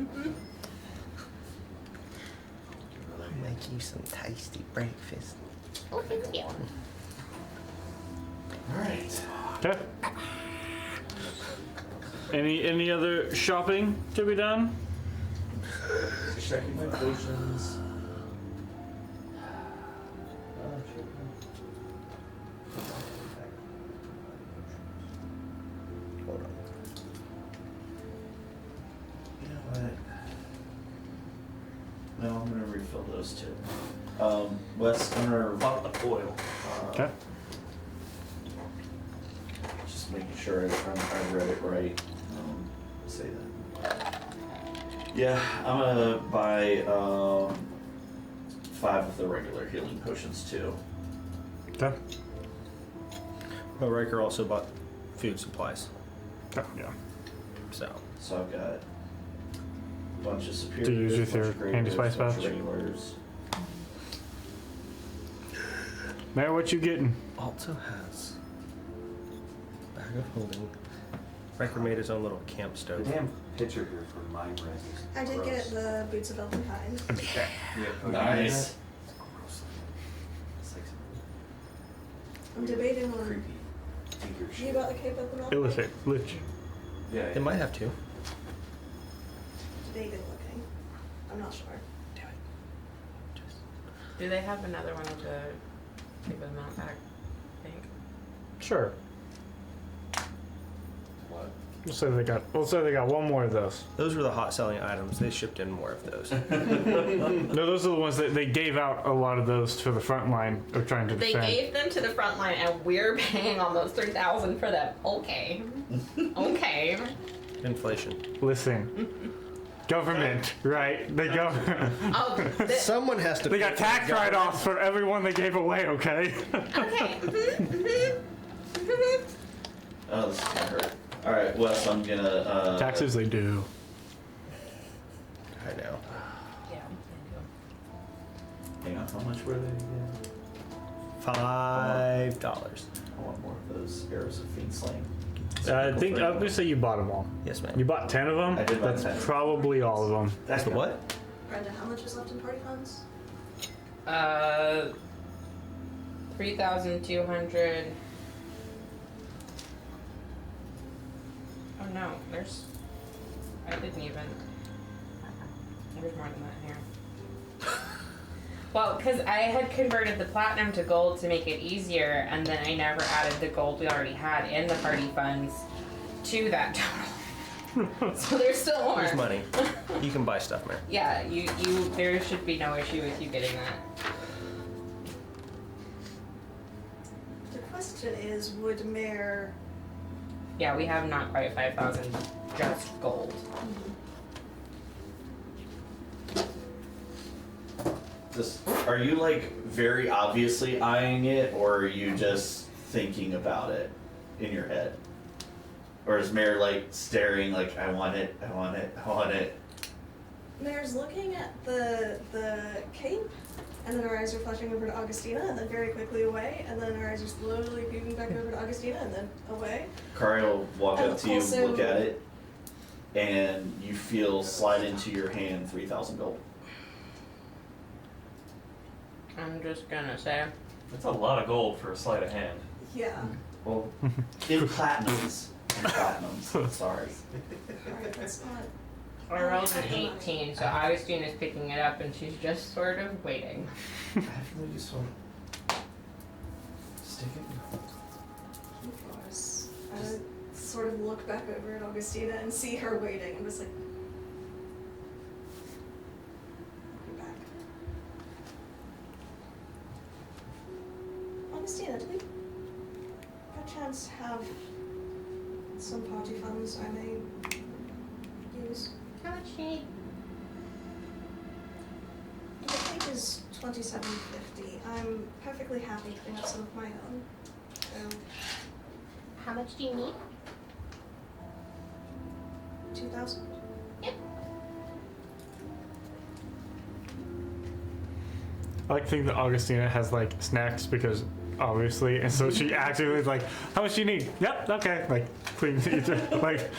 make you some tasty breakfast. Oh, thank you. Alright. Okay. Any other shopping to be done? Checking my potions. Hold on. You know what? No, I'm gonna refill those too. Wes, I'm gonna Bought the oil. Okay. just making sure I read it right. Say that. Yeah, I'm gonna buy 5 of the regular healing potions too. Okay. But Riker also bought food supplies, Okay. Yeah. so. So I've got a bunch of superiors, To use with bunch your of graders, handy spice bunch of pouch? regulars. Mayor, what you getting? Also has a bag of holding. Riker made his own little camp The stove. damn picture here for mine res is I did gross. get the boots of elven kind. Yeah, Nice. It's like some I'm debating on. creepy tinker You shit. got the cape of the milk? Illustrate. Lich. Yeah, It might have to. Debating looking. I'm not sure. Do they have another one with the cape of the mount back? I think. Sure. What? We'll say they got 1 more of those. Those were the hot selling items. They shipped in more of those. No, those are the ones that they gave out a lot of those for the front line of trying to They defend. gave them to the front line, and we're paying almost 3,000 for them. Okay. Okay. Inflation. Listen. Government, right? They go. Oh, Someone has to. They pay got for tax the government. write-offs for everyone they gave away. Okay. Okay. Oh, this is gonna hurt. Alright, Wes, I'm gonna Taxes they do. I know. yeah. hang on, how much were they again? $5. I want more of those arrows of fiend slaying. I think I'm gonna say you bought them all. Yes, You ma'am. bought 10 of them. I did buy That's 10. probably all of them. That's the what? Brenda, how much is left in party funds? 3,200. Oh no, I didn't even. There's more than that here. Well, because I had converted the platinum to gold to make it easier, and then I never added the gold we already had in the party funds to that total. So there's still more. There's money. You can buy stuff, Mare. Yeah, you there should be no issue with you getting that. The question is, would Mare... Yeah, we have not quite 5,000 just gold. Are you like very obviously eyeing it, or are you just thinking about it in your head? Or is Mare like staring like, I want it, I want it, I want it? Mare's looking at the cape, and then her eyes are flashing over to Augustina, and then very quickly away, and then her eyes are slowly peeping back over to Augustina, and then away. Kari will walk And up to you, also- look at it, and you feel slide into your hand 3,000 gold. I'm just gonna say. That's a lot of gold for a sleight of hand. Yeah. Well, in platinums. In platinums. Sorry. Alright, that's not... I rolled an 18, so Augustine is picking it up and she's just sort of waiting. I have to just sort of stick it. I sort of look back over at Augustina and see her waiting, and just like... looking back. Augustina, do we by chance have some party funds I may use? How much do you need? The cake is $27.50. I'm perfectly happy putting up some of my own. So, How much do you need? 2,000. Yep. I like to think that Augustina has like snacks because obviously, and so she actively is like, how much do you need? Yep, okay. Like, please, like,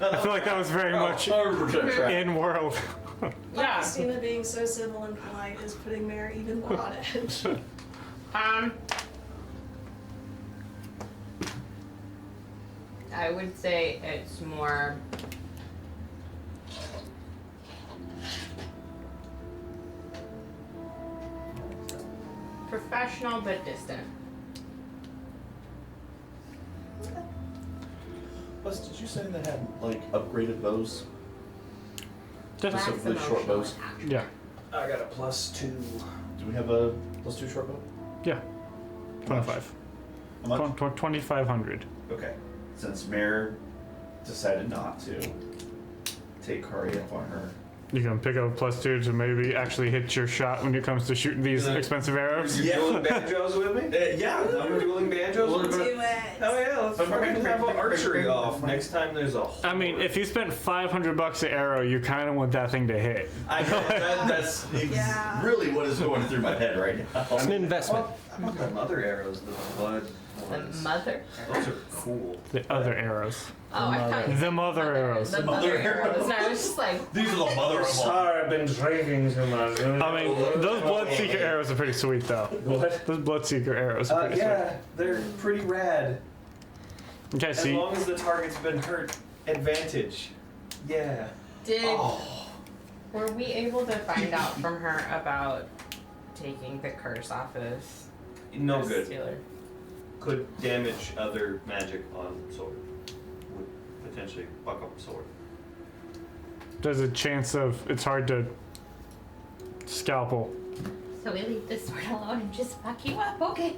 I feel like that was very much 100% track. in world. Yeah. Augustina being so civil and polite is putting Mare even more on edge. I would say it's more professional but distant. Plus, did you say they had like upgraded bows? Just Some That's really short emotional bows. attachment. yeah, I got a +2. Do we have a +2 short bow? yeah. 25. How much? 2,500. Okay. Since Mare decided not to take Kari up on her. You can pick up a +2 to maybe actually hit your shot when it comes to shooting these Yeah. expensive arrows. You dueling banjos with me? Yeah, I'm dueling banjos with me? Do it. Hell yeah, let's fucking have an archery off next time there's a I mean, if you spent $500 an arrow, you kind of want that thing to hit. That's Yeah. really what is going through my head right now. It's an investment. How about the mother arrows, the blood The ones? mother. Those are cool. The other arrows. Oh, I thought you The said mother arrows. The mother arrows. And I was just like, These are the mother of all. Sorry, I've been drinking too much. I mean, those Bloodseeker arrows are pretty sweet, though. What? Those Bloodseeker arrows are pretty Yeah, they're pretty rad. sweet. Okay, As so you, long as the target's been hurt, advantage. Yeah. did were we able to find out from her about taking the curse off of No the good. Stealer? Could damage other magic on sword. Would potentially buck up sword. there's a chance of it's hard to scalpel. So we leave this sword alone and just fuck you up. Okay.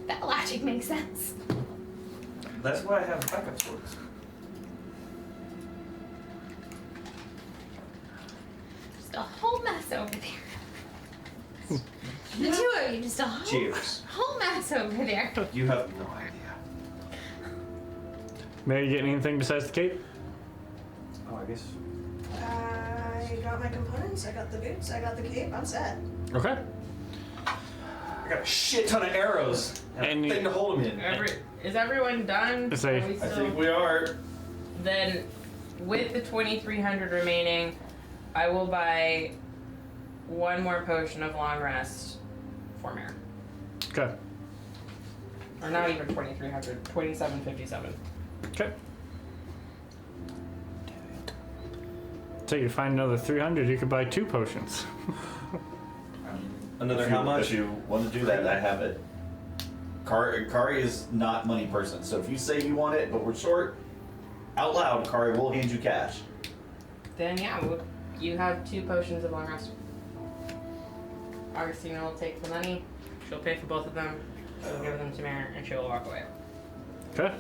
That logic makes sense. That's why I have backup swords. Just a whole mess over there. The two of you, just a Cheers. whole mess over there. You have no idea. May you get anything besides the cape? Oh, I guess. I got my components, I got the boots, I got the cape, I'm set. Okay. I got a shit ton of arrows. And Thing to hold them in. Is everyone done? It's a- Are we I still- think we are. Then, with the 2,300 remaining, I will buy one more potion of long rest for Mare. Okay. Or not even 2,300, 2,757. Okay. So you find another 300, you could buy 2 potions. Another If how you- much? If you want to do that, I have it. Kari is not money person, so if you say you want it, but we're short, out loud, Kari will hand you cash. Then yeah, you have 2 potions of long rest. Augustina will take the money. She'll pay for both of them. She'll give them to Mare, and she will walk away. Okay.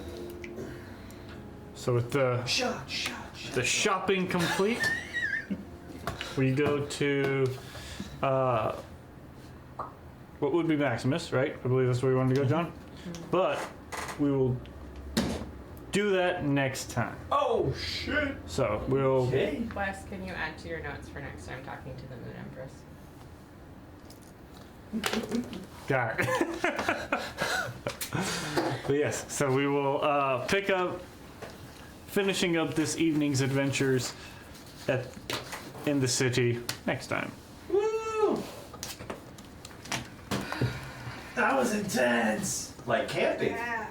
So with the shopping complete, we go to what would be Maximus, right? I believe that's where we wanted to go, John. But we will do that next time. Oh shit! So we'll. Okay. Wes, can you add to your notes for next time talking to the Moon Empress? Got it. But yes, so we will pick up, finishing up this evening's adventures in the city next time. Woo! That was intense. Like camping. Yeah.